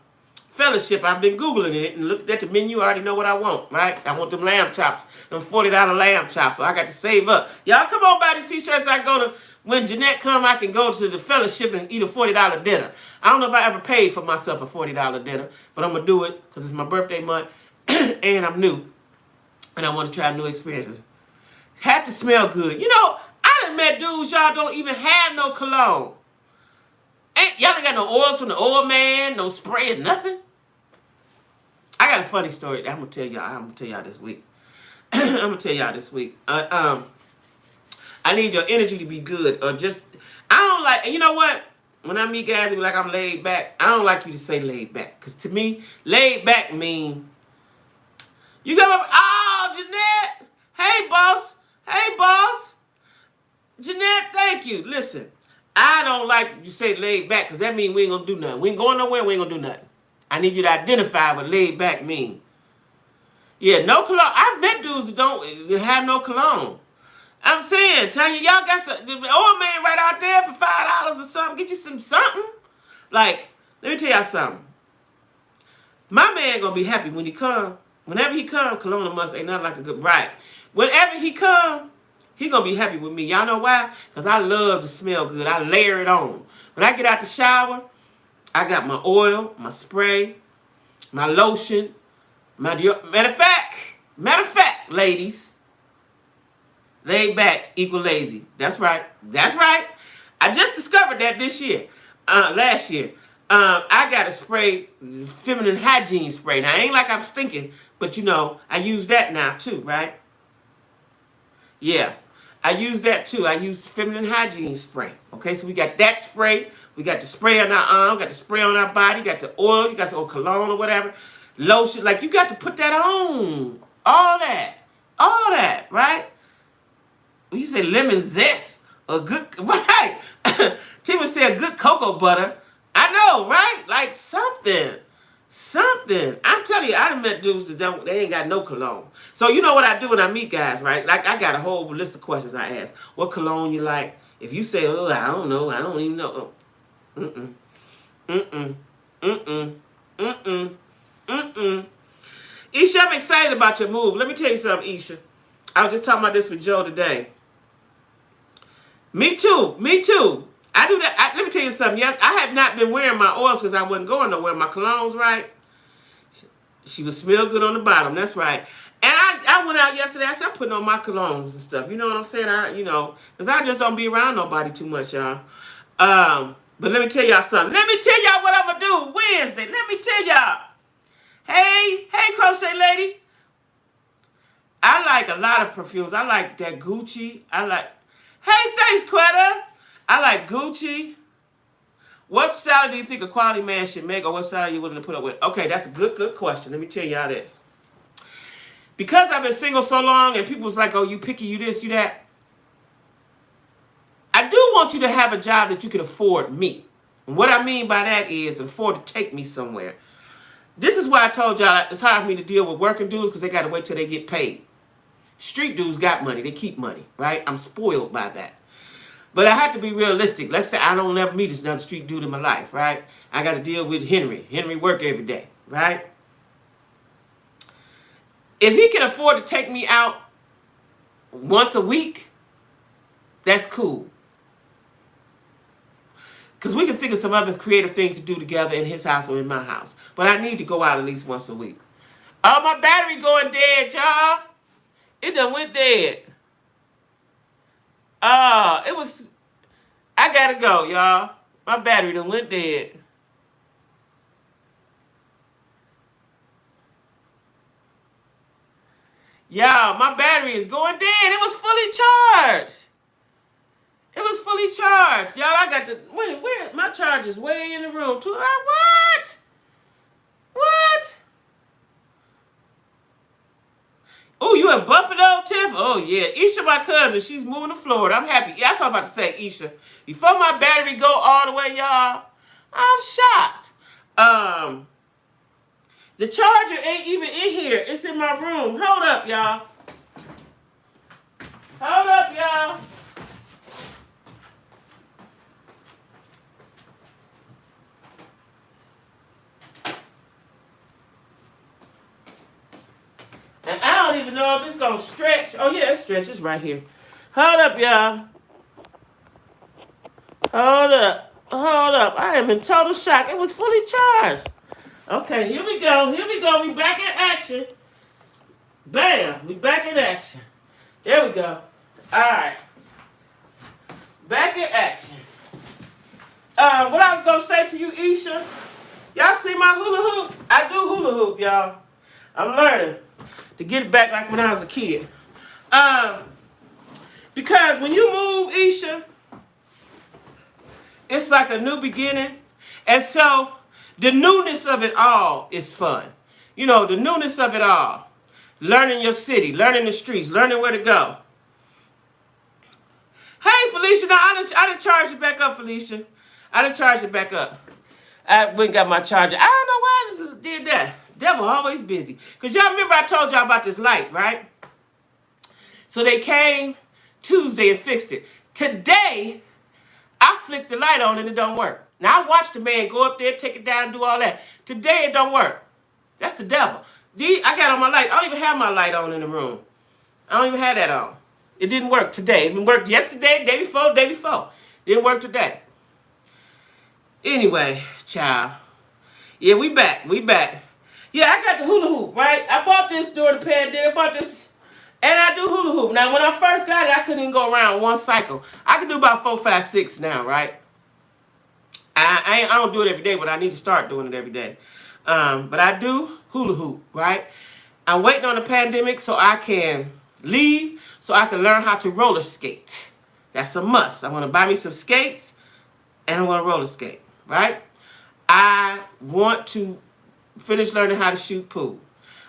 Fellowship. I've been Googling it and looked at the menu. I already know what I want, right? I want them lamb chops, them $40 lamb chops. So I got to save up. Y'all come on buy the t-shirts. I go to, when Jeanette come, I can go to the Fellowship and eat a $40 dinner. I don't know if I ever paid for myself a $40 dinner, but I'm going to do it because it's my birthday month and I'm new. And I want to try new experiences. Had to smell good. You know, I done met dudes, y'all don't even have no cologne. Y'all ain't got no oils from the oil man, no spray or nothing. I got a funny story I'm gonna tell y'all this week. I'm gonna tell y'all this week. I need your energy to be good. Or just, I don't like, you know what? When I meet guys, they be like, I'm laid back. I don't like you to say laid back. Because to me, laid back mean, you come up, oh, Jeanette. Hey, boss. Hey, boss. Jeanette, thank you. Listen, I don't like you say laid back because that means we ain't going to do nothing. We ain't going nowhere. We ain't going to do nothing. I need you to identify what laid back mean. Yeah, no cologne. I've met dudes that don't have no cologne. I'm saying, Tanya, y'all got some, the old man right out there for $5 or something. Get you something. Like, let me tell y'all something. My man going to be happy when he come. Whenever he come, cologne and must ain't nothing like a good, right. Whenever he come, he going to be happy with me. Y'all know why? Because I love to smell good. I layer it on. When I get out the shower, I got my oil, my spray, my lotion, my deodorant. Matter of fact, ladies, laid back equal lazy. That's right. That's right. I just discovered that this year, last year. I got a spray, feminine hygiene spray. Now, it ain't like I'm stinking, but you know, I use that now too, right? Yeah, I use that too. I use feminine hygiene spray. Okay, so we got that spray. We got the spray on our arm, got the spray on our body, got the oil, you got some cologne or whatever, lotion. Like, you got to put that on. All that, right? You say lemon zest, a good, right? People say a good cocoa butter. I know, right? Like something. I'm telling you, I done met dudes that they ain't got no cologne. So you know what I do when I meet guys, right? Like, I got a whole list of questions I ask. What cologne you like? If you say, oh, I don't know, I don't even know. Mm-mm. Mm-mm. Mm-mm. Mm-mm. Mm-mm. Isha, I'm excited about your move. Let me tell you something, Isha. I was just talking about this with Joe today. Me too. I do that. Let me tell you something. Yeah, I have not been wearing my oils because I wasn't going nowhere. My colognes, right? She would smell good on the bottom. That's right. And I went out yesterday. I said, I'm putting on my colognes and stuff. You know what I'm saying? Because I just don't be around nobody too much, y'all. But let me tell y'all something. Let me tell y'all what I'm going to do Wednesday. Let me tell y'all. Hey, crochet lady. I like a lot of perfumes. I like that Gucci. Hey, thanks, Quetta. I like Gucci. What salary do you think a quality man should make, or what salary are you willing to put up with? Okay, that's a good question. Let me tell y'all this. Because I've been single so long and people was like, oh, you picky, you this, you that. I do want you to have a job that you can afford me. And what I mean by that is afford to take me somewhere. This is why I told y'all it's hard for me to deal with working dudes because they got to wait till they get paid. Street dudes got money. They keep money, right? I'm spoiled by that. But I have to be realistic. Let's say I don't ever meet another street dude in my life, right? I got to deal with Henry. Henry work every day, right? If he can afford to take me out once a week, that's cool. Because we can figure some other creative things to do together in his house or in my house. But I need to go out at least once a week. Oh, my battery going dead, y'all. It done went dead. I gotta go, y'all. My battery done went dead. Y'all, my battery is going dead. It was fully charged. Y'all, I got the, where my charger's way in the room too. What? Oh, you in Buffalo, Tiff? Oh, yeah. Isha, my cousin, she's moving to Florida. I'm happy. Yeah, that's what I'm about to say, Isha. Before my battery go all the way, y'all, I'm shocked. The charger ain't even in here. It's in my room. Hold up, y'all. know if it's going to stretch. Oh, yeah, it stretches right here. Hold up, y'all. Hold up. Hold up. I am in total shock. It was fully charged. Okay, here we go. Here we go. We back in action. Bam. We back in action. There we go. All right. Back in action. What I was going to say to you, Isha, y'all see my hula hoop? I do hula hoop, y'all. I'm learning to get it back like when I was a kid. Because when you move, Isha, it's like a new beginning. And so the newness of it all is fun. You know, the newness of it all. Learning your city, learning the streets, learning where to go. Hey, Felicia, now I done charged it back up, Felicia. I done charged it back up. I went and got my charger. I don't know why I did that. Devil always busy. Because y'all remember I told y'all about this light, right? So they came Tuesday and fixed it. Today, I flicked the light on and it don't work. Now, I watched the man go up there, take it down, do all that. Today, it don't work. That's the devil. I got on my light. I don't even have my light on in the room. I don't even have that on. It didn't work today. It didn't work yesterday, day before. Didn't work today. Anyway, child. Yeah, we back. Yeah, I got the hula hoop, right? I bought this during the pandemic. I bought this, and I do hula hoop. Now, when I first got it, I couldn't even go around one cycle. I can do about 4, 5, 6 now, right? I don't do it every day, but I need to start doing it every day. But I do hula hoop, right? I'm waiting on the pandemic so I can leave, so I can learn how to roller skate. That's a must. I'm going to buy me some skates, and I'm going to roller skate, right? I want to finish learning how to shoot pool.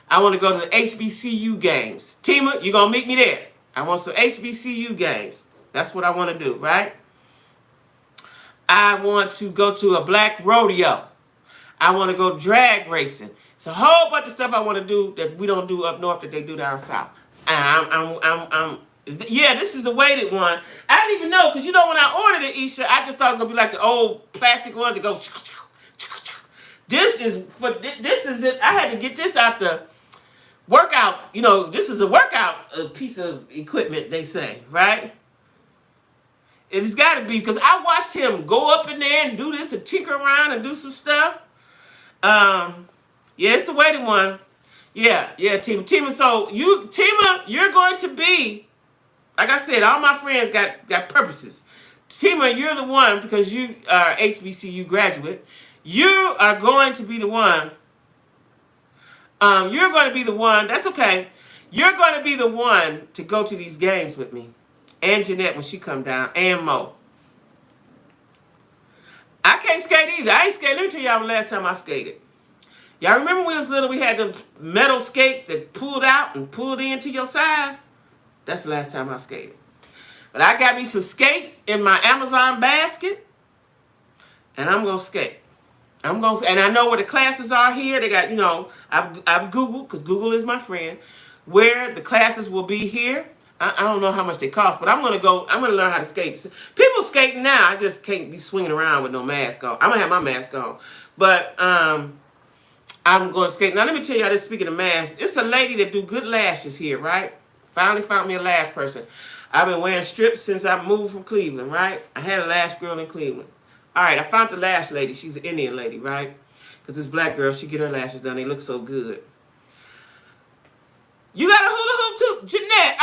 I want to go to the HBCU games. Tima, you're going to meet me there. I want some HBCU games. That's what I want to do, right? I want to go to a black rodeo. I want to go drag racing. It's a whole bunch of stuff I want to do that we don't do up north that they do down south. And yeah, this is the weighted one. I didn't even know, because you know when I ordered it, Isha, I just thought it was going to be like the old plastic ones that go. This is it. I had to get this out the workout. You know, this is a workout piece of equipment, they say, right? It's got to be, because I watched him go up in there and do this and tinker around and do some stuff. Yeah, it's the weighted one. Yeah, Tima. So Tima, you're going to be, like I said, all my friends got purposes. Tima, you're the one, because you are HBCU graduate. You are going to be the one. You're going to be the one. That's okay. You're going to be the one to go to these games with me. And Jeanette when she come down. And Mo. I can't skate either. I ain't skated. Let me tell y'all the last time I skated. Y'all remember when we was little, we had them metal skates that pulled out and pulled into your size? That's the last time I skated. But I got me some skates in my Amazon basket. And I'm going to skate. And I know where the classes are here. They got, you know, I've Googled, because Google is my friend, where the classes will be here. I don't know how much they cost, but I'm going to learn how to skate. People skating now, I just can't be swinging around with no mask on. I'm going to have my mask on. But I'm going to skate. Now, let me tell you this, speaking of masks. It's a lady that do good lashes here, right? Finally found me a lash person. I've been wearing strips since I moved from Cleveland, right? I had a lash girl in Cleveland. All right, I found the lash lady. She's an Indian lady, right? Because this black girl, she get her lashes done. They look so good. You got a hula hoop too? Jeanette,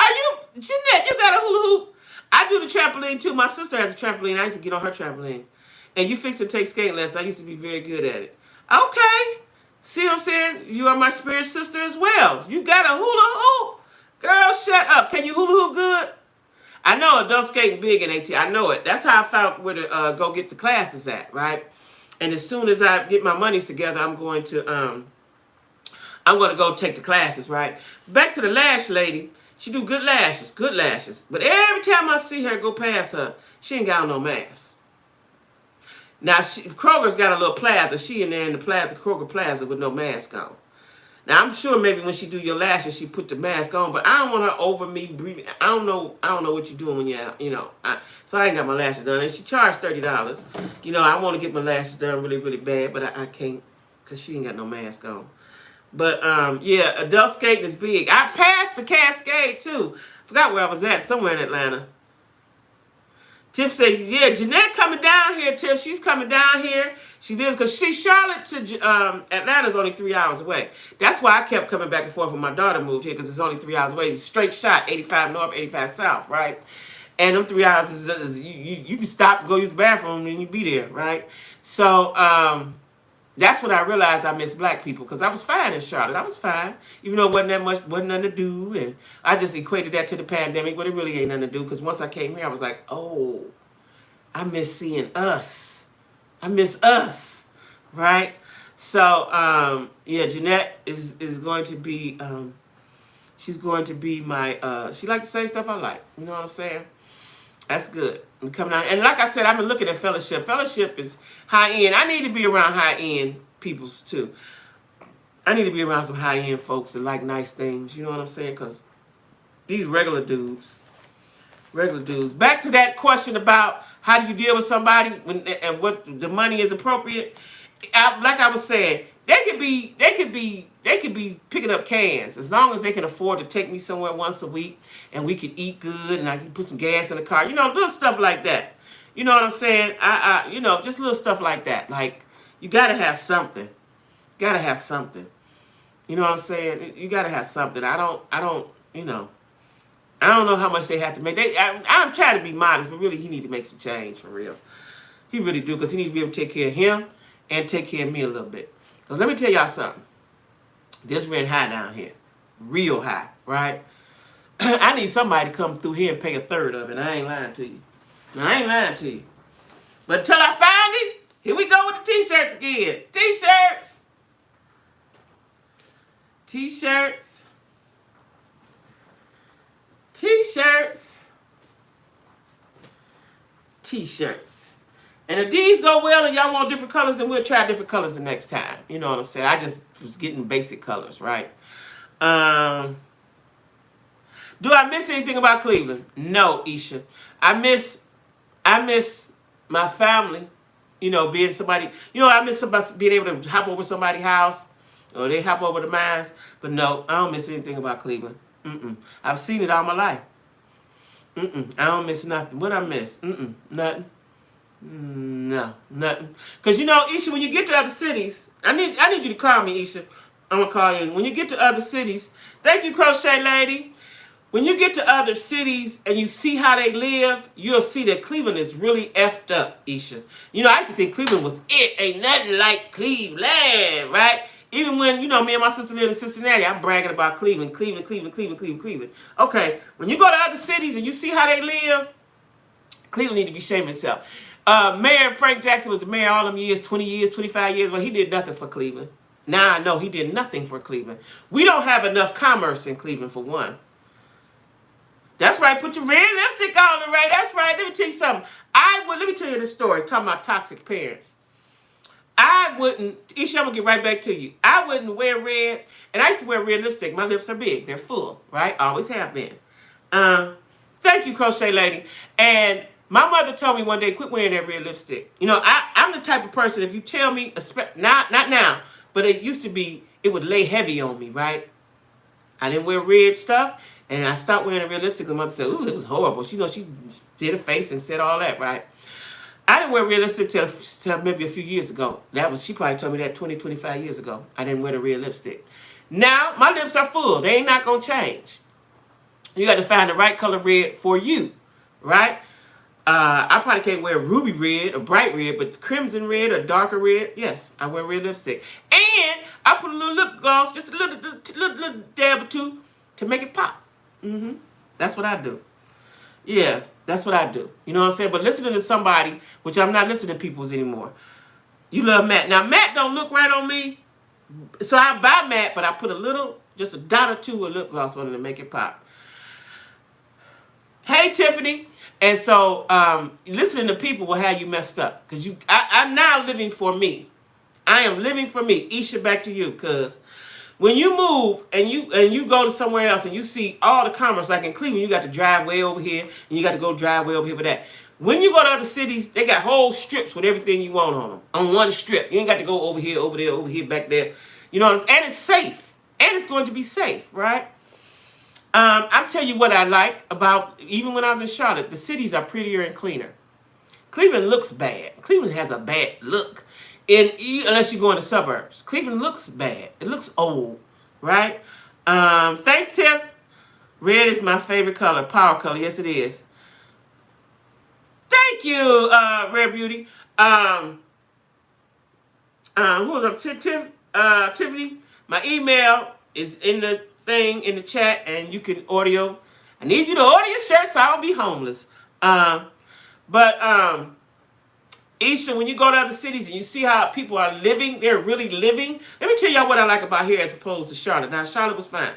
you got a hula hoop? I do the trampoline too. My sister has a trampoline. I used to get on her trampoline. And you fix and take skating lessons. I used to be very good at it. Okay. See what I'm saying? You are my spirit sister as well. You got a hula hoop? Girl, shut up. Can you hula hoop good? I know adult skating big in AT. I know it. That's how I found where to go get the classes at, right? And as soon as I get my monies together, I'm going to go take the classes, right? Back to the lash lady. She do good lashes. But every time I see her go past her, she ain't got on no mask. Now, Kroger's got a little plaza. She in there in the plaza, Kroger Plaza, with no mask on. Now, I'm sure maybe when she do your lashes, she put the mask on, but I don't want her over me breathing. I don't know what you're doing when you're out, you know. So I ain't got my lashes done. And she charged $30. You know, I want to get my lashes done really, really bad, but I can't, because she ain't got no mask on. But yeah, adult skating is big. I passed the Cascade too. Forgot where I was at, somewhere in Atlanta. Tiff said, yeah, Jeanette coming down here, Tiff. She's coming down here. She lives, because Charlotte to Atlanta's only 3 hours away. That's why I kept coming back and forth when my daughter moved here, because it's only 3 hours away. It's straight shot, 85 north, 85 south, right? And them 3 hours is you can stop and go use the bathroom and you be there, right? So that's when I realized I miss black people, because I was fine in Charlotte. I was fine, even though it wasn't nothing to do, and I just equated that to the pandemic, but it really ain't nothing to do, because once I came here, I was like, oh, I miss seeing us. I miss us, right? So yeah, Jeanette is going to be she's going to be my she likes the same stuff I like. You know what I'm saying? That's good. I'm coming out, and like I said, I've been looking at Fellowship. Fellowship is high end. I need to be around high end peoples too. I need to be around some high end folks that like nice things. You know what I'm saying? Because these regular dudes. Back to that question about how do you deal with somebody when and what the money is appropriate. Like I was saying, they could be picking up cans as long as they can afford to take me somewhere once a week and we can eat good and I can put some gas in the car. You know, little stuff like that. You know what I'm saying? You know, just little stuff like that. Like, you gotta have something. Gotta have something. You know what I'm saying? You gotta have something. I don't, you know. I don't know how much they have to make. I'm trying to be modest, but really he need to make some change for real. He really do, because he needs to be able to take care of him and take care of me a little bit. Because let me tell y'all something. This rent high down here. Real high, right? I need somebody to come through here and pay a third of it. I ain't lying to you. But until I find it, here we go with the t-shirts again. T-shirts. And if these go well and y'all want different colors, then we'll try different colors the next time. You know what I'm saying? I just was getting basic colors, right? Do I miss anything about Cleveland? No, Isha. I miss my family. You know, being somebody. You know, I miss being able to hop over somebody's house, or they hop over to mine. But no, I don't miss anything about Cleveland. I've seen it all my life. I don't miss nothing. What I miss? Nothing. No, nothing. Because, you know, Isha, when you get to other cities, I need you to call me, Isha. I'm going to call you. When you get to other cities, thank you, Crochet Lady. When you get to other cities and you see how they live, you'll see that Cleveland is really effed up, Isha. You know, I used to think Cleveland was it. Ain't nothing like Cleveland, right? Even when, you know, me and my sister live in Cincinnati, I'm bragging about Cleveland. Okay, when you go to other cities and you see how they live, Cleveland need to be shaming itself. Mayor Frank Jackson was the mayor all them years, 20 years, 25 years. Well, he did nothing for Cleveland. Now I know he did nothing for Cleveland. We don't have enough commerce in Cleveland, for one. That's right. Put your red lipstick on, right? That's right. Let me tell you something. Let me tell you this story, talking about toxic parents. I wouldn't, Isha, I'm going to get right back to you. I wouldn't wear red, and I used to wear red lipstick. My lips are big. They're full, right? Always have been. Thank you, Crochet Lady. And my mother told me one day, quit wearing that red lipstick. You know, I'm the type of person, if you tell me, not now, but it used to be, it would lay heavy on me, right? I didn't wear red stuff, and I stopped wearing a red lipstick, and mother said, ooh, it was horrible. You know, she did her face and said all that, right? I didn't wear red lipstick till maybe a few years ago. She probably told me that 20, 25 years ago. I didn't wear the red lipstick. Now, my lips are full. They ain't not going to change. You got to find the right color red for you, right? I probably can't wear ruby red or bright red, but crimson red or darker red, yes, I wear red lipstick. And I put a little lip gloss, just a little dab or two to make it pop. That's what I do. Yeah, that's what I do. You know what I'm saying? But listening to somebody, which I'm not listening to people's anymore. You love Matt. Now, Matt don't look right on me, so I buy Matt, but I put just a dot or two of lip gloss on it to make it pop. Hey, Tiffany. And so, listening to people will have you messed up. Because I'm now living for me. I am living for me. Isha, back to you. Because when you move and you go to somewhere else and you see all the commerce, like in Cleveland, you got to drive way over here. And you got to go drive way over here for that. When you go to other cities, they got whole strips with everything you want on them. On one strip. You ain't got to go over here, over there, over here, back there. You know, and it's safe. And it's going to be safe, right? I'll tell you what I like about, even when I was in Charlotte, the cities are prettier and cleaner. Cleveland looks bad. Cleveland has a bad look. Unless you go in the suburbs. Cleveland looks bad. It looks old, right? Thanks, Tiff. Red is my favorite color. Power color. Yes, it is. Thank you, Rare Beauty. Who was up? Tiffany. My email is in the thing in the chat, and you can audio. I need you to order your shirt so I don't be homeless. But Isha, when you go to other cities and you see how people are living, they're really living. Let me tell y'all what I like about here as opposed to Charlotte. Now, Charlotte was fine.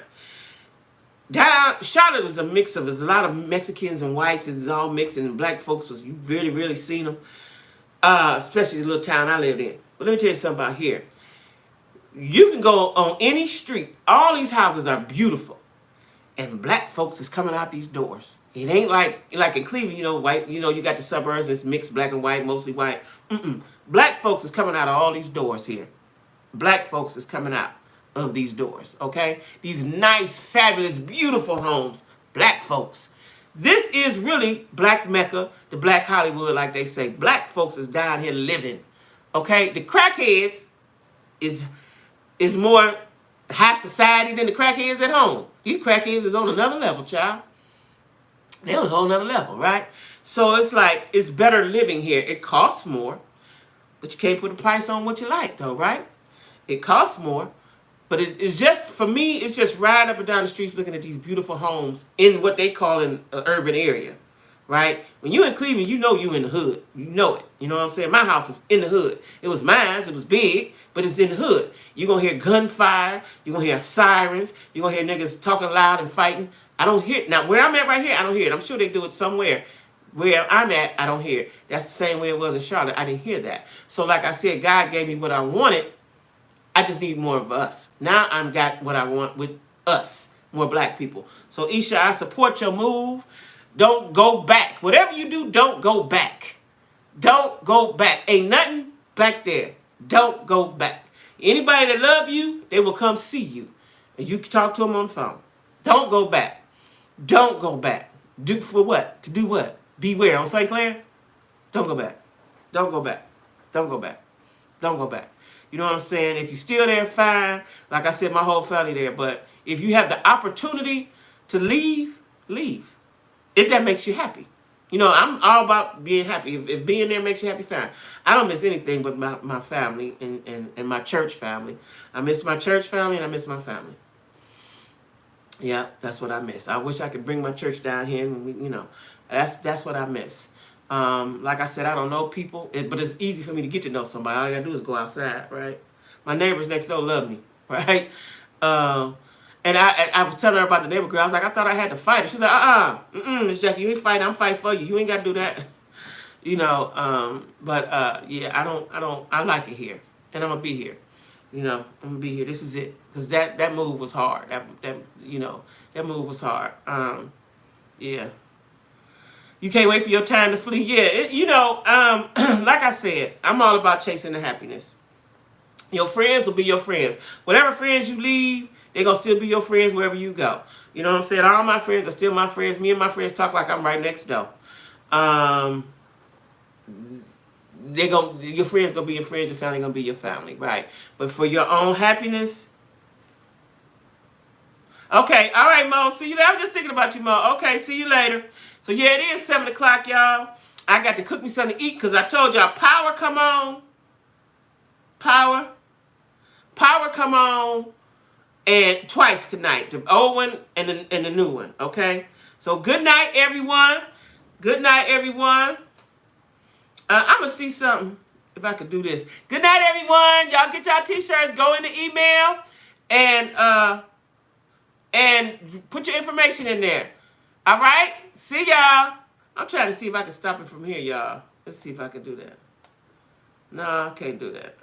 Charlotte was a mix of, there's a lot of Mexicans and whites. It's all mixed, and black folks was, you really seen them. Especially the little town I lived in. But let me tell you something about here. You can go on any street. All these houses are beautiful. And black folks is coming out these doors. It ain't like in Cleveland, you know, white, you know, you got the suburbs and it's mixed black and white, mostly white. Black folks is coming out of all these doors here. Black folks is coming out of these doors, okay? These nice, fabulous, beautiful homes. Black folks. This is really Black Mecca, the Black Hollywood, like they say. Black folks is down here living, okay? The crackheads is more high society than the crackheads at home. These crackheads is on another level, child. They're on a whole nother level, right? So it's like, it's better living here. It costs more, but you can't put a price on what you like, though, right? It costs more, but it's just, for me, it's just riding up and down the streets looking at these beautiful homes in what they call an urban area, right? When you're in Cleveland, you know you're in the hood. You know it. You know what I'm saying? My house is in the hood. It was mine. It was big, but it's in the hood. You're going to hear gunfire. You're going to hear sirens. You're going to hear niggas talking loud and fighting. I don't hear it. Now, where I'm at right here, I don't hear it. I'm sure they do it somewhere. Where I'm at, I don't hear it. That's the same way it was in Charlotte. I didn't hear that. So like I said, God gave me what I wanted. I just need more of us. Now I've got what I want with us, more black people. So Isha, I support your move. Don't go back. Whatever you do, don't go back. Don't go back. Ain't nothing back there. Don't go back. Anybody that love you, they will come see you. And you can talk to them on the phone. Don't go back. Don't go back. Do for what? To do what? Be where? On St. Clair? Don't go back. Don't go back. Don't go back. Don't go back. You know what I'm saying? If you're still there, fine. Like I said, my whole family there. But if you have the opportunity to leave, leave. If that makes you happy. You know, I'm all about being happy. If being there makes you happy, fine. I don't miss anything but my family and my church family. I miss my church family and I miss my family. Yeah, that's what I miss. I wish I could bring my church down here and, you know, that's what I miss. Like I said, I don't know people, but it's easy for me to get to know somebody. All I gotta do is go outside, right? My neighbors next door love me, right? And I was telling her about the neighbor girl. I was like, I thought I had to fight her. She's like, Miss Jackie, you ain't fighting. I'm fighting for you. You ain't got to do that. You know, yeah, I like it here. And I'm going to be here. You know, I'm going to be here. This is it. Because that move was hard. You know, that move was hard. Yeah. You can't wait for your time to flee. Yeah, you know, like I said, I'm all about chasing the happiness. Your friends will be your friends. Whatever friends you leave, they're going to still be your friends wherever you go. You know what I'm saying? All my friends are still my friends. Me and my friends talk like I'm right next door. Your friends going to be your friends. Your family going to be your family, right? But for your own happiness. Okay, all right, Mo. See you later. I was just thinking about you, Mo. Okay, see you later. So, yeah, it is 7 o'clock, y'all. I got to cook me something to eat because I told y'all power come on. Power come on. And twice tonight, the old one and the new one, okay? So good night, everyone. Good night, everyone. I'm going to see something, if I could do this. Good night, everyone. Y'all get y'all t-shirts, go in the email, and put your information in there. All right? See y'all. I'm trying to see if I can stop it from here, y'all. Let's see if I can do that. No, I can't do that.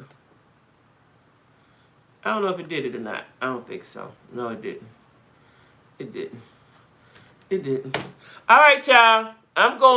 I don't know if it did it or not. I don't think so. No, it didn't. It didn't. It didn't. All right, y'all. I'm going.